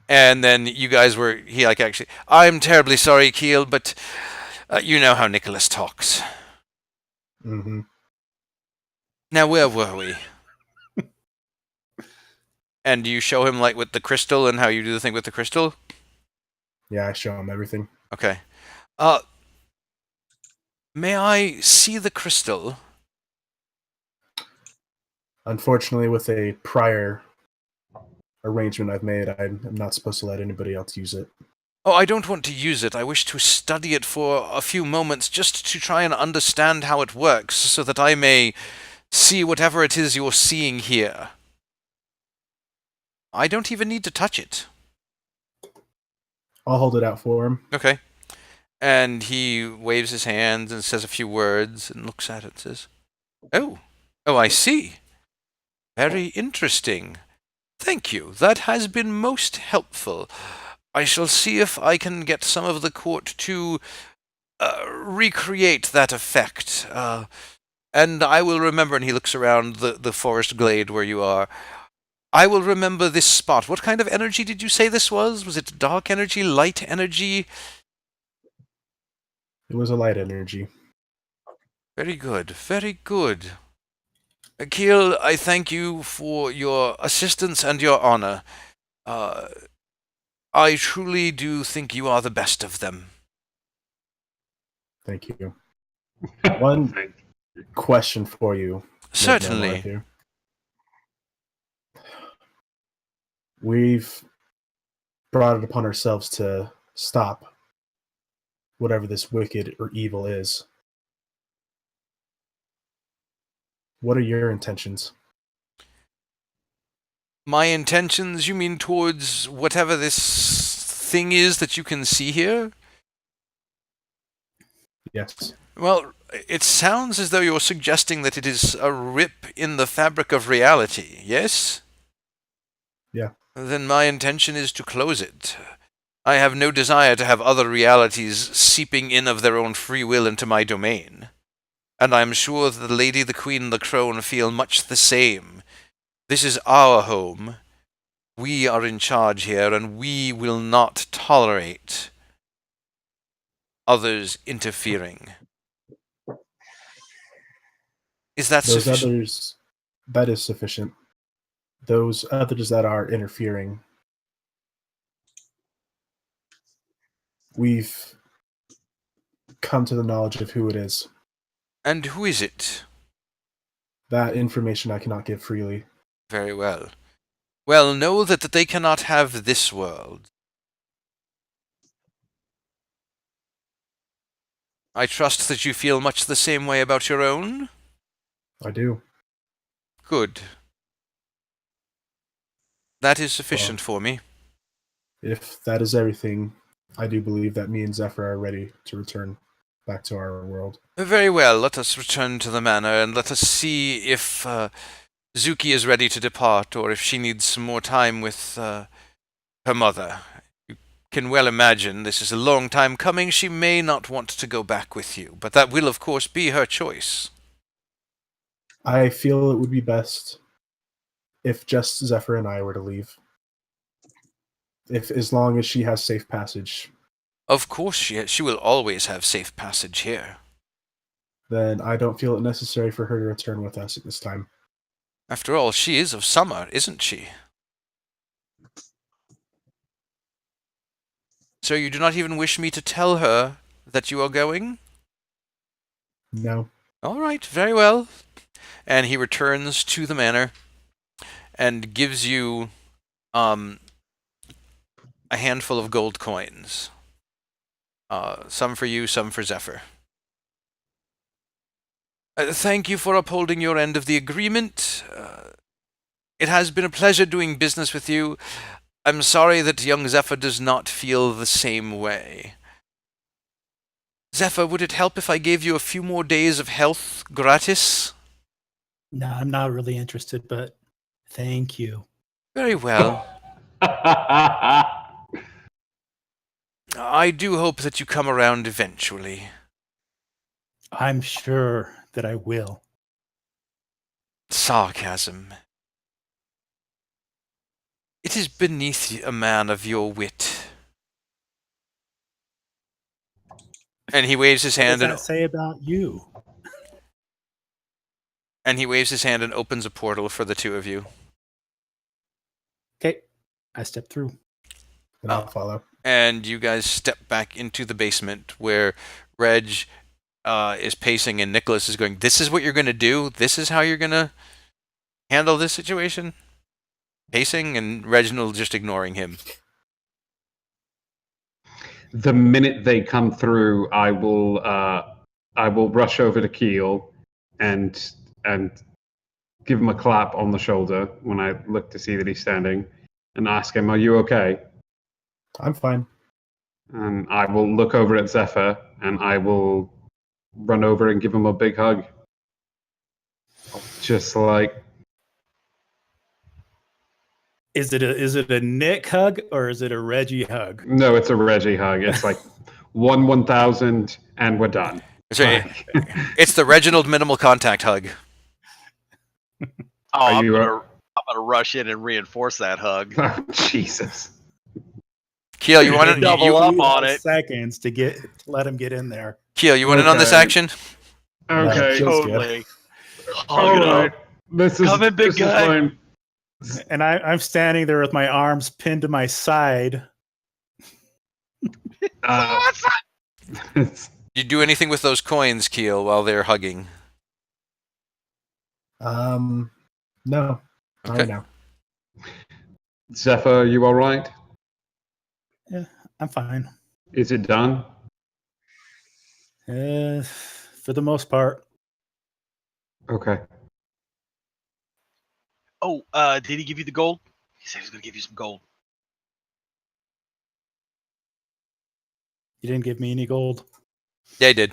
And then you guys were, actually, I'm terribly sorry, Keel, but you know how Nicholas talks. Mm-hmm. Now, where were we? And do you show him, like, with the crystal and how you do the thing with the crystal? Yeah, I show him everything. Okay. May I see the crystal? Unfortunately, with a prior arrangement I've made, I'm not supposed to let anybody else use it. Oh, I don't want to use it. I wish to study it for a few moments just to try and understand how it works so that I may see whatever it is you're seeing here. I don't even need to touch it. I'll hold it out for him. Okay. And he waves his hands and says a few words and looks at it and says, Oh, I see. Very interesting. Thank you. That has been most helpful. I shall see if I can get some of the court to recreate that effect. And I will remember, and he looks around the forest glade where you are. I will remember this spot. What kind of energy did you say this was? Was it dark energy, light energy? It was a light energy. Very good, very good. Akil, I thank you for your assistance and your honor. I truly do think you are the best of them. Thank you. One question for you. Certainly. Matthew. We've brought it upon ourselves to stop whatever this wicked or evil is. What are your intentions? My intentions, you mean towards whatever this thing is that you can see here? Yes. Well, it sounds as though you're suggesting that it is a rip in the fabric of reality, yes? Yeah. Then my intention is to close it. I have no desire to have other realities seeping in of their own free will into my domain. And I am sure that the Lady, the Queen, and the Crone feel much the same. This is our home. We are in charge here, and we will not tolerate others interfering. Is that Those sufficient? others, that is sufficient. Those others that are interfering, we've come to the knowledge of who it is. And who is it? That information I cannot give freely. Very well. Well, know that they cannot have this world. I trust that you feel much the same way about your own? I do. Good. That is sufficient for me. If that is everything, I do believe that me and Zephyr are ready to return back to our world. Very well, let us return to the manor, and let us see if Zuki is ready to depart, or if she needs some more time with her mother. You can well imagine this is a long time coming. She may not want to go back with you, but that will, of course, be her choice. I feel it would be best if just Zephyr and I were to leave. If as long as she has safe passage. Of course she will always have safe passage here. Then I don't feel it necessary for her to return with us at this time. After all, she is of summer, isn't she? So you do not even wish me to tell her that you are going? No. All right, very well. And he returns to the manor and gives you a handful of gold coins. Some for you, some for Zephyr. Thank you for upholding your end of the agreement. It has been a pleasure doing business with you. I'm sorry that young Zephyr does not feel the same way. Zephyr, would it help if I gave you a few more days of health gratis? No, I'm not really interested, but thank you. Very well. I do hope that you come around eventually. I'm sure that I will. Sarcasm. It is beneath a man of your wit. And he waves his What does hand that say about you? and he waves his hand and opens a portal for the two of you. Okay, I step through. And I'll follow. And you guys step back into the basement where Reg is pacing and Nicholas is going, "This is what you're going to do? This is how you're going to handle this situation?" Pacing and Reginald just ignoring him. The minute they come through, I will rush over to Keel and give him a clap on the shoulder when I look to see that he's standing, and ask him, "Are you okay?" I'm fine. And I will look over at Zephyr and I will run over and give him a big hug. Just like, Is it a Nick hug or is it a Reggie hug? no, it's a Reggie hug. It's like 1,000 and we're done. Like, It's the Reginald minimal contact hug. Oh, Are I'm you gonna rush in and reinforce that hug. oh, Jesus. Keel, you want to Double up on it. Seconds to let him get in there. Keel, you want in on this Okay. action? Okay. Feels good. Totally. All right. This is, Come in, big this guy. is fine. And I'm standing there with my arms pinned to my side. It's- You do anything with those coins, Keel, while they're hugging? No. Not Okay. right now. Zephyr, you all right? I'm fine. Is it done? For the most part. Okay. Oh, did he give you the gold? He said he was gonna give you some gold. You didn't give me any gold. Yeah, he did.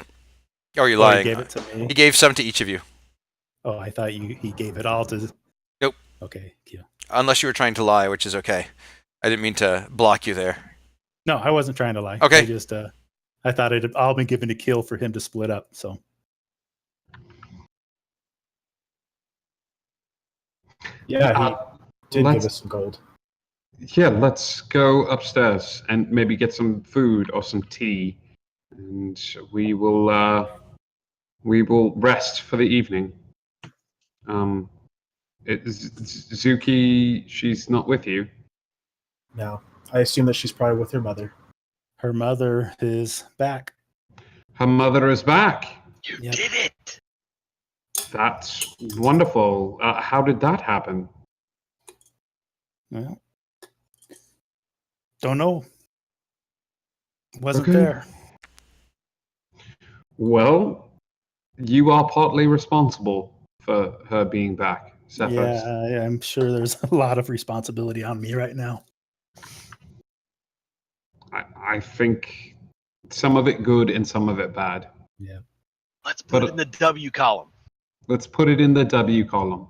Or are you Oh, lying? he gave it to me. He gave some to each of you. Oh, I thought he gave it all to. Nope. Okay, cute. Unless you were trying to lie, which is okay. I didn't mean to block you there. No, I wasn't trying to lie. Okay. I just I thought it had all been given to Kill for him to split up. So Yeah, he did let's- give us some gold. Yeah, let's go upstairs and maybe get some food or some tea, and we will rest for the evening. Zuki, she's not with you. No, I assume that she's probably with her mother. her mother is back. Her mother is back. You Yep. did it. That's wonderful. How did that happen? Well, don't know. Wasn't Okay. there. Well, you are partly responsible for her being back, Zephyr. Yeah, I'm sure there's a lot of responsibility on me right now. I think some of it good and some of it bad. Yeah. Let's put it in the W column. Let's put it in the W column.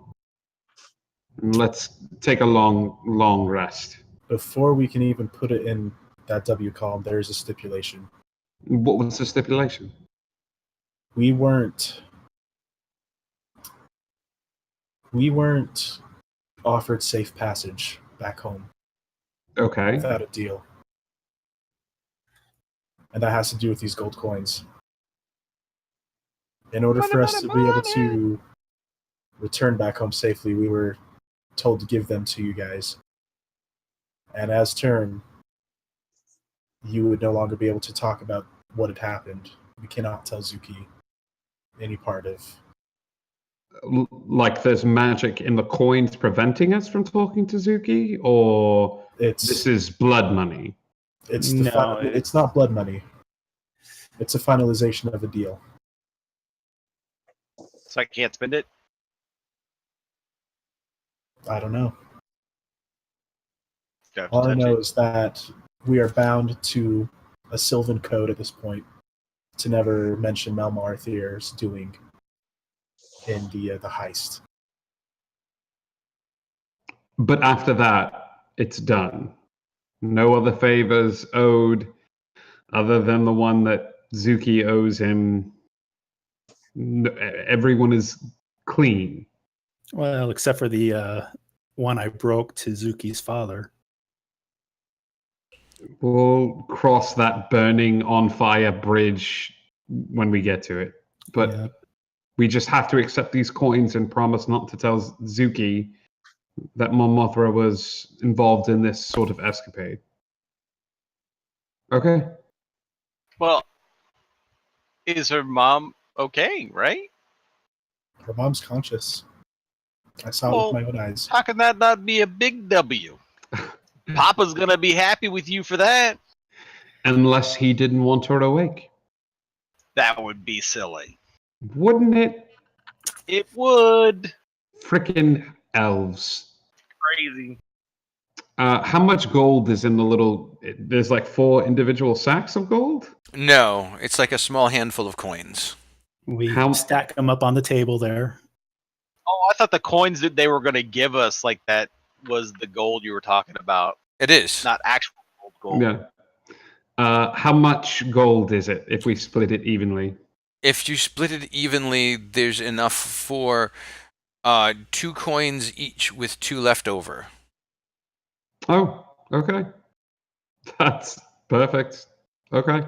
And let's take a long rest. Before we can even put it in that W column, there's a stipulation. What was the stipulation? We weren't offered safe passage back home Okay. without a deal. And that has to do with these gold coins. In order for us to be able to return back home safely, we were told to give them to you guys. And as turn, you would no longer be able to talk about what had happened. We cannot tell Zuki any part of like there's magic in the coins preventing us from talking to Zuki, or this It's is blood money? No, it's not blood money. It's a finalization of a deal. So I can't spend it. I don't know. Do I have to All I touch know it? is that we are bound to a Sylvan code at this point to never mention Melmarthir's doing in the heist. But after that, it's done. No other favors owed other than the one that Zuki owes him. Everyone is clean. well, except for the one I broke to Zuki's father. We'll cross that burning on fire bridge when we get to it. But Yeah. we just have to accept these coins and promise not to tell Zuki that Mon Mothra was involved in this sort of escapade. Okay. Well, is her mom okay? Right? Her mom's conscious. I saw it Well, with my own eyes. How can that not be a big W? Papa's gonna be happy with you for that. Unless he didn't want her awake. That would be silly. Wouldn't it? It would. Frickin' elves. Crazy. How much gold is in the little... There's like 4 individual sacks of gold? No, it's like a small handful of coins. We How- stack them up on the table there. Oh, I thought the coins that they were gonna give us, like that, was the gold you were talking about, It is. not actual gold. Yeah. How much gold is it if we split it evenly? If you split it evenly, there's enough for 2 coins each with 2 left over. Oh, okay. That's perfect. Okay.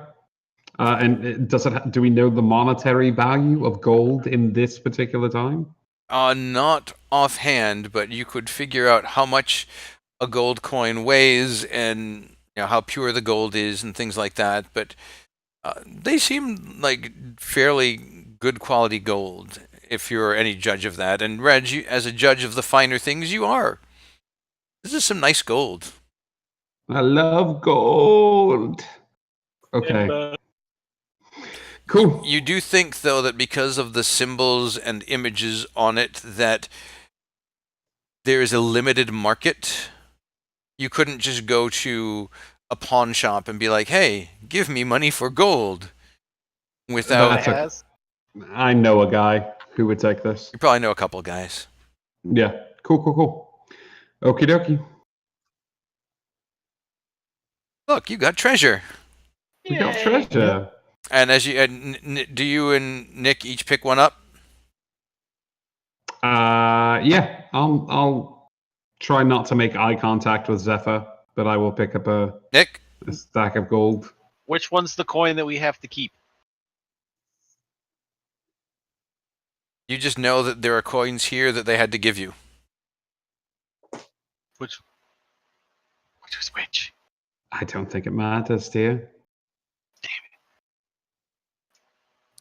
And does it? Do we know the monetary value of gold in this particular time? Not offhand, but you could figure out how much a gold coin weighs and how pure the gold is and things like that. But they seem like fairly good quality gold, if you're any judge of that. And Reg, as a judge of the finer things, you are. This is some nice gold. I love gold. Okay. Cool. You do think, though, that because of the symbols and images on it, that there is a limited market. You couldn't just go to a pawn shop and be like, "Hey, give me money for gold." Without, That's I know a guy who would take this. you probably know a couple guys. Yeah. Cool. Okie dokie. Look, you got treasure. We got Yay. treasure. And as you, do you and Nick each pick one up? Yeah. I'll try not to make eye contact with Zephyr, but I will pick up a Nick, stack of gold. Which one's the coin that we have to keep? you just know that there are coins here that they had to give you. Which was which? I don't think it matters, dear.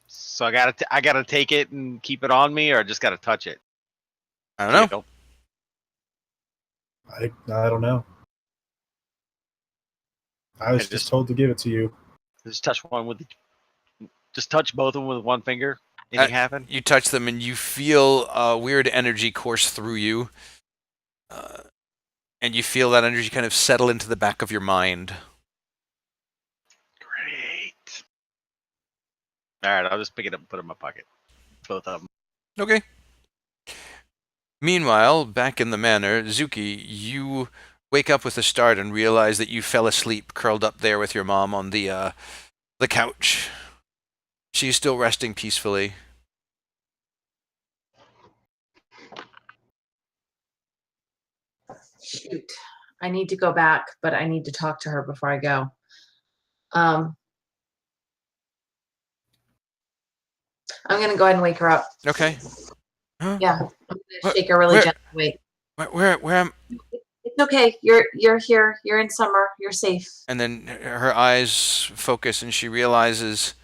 So I gotta take it and keep it on me, or I just gotta touch it? I don't know. I don't know. I was I just just- told to give it to you. Just touch one with just touch both of them with one finger. Anything happen? You touch them and you feel weird energy course through you. And you feel that energy kind of settle into the back of your mind. Great. All right, I'll just pick it up and put it in my pocket. Both of them. Okay. Meanwhile, back in the manor, Zuki, you wake up with a start and realize that you fell asleep curled up there with your mom on the couch. She's still resting peacefully. Shoot. I need to go back, but I need to talk to her before I go. I'm gonna go ahead and wake her up. Okay. Huh? Yeah. I'm gonna What- shake her really where- gently. Wait. Where am? It's okay. You're here. You're in summer. You're safe. And then her eyes focus and she realizes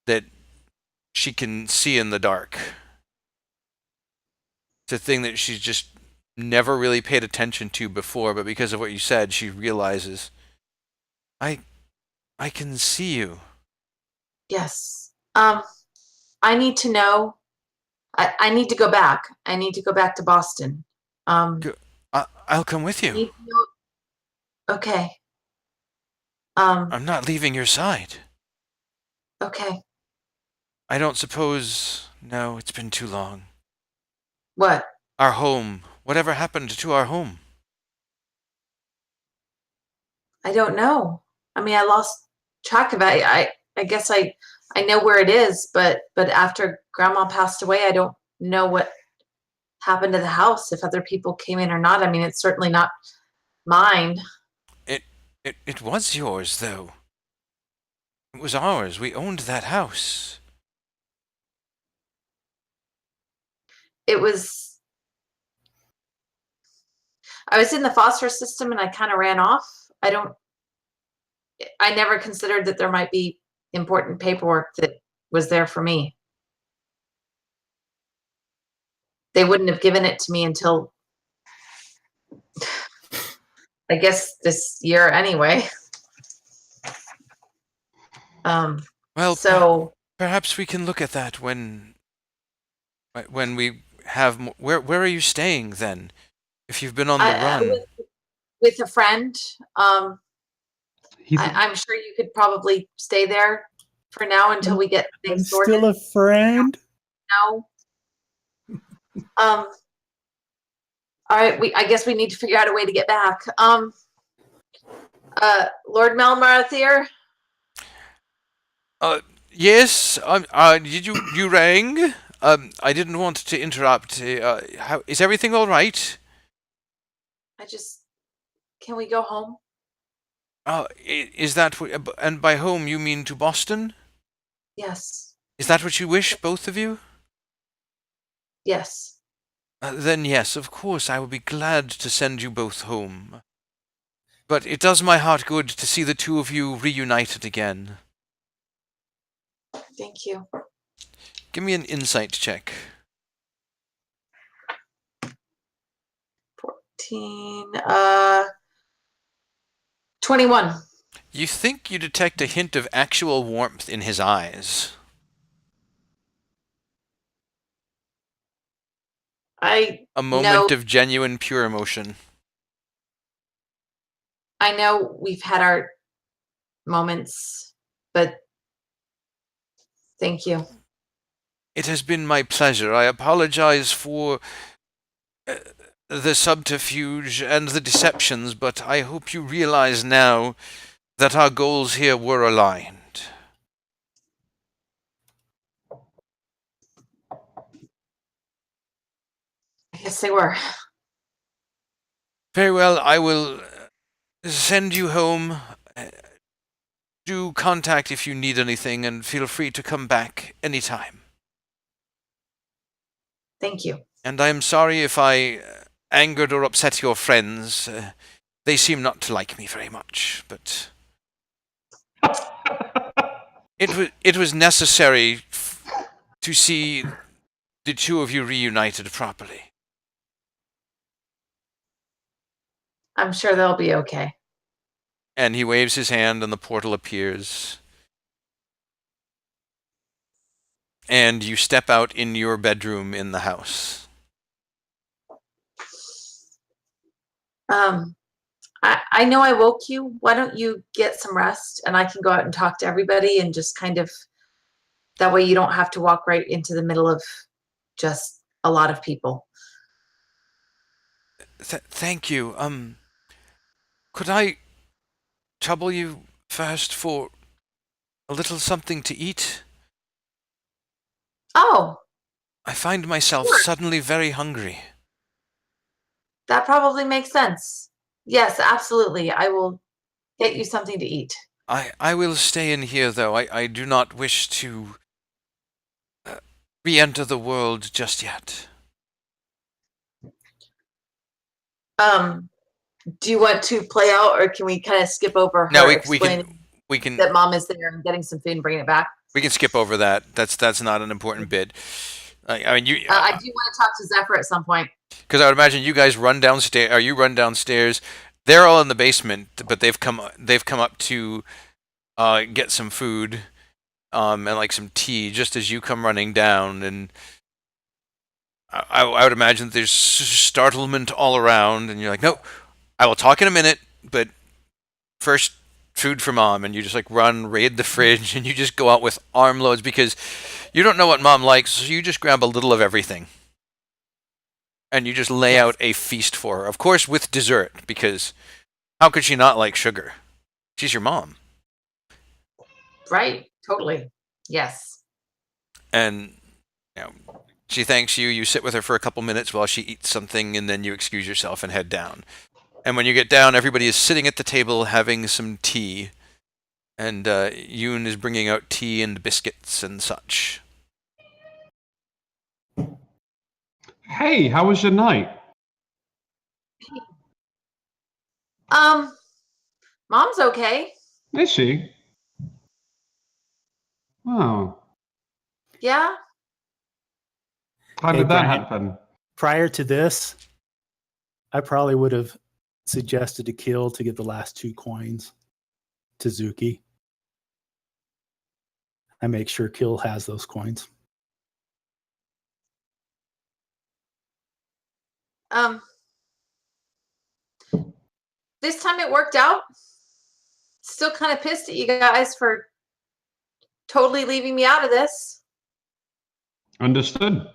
that she can see in the dark. It's a thing that she's just never really paid attention to before, but because of what you said, she realizes. I I can see you. Yes. I need to know. I need to go back. I need to go back to Boston. Go, I'll come with I you. need to know. Okay. Um, I'm not leaving your side. okay. I don't suppose. No, it's been too long. What? Our home. Whatever happened to our home? I don't know. I mean, I lost track of it. I guess I know where it is, but after Grandma passed away, I don't know what happened to the house, if other people came in or not. I mean, it's certainly not mine. It it was yours, though. It was ours. We owned that house. It was, I was in the foster system and I kind of ran off. I never considered that there might be important paperwork that was there for me. They wouldn't have given it to me until, I guess, this year anyway. Well, So perhaps we can look at that when we have. Where are you staying then? If you've been on the I run. with a friend, He's I'm sure you could probably stay there for now until we get I'm things sorted. still a friend. No. All right, I guess we need to figure out a way to get back. Lord Melmarathir, Yes. Did you rang? I didn't want to interrupt. How is everything all right? can we go home? Is that what, and by home you mean to Boston? Yes. Is that what you wish, both of you? Yes. Then yes, of course, I will be glad to send you both home. But it does my heart good to see the two of you reunited again. Thank you. Give me an insight check. 14. 21. You think you detect a hint of actual warmth in his eyes. I A know. moment of genuine, pure emotion. I know we've had our moments, but thank you. It has been my pleasure. I apologize for the subterfuge and the deceptions, but I hope you realize now that our goals here were aligned. I guess they were. Very well, I will send you home. Do contact if you need anything, and feel free to come back anytime. Thank you. And I am sorry if I angered or upset your friends. They seem not to like me very much, but it was necessary to see the two of you reunited properly. I'm sure they'll be okay. And he waves his hand, and the portal appears. And you step out in your bedroom in the house. I know I woke you. Why don't you get some rest and I can go out and talk to everybody and just kind of, that way you don't have to walk right into the middle of just a lot of people. Thank you. Could I trouble you first for a little something to eat? Oh, I find myself sure. suddenly very hungry. That probably makes sense. Yes, absolutely. I will get you something to eat. I will stay in here, though. I do not wish to re-enter the world just yet. Do you want to play out, or can we kind of skip over her No, we explaining can that mom is there and getting some food and bringing it back? skip over that. That's not an important bit. I mean, you I do want to talk to Zephyr at some point. because I would imagine you guys run downstairs. Or you run downstairs. They're all in the basement, but they've come up to get some food, and like some tea, just as you come running down. And I would imagine that there's startlement all around, and you're like, no, I will talk in a minute, but first food for mom. And you just like run, raid the fridge, and you just go out with armloads because you don't know what mom likes, so you just grab a little of everything. And you just lay out a feast for her. Of course, with dessert, because how could she not like sugar? She's your mom. Right. Totally. Yes. And you know, she thanks you. You sit with her for a couple minutes while she eats something, and then you excuse yourself and head down. And when you get down, everybody is sitting at the table having some tea. And Yoon is bringing out tea and biscuits and such. Hey, how was your night? Mom's okay. Is she? Oh, Yeah. how Hey, did that Brian. happen? Prior to this, I probably would have suggested to Kill to give the last 2 coins to Zuki. I make sure Kill has those coins. This time it worked out. Still kind of pissed at you guys for totally leaving me out of this. Understood.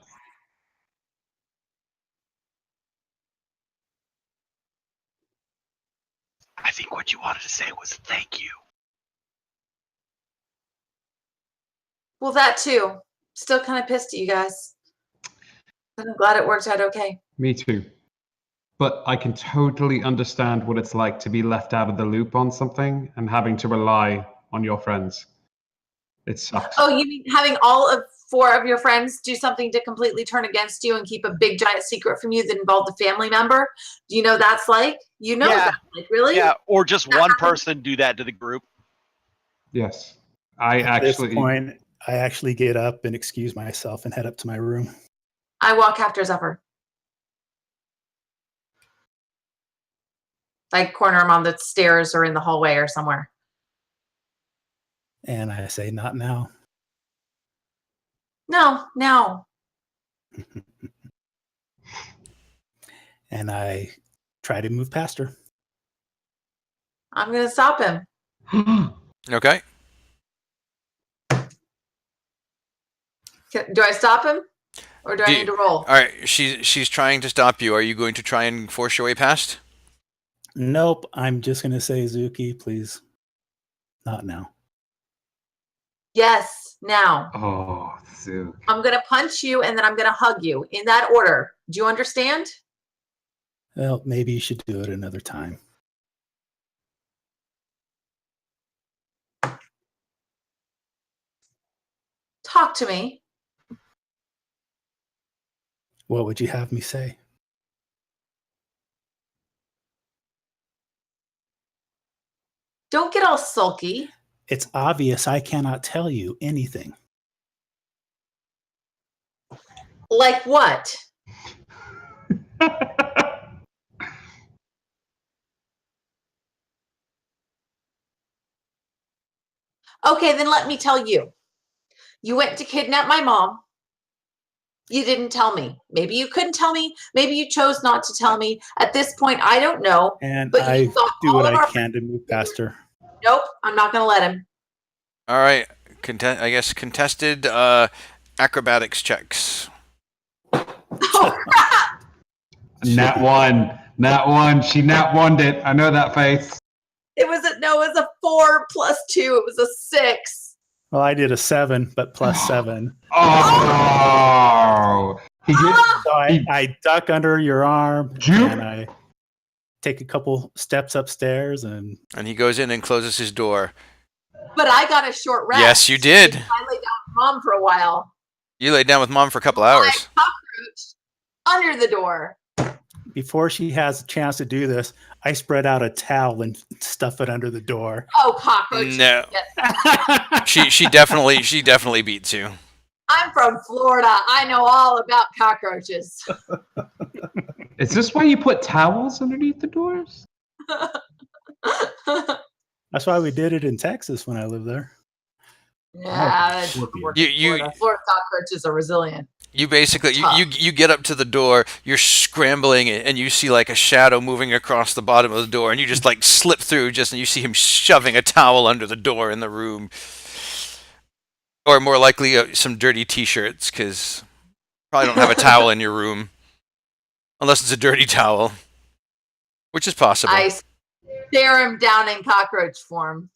I think what you wanted to say was thank you. Well, that too. Still kind of pissed at you guys. But I'm glad it worked out okay. Me too. But I can totally understand what it's like to be left out of the loop on something and having to rely on your friends. It sucks. Oh, you mean having all of 4 of your friends do something to completely turn against you and keep a big giant secret from you that involved a family member? Do you know that's like? You know Yeah. that's like, really? Yeah, or just That one happened? person do that to the group. Yes. I At this actually. point, I actually get up and excuse myself and head up to my room. I walk after Zephyr. Like corner him on the stairs or in the hallway or somewhere. And I say, not now. No. And I try to move past her. I'm going to stop him. Okay. Do I stop him? Or do I need to roll? All right. She's trying to stop you. Are you going to try and force your way past? Nope. I'm just going to say, Zuki, please. Not now. Yes, now. Oh, Zook. I'm going to punch you and then I'm going to hug you in that order. Do you understand? Well, maybe you should do it another time. Talk to me. What would you have me say? Don't get all sulky. It's obvious I cannot tell you anything. Like what? Okay, then let me tell you. You went to kidnap my mom. You didn't tell me. Maybe you couldn't tell me. Maybe you chose not to tell me. At this point, I don't know. And But I you thought do all what of I our can to move past her. Nope, I'm not going to let him. All right. I guess contested acrobatics checks. Oh, crap. Nat 1. Nat 1. She nat 1'd it. I know that face. It was a 4 plus 2. It was a 6. Well, I did a 7, but plus 7. Oh. He get, So I duck under your arm Juke. and I take a couple steps upstairs and And he goes in and closes his door. But I got a short rest. Yes, you did. I lay down with mom for a while. You laid down with mom for a couple I hours. cockroached under the door. before she has a chance to do this, I spread out a towel and stuff it under the door. Oh, cockroach. No. Yes. She definitely beats you. I'm from Florida. I know all about cockroaches. Is this why you put towels underneath the doors? That's why we did it in Texas when I lived there. Yeah, it Scorpion. works in Florida. Florida cockroaches are resilient. You basically Tough. you get up to the door, you're scrambling, and you see like a shadow moving across the bottom of the door, and you just like slip through, and you see him shoving a towel under the door in the room, or more likely some dirty T-shirts, because probably don't have a towel in your room unless it's a dirty towel, which is possible. I stare him down in cockroach form.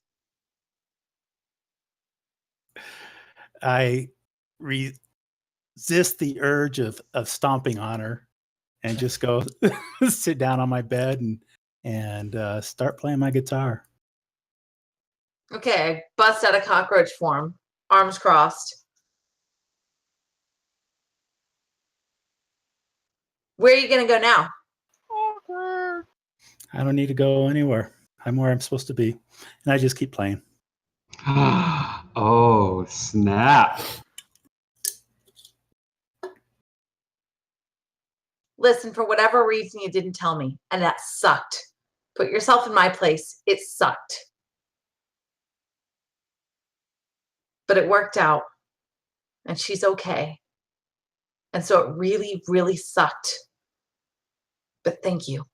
I resist the urge of stomping on her and just go sit down on my bed and start playing my guitar. Okay, bust out of cockroach form, arms crossed. Where are you gonna go now? I don't need to go anywhere. I'm where I'm supposed to be. And I just keep playing. Oh, snap. Listen, for whatever reason, you didn't tell me, and that sucked. Put yourself in my place. It sucked. But it worked out, and she's okay. And so it really, really sucked. But thank you.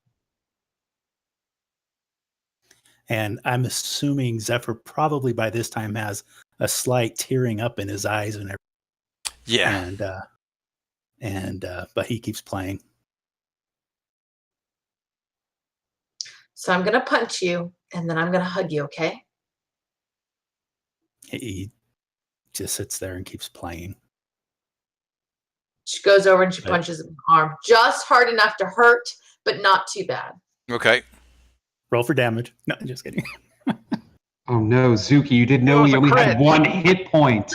And I'm assuming Zephyr probably by this time has a slight tearing up in his eyes and everything. Yeah. But he keeps playing. So I'm gonna punch you, and then I'm gonna hug you, okay? He just sits there and keeps playing. She goes over and she punches him in the arm. Just hard enough to hurt, but not too bad. Okay. Roll for damage. No, just kidding. Oh no, Zuki, you didn't know was he a only crit. had 1 hit point.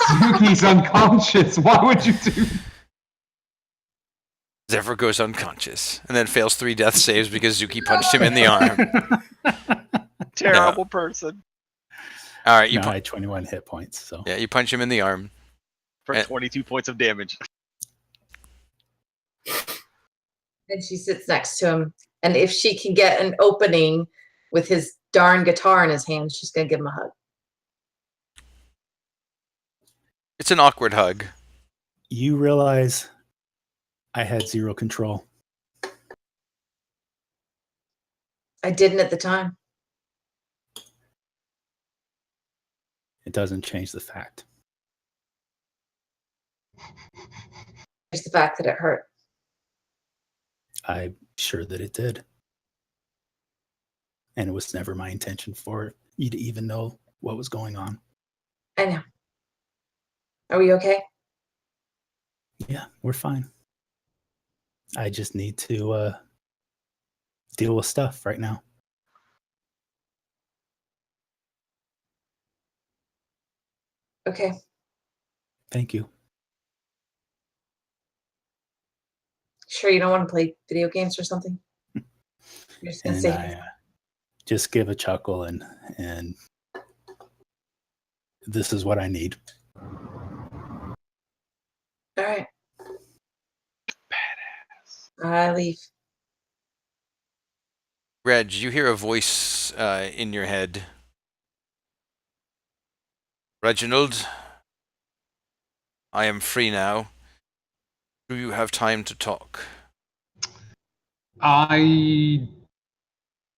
Zuki's unconscious. Why would you do? Zephyr goes unconscious and then fails 3 death saves because Zuki punched him in the arm. Terrible person. All right, I had 21 hit points. So yeah, you punch him in the arm. For Eh. 22 points of damage. And she sits next to him. And if she can get an opening with his darn guitar in his hand, she's going to give him a hug. It's an awkward hug. you realize I had zero control. I didn't at the time. It doesn't change the fact. Just the fact that it hurt. I'm sure that it did. And it was never my intention for you to even know what was going on. I know. Are we okay? Yeah, we're fine. I just need to deal with stuff right now. Okay. Thank you. Sure you don't want to play video games or something? You're just gonna And say I just give a chuckle and this is what I need. all right. Badass. I leave. Reg, you hear a voice in your head. Reginald, I am free now. Do you have time to talk? I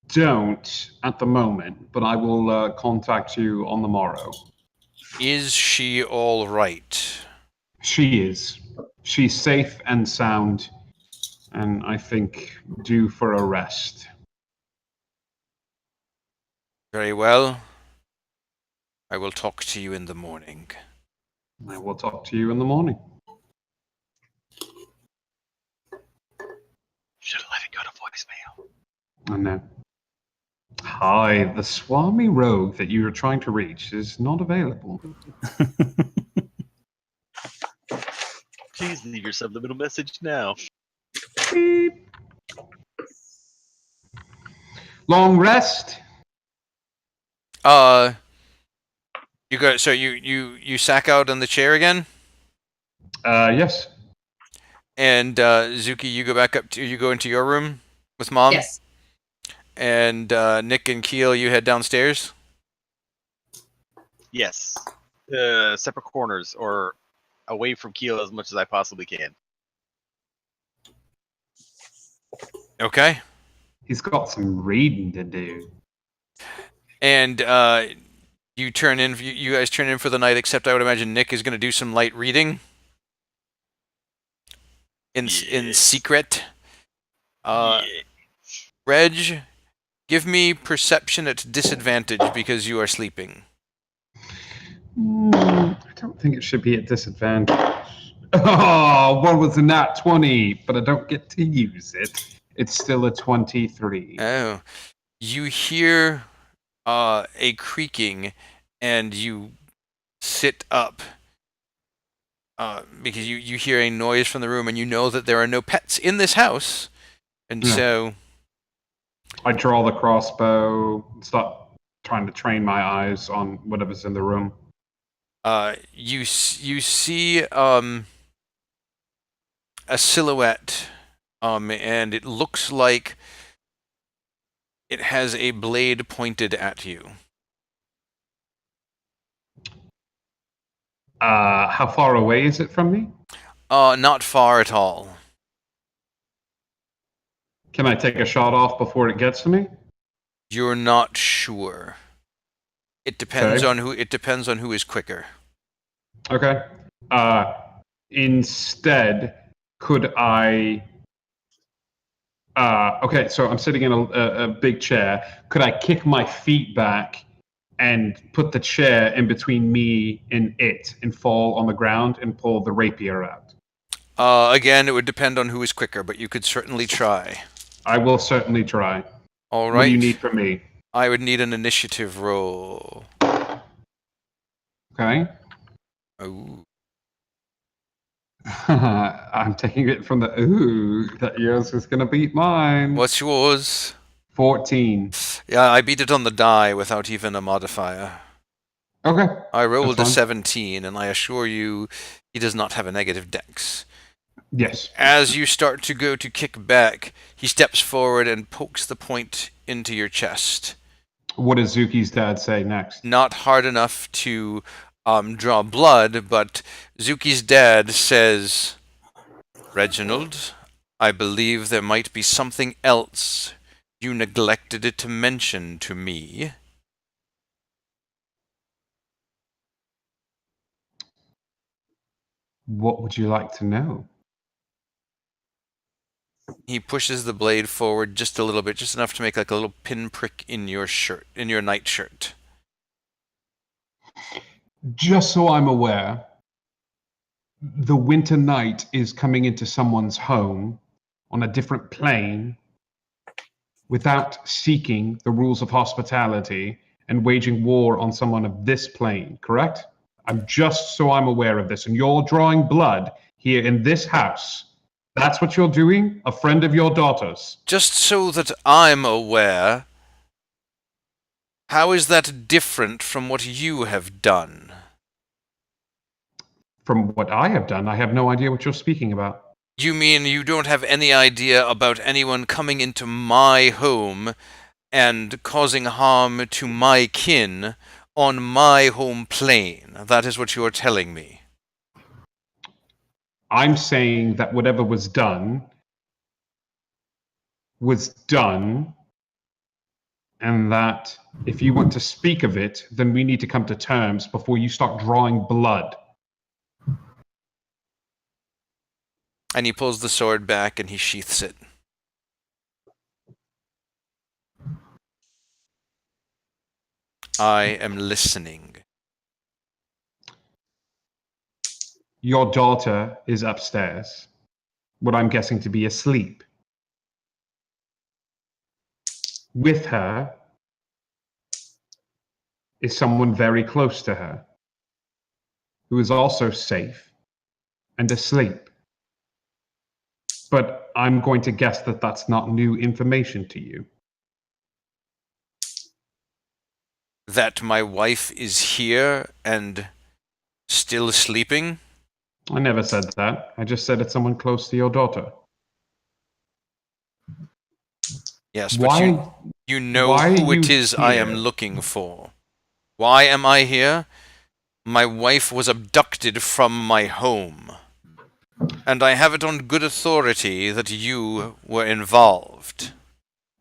don't at the moment, but I will contact you on the morrow. Is she all right? She is. She's safe and sound, and I think due for a rest. Very well. I will talk to you in the morning. I will talk to you in the morning. Should have let it go to voicemail. I know. Hi, the Swami rogue that you are trying to reach is not available. Please leave your subliminal message now. Beep. Long rest. You go. So you sack out on the chair again. Yes. And Zuki, you go into your room with Mom. Yes. And Nick and Keel, you head downstairs. Yes. Separate corners or away from Keel as much as I possibly can. Okay. He's got some reading to do. And you turn in. You guys turn in for the night. Except I would imagine Nick is going to do some light reading in Yes. secret. Yeah. Reg, give me perception at disadvantage because you are sleeping. I don't think it should be at disadvantage. Oh, what was a nat 20? But I don't get to use it. It's still a 23. Oh, you hear a creaking, and you sit up because you hear a noise from the room, and you know that there are no pets in this house, and Yeah. so I draw the crossbow, start trying to train my eyes on whatever's in the room. you see a silhouette, and it looks like it has a blade pointed at you. How far away is it from me? Not far at all. Can I take a shot off before it gets to me? You're not sure. It depends Okay. on who. It depends on who is quicker. Okay. Instead, could I? Okay, so I'm sitting in a big chair. Could I kick my feet back and put the chair in between me and it, and fall on the ground and pull the rapier out? Again, it would depend on who is quicker, but you could certainly try. I will certainly try. All What do you right. need from me? I would need an initiative roll. Okay. Ooh. I'm taking it from the ooh that yours is gonna beat mine. What's yours? 14. Yeah, I beat it on the die without even a modifier. Okay. I rolled a That's fine. 17, and I assure you, he does not have a negative dex. Yes. As you start to go to kick back, he steps forward and pokes the point into your chest. What does Zuki's dad say next? Not hard enough to draw blood, but Zuki's dad says, Reginald, I believe there might be something else you neglected to mention to me. What would you like to know? He pushes the blade forward just a little bit, just enough to make like a little pinprick in your shirt, in your nightshirt. Just so I'm aware, the winter night is coming into someone's home on a different plane without seeking the rules of hospitality and waging war on someone of this plane, correct? I'm just so I'm aware of this. And you're drawing blood here in this house. That's what you're doing? A friend of your daughter's. Just so that I'm aware, how is that different from what you have done? From what I have done, I have no idea what you're speaking about. You mean you don't have any idea about anyone coming into my home and causing harm to my kin on my home plane? That is what you're telling me. I'm saying that whatever was done, and that if you want to speak of it, then we need to come to terms before you start drawing blood. And he pulls the sword back and he sheaths it. I am listening. Your daughter is upstairs, what I'm guessing to be asleep. With her is someone very close to her, who is also safe and asleep. But I'm going to guess that that's not new information to you. That my wife is here and still sleeping? I never said that. I just said it's someone close to your daughter. Yes, but Why? you know Why are who you it is I am here? looking for. Why am I here? My wife was abducted from my home. And I have it on good authority that you were involved.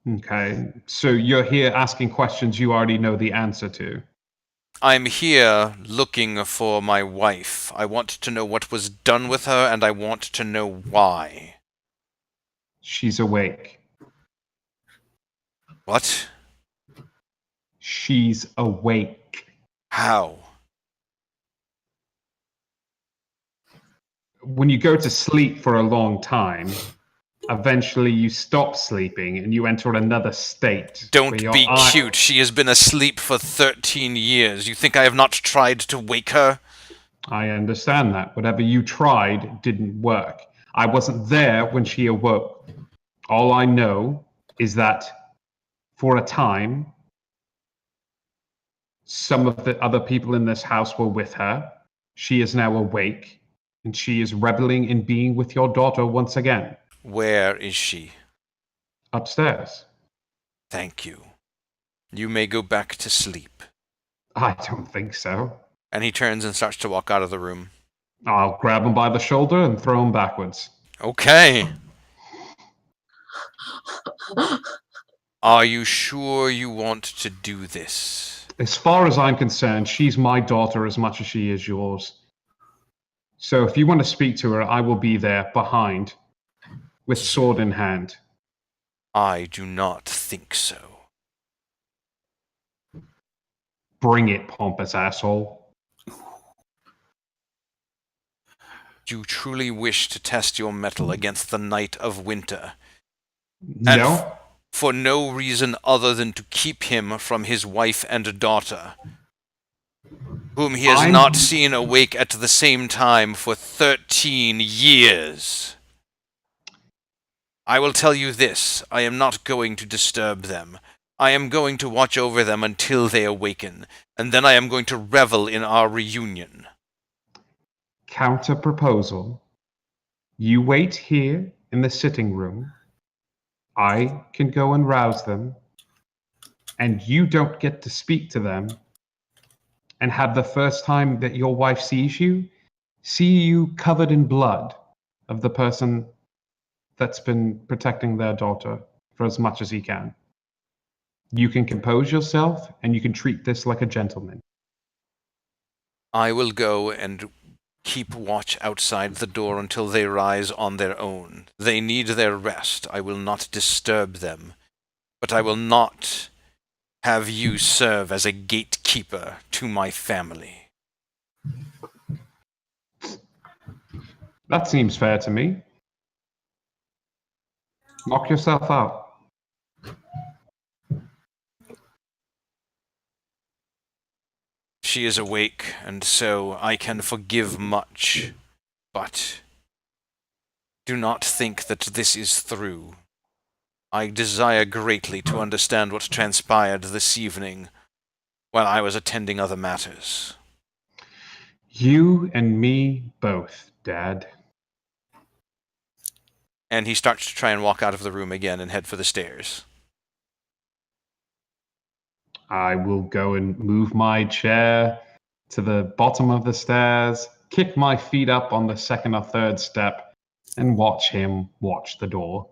Okay, so you're here asking questions you already know the answer to. I'm here looking for my wife. I want to know what was done with her, and I want to know why. She's awake. What? She's awake. How? When you go to sleep for a long time, eventually you stop sleeping and you enter another state where Don't your be eye. cute. She has been asleep for 13 years. You think I have not tried to wake her? I understand that. Whatever you tried didn't work. I wasn't there when she awoke. All I know is that for a time, some of the other people in this house were with her. She is now awake, and she is reveling in being with your daughter once again. Where is she? Upstairs. Thank you. You may go back to sleep. I don't think so. And he turns and starts to walk out of the room. I'll grab him by the shoulder and throw him backwards. Okay. Are you sure you want to do this? As far as I'm concerned, she's my daughter as much as she is yours. So if you want to speak to her, I will be there behind with sword in hand. I do not think so. Bring it, pompous asshole. You truly wish to test your mettle against the Knight of Winter. No? For no reason other than to keep him from his wife and daughter, whom he has not seen awake at the same time for 13 years. I will tell you this, I am not going to disturb them. I am going to watch over them until they awaken, and then I am going to revel in our reunion. Counter proposal. You wait here in the sitting room. I can go and rouse them, and you don't get to speak to them and have the first time that your wife sees you, see you covered in blood of the person that's been protecting their daughter for as much as he can. You can compose yourself and you can treat this like a gentleman. I will go and keep watch outside the door until they rise on their own. They need their rest. I will not disturb them, but I will not have you serve as a gatekeeper to my family. That seems fair to me. Knock yourself out. She is awake, and so I can forgive much, but do not think that this is through. I desire greatly to understand what transpired this evening while I was attending other matters. You and me both, Dad. And he starts to try and walk out of the room again and head for the stairs. I will go and move my chair to the bottom of the stairs, kick my feet up on the second or third step, and watch him watch the door.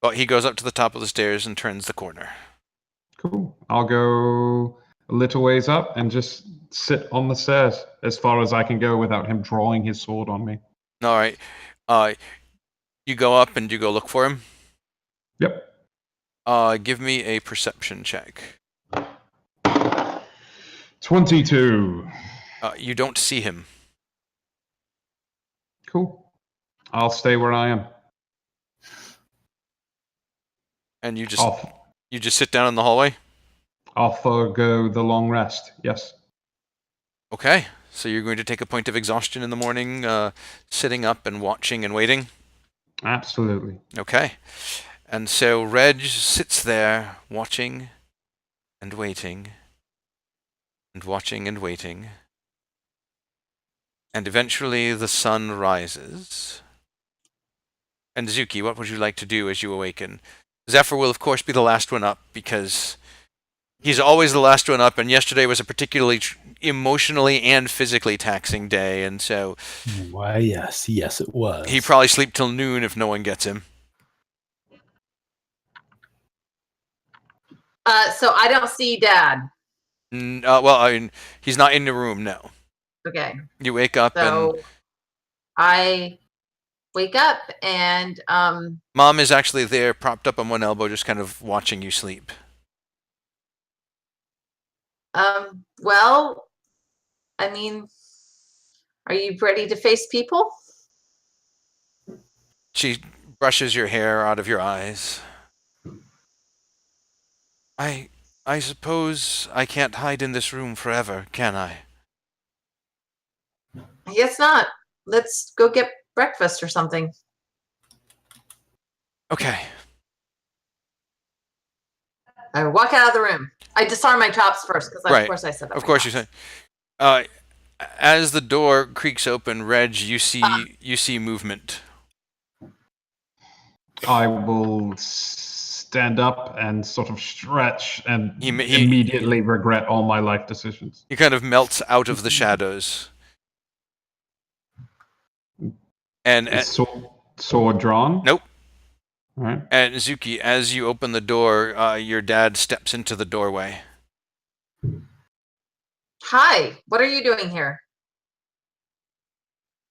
Well, he goes up to the top of the stairs and turns the corner. Cool. I'll go a little ways up and just sit on the stairs as far as I can go without him drawing his sword on me. All right. You go up and you go look for him. Yep. Give me a perception check. 22. You don't see him. Cool. I'll stay where I am. And you just sit down in the hallway? I'll forego the long rest. Yes. Okay. So you're going to take a point of exhaustion in the morning, sitting up and watching and waiting? Absolutely. Okay. And so Reg sits there watching and waiting and watching and waiting. And eventually the sun rises. And Zuki, what would you like to do as you awaken? Zephyr will, of course, be the last one up because he's always the last one up, and yesterday was a particularly emotionally and physically taxing day, and so Why, yes, yes, it was. he probably sleep till noon if no one gets him. So I don't see Dad. Well, I mean, he's not in the room now. Okay. You wake up and So I wake up and Mom is actually there, propped up on one elbow, just kind of watching you sleep. well, I mean, are you ready to face people? She brushes your hair out of your eyes. I suppose I can't hide in this room forever, can I? I guess not. Let's go get breakfast or something. Okay. I walk out of the room. I disarm my traps first because, Right. of course, I said that. Of course you said. As the door creaks open, Reg, you see movement. I will stand up and sort of stretch and He immediately regret all my life decisions. He kind of melts out of the shadows. And Is sword drawn? nope. All right. And Zuki, as you open the door, your dad steps into the doorway. Hi, what are you doing here?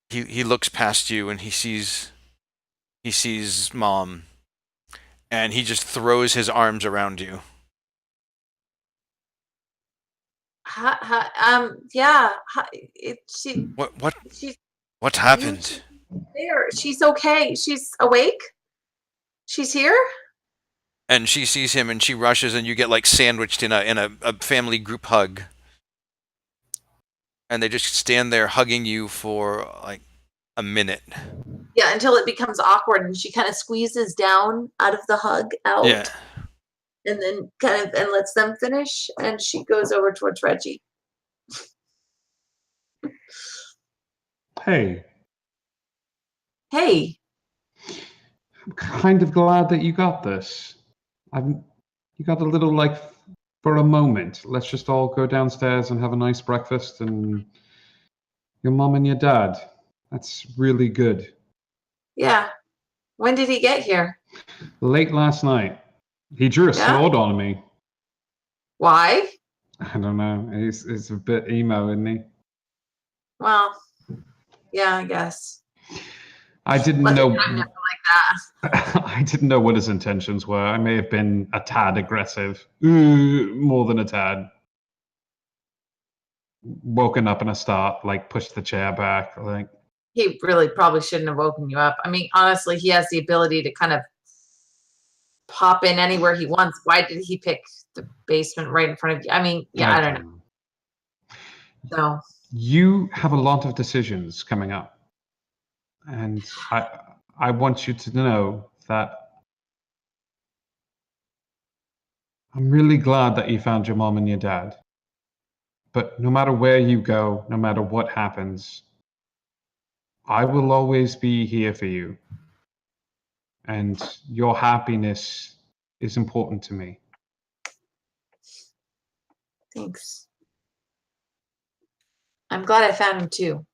He looks past you and he sees Mom, and he just throws his arms around you. Hi, yeah. Hi, What happened? there. She's okay. She's awake. She's here. And she sees him and she rushes, and you get like sandwiched in a family group hug. And they just stand there hugging you for like a minute. Yeah, until it becomes awkward, and she kind of squeezes down out of the hug out, Yeah. and then kind of and lets them finish, and she goes over towards Reggie. Hey, Hey, I'm kind of glad that you got this. You got a little like for a moment. Let's just all go downstairs and have a nice breakfast and your mom and your dad. That's really good. yeah. When did he get here? Late last night, he drew a Yeah? sword on me. Why? I don't know. He's a bit emo, isn't he? Well, yeah, I guess. I didn't Lucky know. I'm never like that. I didn't know what his intentions were. I may have been a tad aggressive, more than a tad. Woken up in a start, like pushed the chair back, like. He really probably shouldn't have woken you up. I mean, honestly, he has the ability to kind of pop in anywhere he wants. Why did he pick the basement right in front of you? I mean, yeah, I don't know. So You have a lot of decisions coming up, and I want you to know that I'm really glad that you found your mom and your dad. But no matter where you go, no matter what happens, I will always be here for you. And your happiness is important to me. thanks. I'm glad I found him too.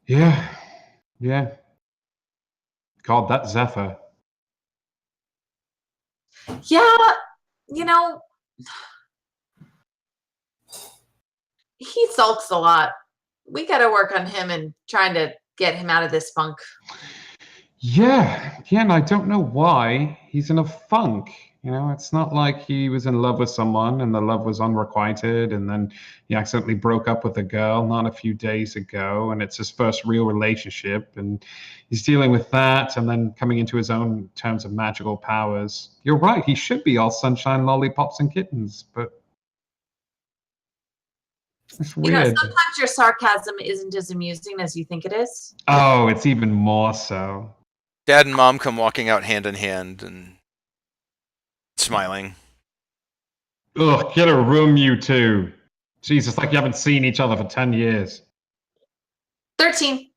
Yeah. God, that Zephyr. Yeah, you know, he sulks a lot. We got to work on him and trying to get him out of this funk. Yeah, and I don't know why he's in a funk. You know, it's not like he was in love with someone and the love was unrequited, and then he accidentally broke up with a girl not a few days ago, and it's his first real relationship, and he's dealing with that, and then coming into his own terms of magical powers. You're right, he should be all sunshine, lollipops, and kittens, but it's You know, weird. sometimes your sarcasm isn't as amusing as you think it is. Oh, it's even more so. Dad and Mom come walking out hand in hand and smiling. Ugh, get a room, you two. Jesus, like you haven't seen each other for 10 years. 13.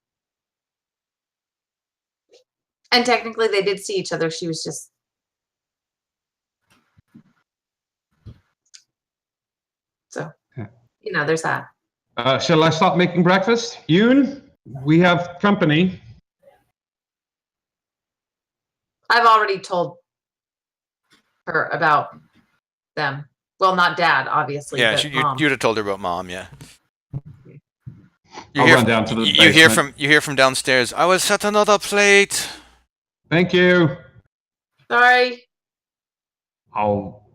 And technically, they did see each other. She was just. So, Yeah. there's that. Shall I start making breakfast? Yoon, we have company. I've already told her about them. Well, not dad, obviously, Yeah, but mom. you'd have told her about mom. Yeah. I'll run down to the you hear basement. from downstairs. I will set another plate. Thank you. Sorry. I'll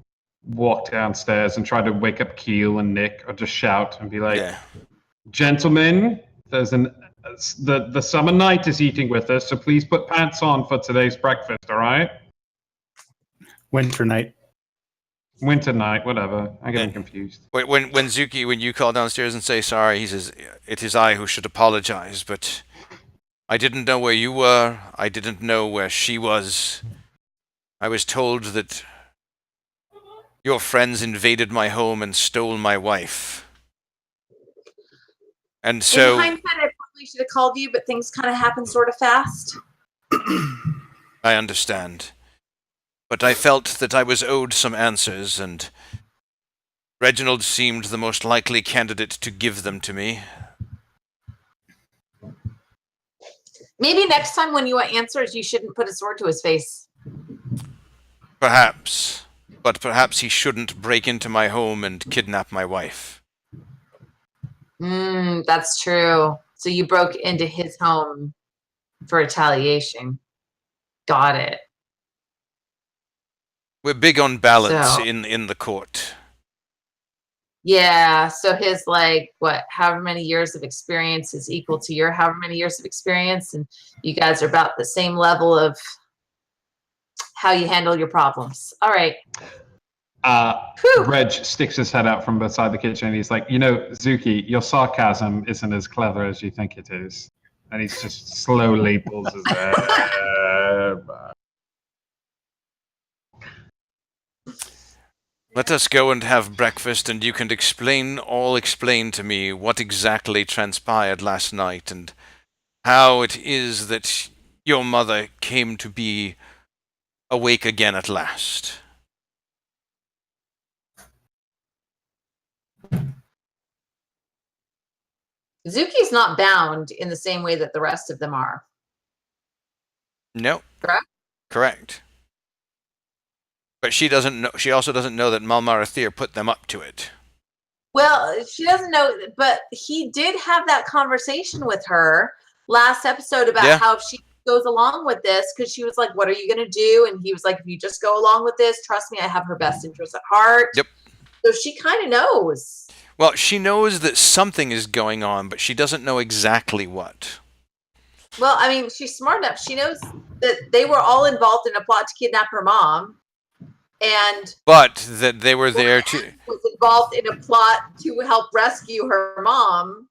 walk downstairs and try to wake up Keel and Nick, or just shout and be like, Yeah. "Gentlemen, the summer night is eating with us, so please put pants on for today's breakfast. All right? Winter night. Winter night, whatever. I get them And- confused. When Zuki, when you call downstairs and say sorry, he says, "It is I who should apologize, but I didn't know where you were. I didn't know where she was. I was told that your friends invaded my home and stole my wife. And In so hindsight, I probably should have called you, but things kind of happened sort of fast. I understand. But I felt that I was owed some answers, and Reginald seemed the most likely candidate to give them to me. Maybe next time when you want answers, you shouldn't put a sword to his face. Perhaps. But perhaps he shouldn't break into my home and kidnap my wife. That's true. So you broke into his home for retaliation. Got it. We're big on balance So- in the court. Yeah. So his however many years of experience is equal to your however many years of experience, and you guys are about the same level of how you handle your problems. All right. Whew. Reg sticks his head out from beside the kitchen and he's like, Zuki, your sarcasm isn't as clever as you think it is. And he's just slowly pulls his head back. Let us go and have breakfast, and you can explain to me what exactly transpired last night and how it is that your mother came to be awake again at last. Zuki's not bound in the same way that the rest of them are. No. Correct? Correct. But she doesn't know. She also doesn't know that Malmarathir put them up to it. Well, she doesn't know, but he did have that conversation with her last episode about how if she goes along with this, because she was like, "What are you going to do?" And he was like, "If you just go along with this, trust me, I have her best interest at heart." Yep. So she kind of knows. Well, she knows that something is going on, but she doesn't know exactly what. Well, I mean, she's smart enough. She knows that they were all involved in a plot to kidnap her mom. But that they were there to... was involved in a plot to help rescue her mom.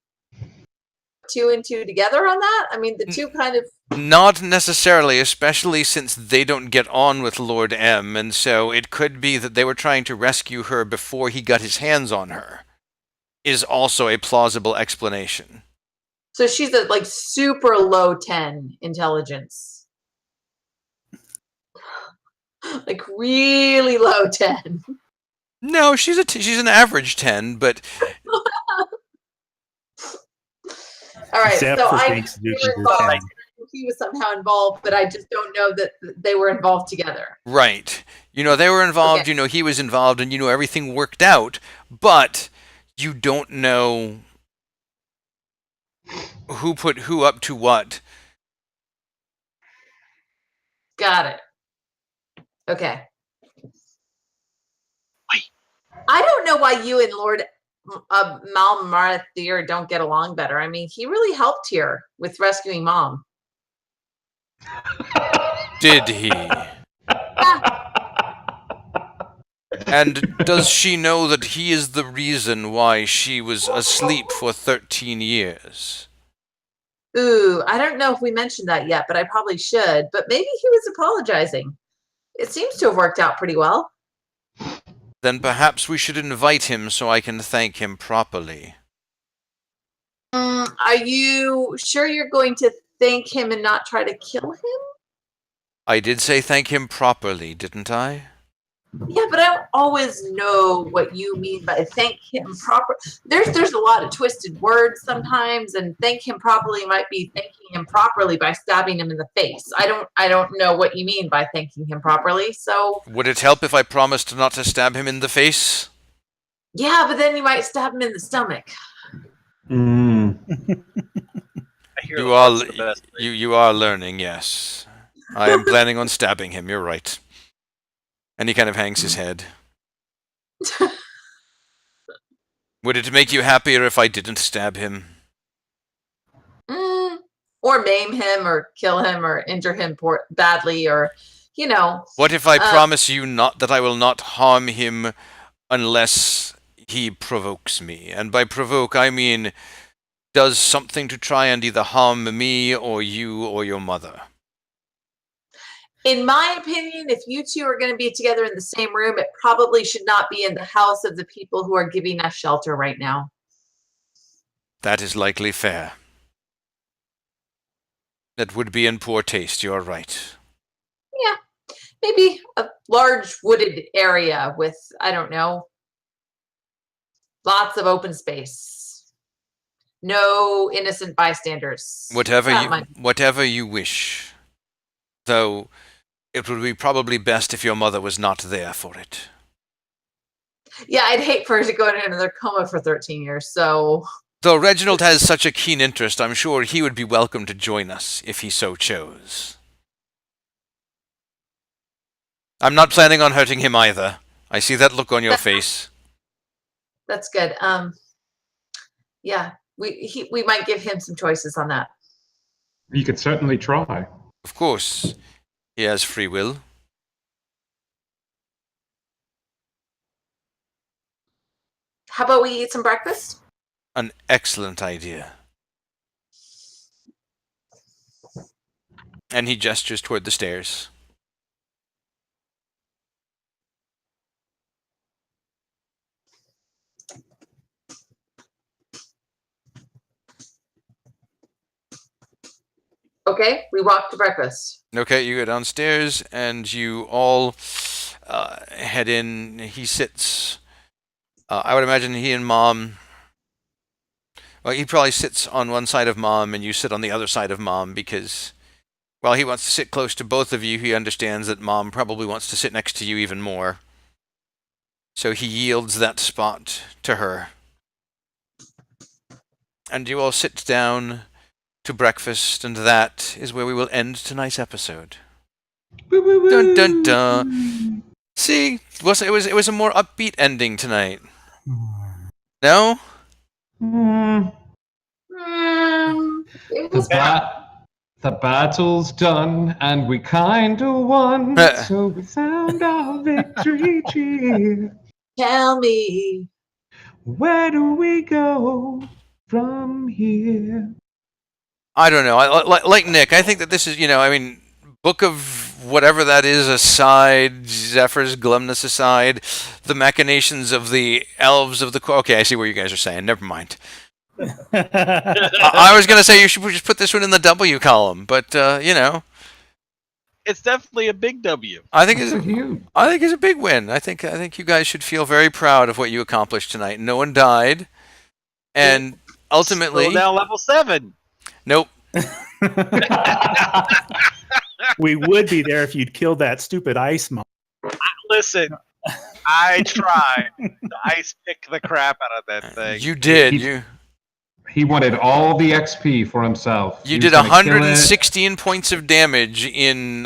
2 and 2 together on that? I mean, the two kind of... Not necessarily, especially since they don't get on with Lord M, and so it could be that they were trying to rescue her before he got his hands on her, is also a plausible explanation. So she's a, super low 10 intelligence. Really low 10. No, she's an average 10, but... All right, Zephyr so I thinks they Zuki's were a involved. 10. I think he was somehow involved, but I just don't know that they were involved together. Right. They were involved, Okay. he was involved, and everything worked out, but you don't know who put who up to what. Got it. Okay. Wait. I don't know why you and Lord Malmarathir don't get along better. I mean, he really helped here with rescuing Mom. Did he? And does she know that he is the reason why she was asleep for 13 years? Ooh, I don't know if we mentioned that yet, but I probably should. But maybe he was apologizing. It seems to have worked out pretty well. Then perhaps we should invite him so I can thank him properly. Are you sure you're going to thank him and not try to kill him? I did say thank him properly, didn't I? Yeah, but I don't always know what you mean by thank him proper. There's a lot of twisted words sometimes, and thank him properly might be thanking him properly by stabbing him in the face. I don't know what you mean by thanking him properly. So Would it help if I promised not to stab him in the face? yeah, but then you might stab him in the stomach. Mm. I hear You the are heart's the best. you are learning, yes. I am planning on stabbing him, you're right. And he kind of hangs his head. Would it make you happier if I didn't stab him? Or maim him, or kill him, or injure him badly, or you know. What if I promise you not that I will not harm him unless he provokes me? And by provoke, I mean does something to try and either harm me or you or your mother. In my opinion, if you two are going to be together in the same room, it probably should not be in the house of the people who are giving us shelter right now. That is likely fair. That would be in poor taste, you're right. Yeah, maybe a large wooded area with, I don't know, lots of open space. No innocent bystanders. Whatever you wish. Though it would be probably best if your mother was not there for it. Yeah, I'd hate for her to go into another coma for 13 years, so... Though Reginald has such a keen interest, I'm sure he would be welcome to join us if he so chose. I'm not planning on hurting him either. I see that look on your face. That's good. Yeah, we might give him some choices on that. You could certainly try. Of course, he has free will. How about we eat some breakfast? An excellent idea. And he gestures toward the stairs. Okay, we walk to breakfast. Okay, you go downstairs and you all head in. He sits. I would imagine he and Mom. Well, he probably sits on one side of Mom and you sit on the other side of Mom because, while he wants to sit close to both of you, he understands that Mom probably wants to sit next to you even more. So he yields that spot to her. And you all sit down to breakfast, and that is where we will end tonight's episode. Woo, woo, woo. Dun dun dun. See, it was a more upbeat ending tonight. No? It was The battle's done, and we kinda won. So we sound our victory cheer. Tell me. Where do we go from here? I don't know. Like Nick, I think that this is, Book of whatever that is aside, Zephyr's glumness aside, the machinations of the elves of the... Okay, I see what you guys are saying. Never mind. I was going to say you should just put this one in the W column, but, It's definitely a big W. I think That's huge. it's a big win. I think you guys should feel very proud of what you accomplished tonight. No one died, and ultimately, Still now level 7. Nope. We would be there if you'd killed that stupid ice mob. Listen, I tried to ice pick the crap out of that thing. You did. He wanted all the XP for himself. You did 116 points of damage in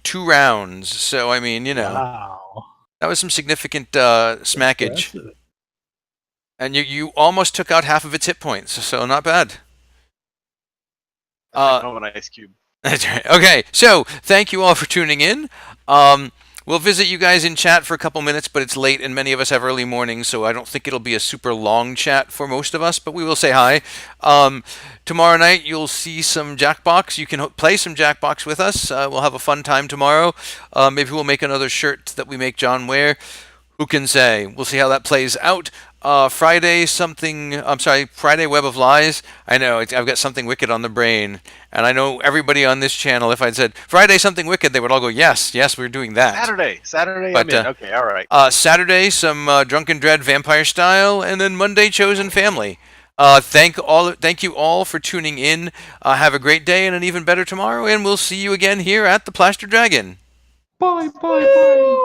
2 rounds. So I mean, Wow. that was some significant smackage. Impressive. And you almost took out half of its hit points, so not bad. An ice cube. Okay, so thank you all for tuning in. We'll visit you guys in chat for a couple minutes, but it's late and many of us have early mornings, so I don't think it'll be a super long chat for most of us, but we will say hi. Tomorrow night you'll see some Jackbox. You can play some Jackbox with us. We'll have a fun time tomorrow. Maybe we'll make another shirt that we make John wear. Who can say? We'll see how that plays out. Friday something. I'm sorry. Friday Web of Lies. I know I've got something wicked on the brain, and I know everybody on this channel. If I'd said Friday something wicked, they would all go, "Yes, yes, we're doing that." Saturday, But I'm in. Okay, all right. Saturday some Drunken Dread Vampire Style, and then Monday Chosen Family. Thank you all for tuning in. Have a great day and an even better tomorrow, and we'll see you again here at the Plaster Dragon. Bye, bye, bye.